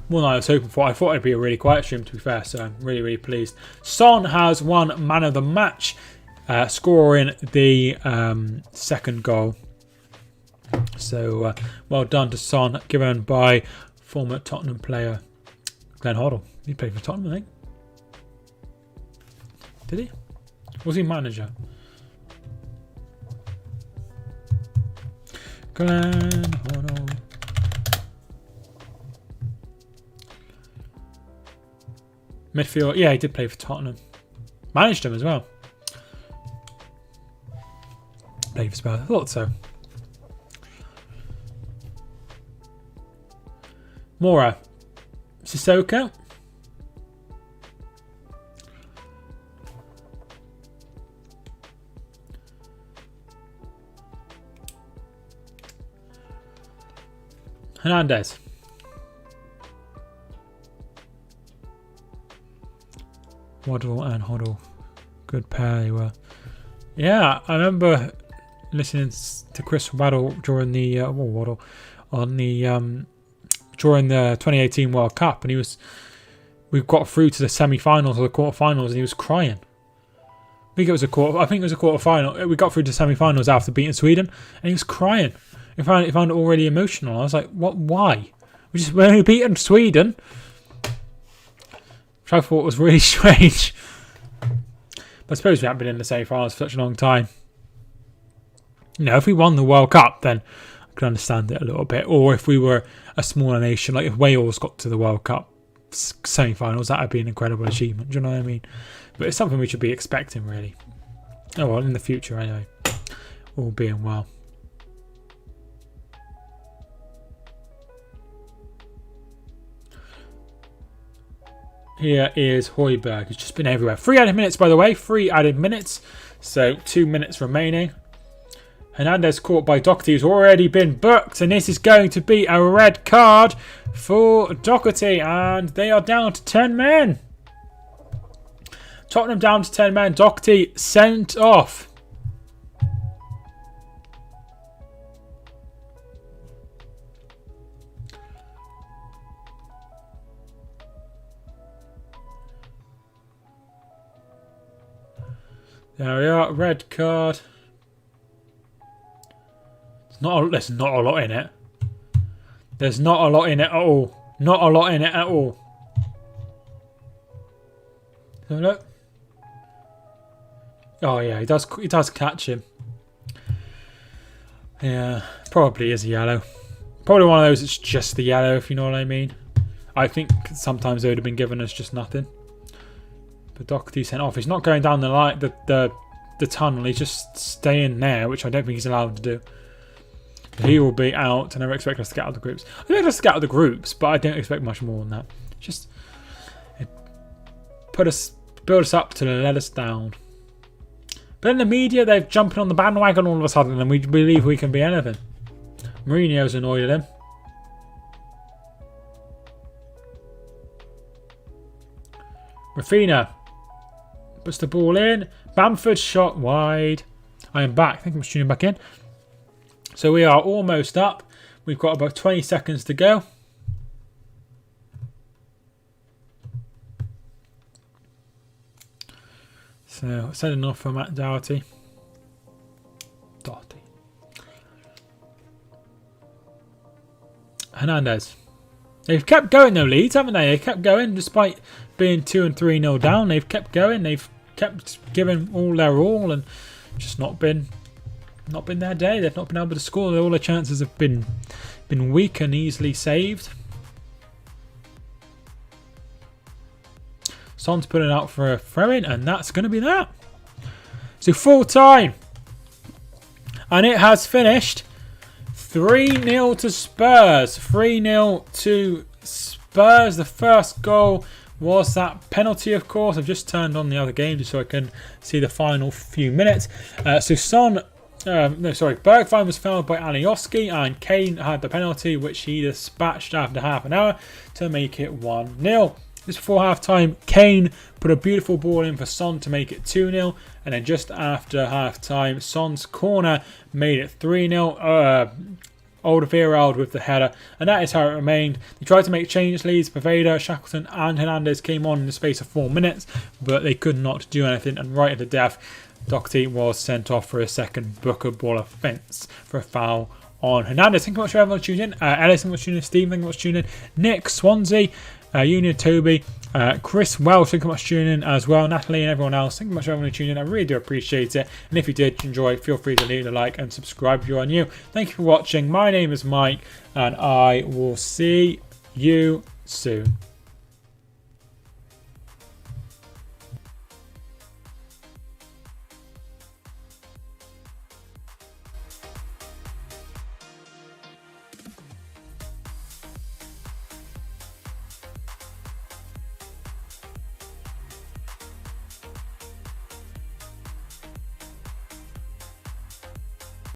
more than I was hoping for. I thought it'd be a really quiet stream, to be fair, so I'm really, really pleased. Son has won man of the match, scoring the second goal. So well done to Son, given by former Tottenham player Glenn Hoddle. He played for Tottenham, I think. Did he? Was he manager? Glenn Hoddle. Midfield, yeah, he did play for Tottenham. Managed him as well. Played for Spurs, I thought so. Mora. Sissoko. Hernandez. Waddle and Hoddle. Good pair they were. Yeah, I remember listening to Chris Waddle during the Waddle on the during the 2018 World Cup, and we got through to the semi-finals or the quarter-finals, and he was crying. I think it was a quarter-final. We got through to semi-finals after beating Sweden, and he was crying. I found it already emotional. I was like, "What? Why? We only beaten Sweden." Which I thought was really strange. But I suppose we haven't been in the semi-finals for such a long time. You know, if we won the World Cup, then I could understand it a little bit. Or if we were a smaller nation, like if Wales got to the World Cup semi-finals, that would be an incredible achievement. Do you know what I mean? But it's something we should be expecting, really. Oh well, in the future anyway. All being well. Here is Højbjerg, who's just been everywhere. 3 added minutes, by the way. 3 added minutes. So 2 minutes remaining. Hernandez caught by Doherty, who's already been booked. And this is going to be a red card for Doherty. And they are down to 10 men. Tottenham down to 10 men. Doherty sent off. There we are. Red card. There's not a lot in it. There's not a lot in it at all. Not a lot in it at all. Have a look. Oh yeah, he does catch him. Yeah, probably is a yellow. Probably one of those that's just the yellow, if you know what I mean. I think sometimes they would have been given us just nothing. But Doherty sent off. He's not going down the light, the tunnel. He's just staying there, which I don't think he's allowed to do. He will be out. I never expect us to get out of the groups. I expect us to get out of the groups, but I don't expect much more than that. Just build us up to let us down. But in the media, they're jumping on the bandwagon all of a sudden, and we believe we can be anything. Mourinho's annoyed at him. Rafinha puts the ball in. Bamford shot wide. I am back. I think I'm tuning back in. So we are almost up. We've got about 20 seconds to go. So sending off for Matt Doherty. Hernandez. They've kept going though, Leeds, haven't they? They kept going despite being 2 and 3-0 down. They've kept going. They've kept giving all their all, and just not been their day. They've not been able to score. All their chances have been weak and easily saved. Son's putting out for a throw-in, and that's going to be that. So full time, and it has finished 3-0 to Spurs. 3-0 to Spurs. The first goal was that penalty, of course. I've just turned on the other game just so I can see the final few minutes. So Bergwijn was fouled by Alioski, and Kane had the penalty, which he dispatched after half an hour to make it 1-0. Just before half-time, Kane put a beautiful ball in for Son to make it 2-0. And then just after half-time, Son's corner made it 3-0. Alderweireld with the header. And that is how it remained. They tried to make changes. Leeds, Paveda, Shackleton and Hernandez came on in the space of 4 minutes. But they could not do anything. And right at the death, Doherty was sent off for a second Booker ball offence for a foul on Hernandez. Thank you very much for everyone tuning in. Ellis, thank you very much for tuning in. Steve, thank you very much for tuning in. Nick, Swansea, Union Toby, Chris Welsh, thank you very much for tuning in as well. Natalie and everyone else, thank you very much for everyone tuning in. I really do appreciate it. And if you did enjoy, feel free to leave a like and subscribe if you are new. Thank you for watching. My name is Mike, and I will see you soon.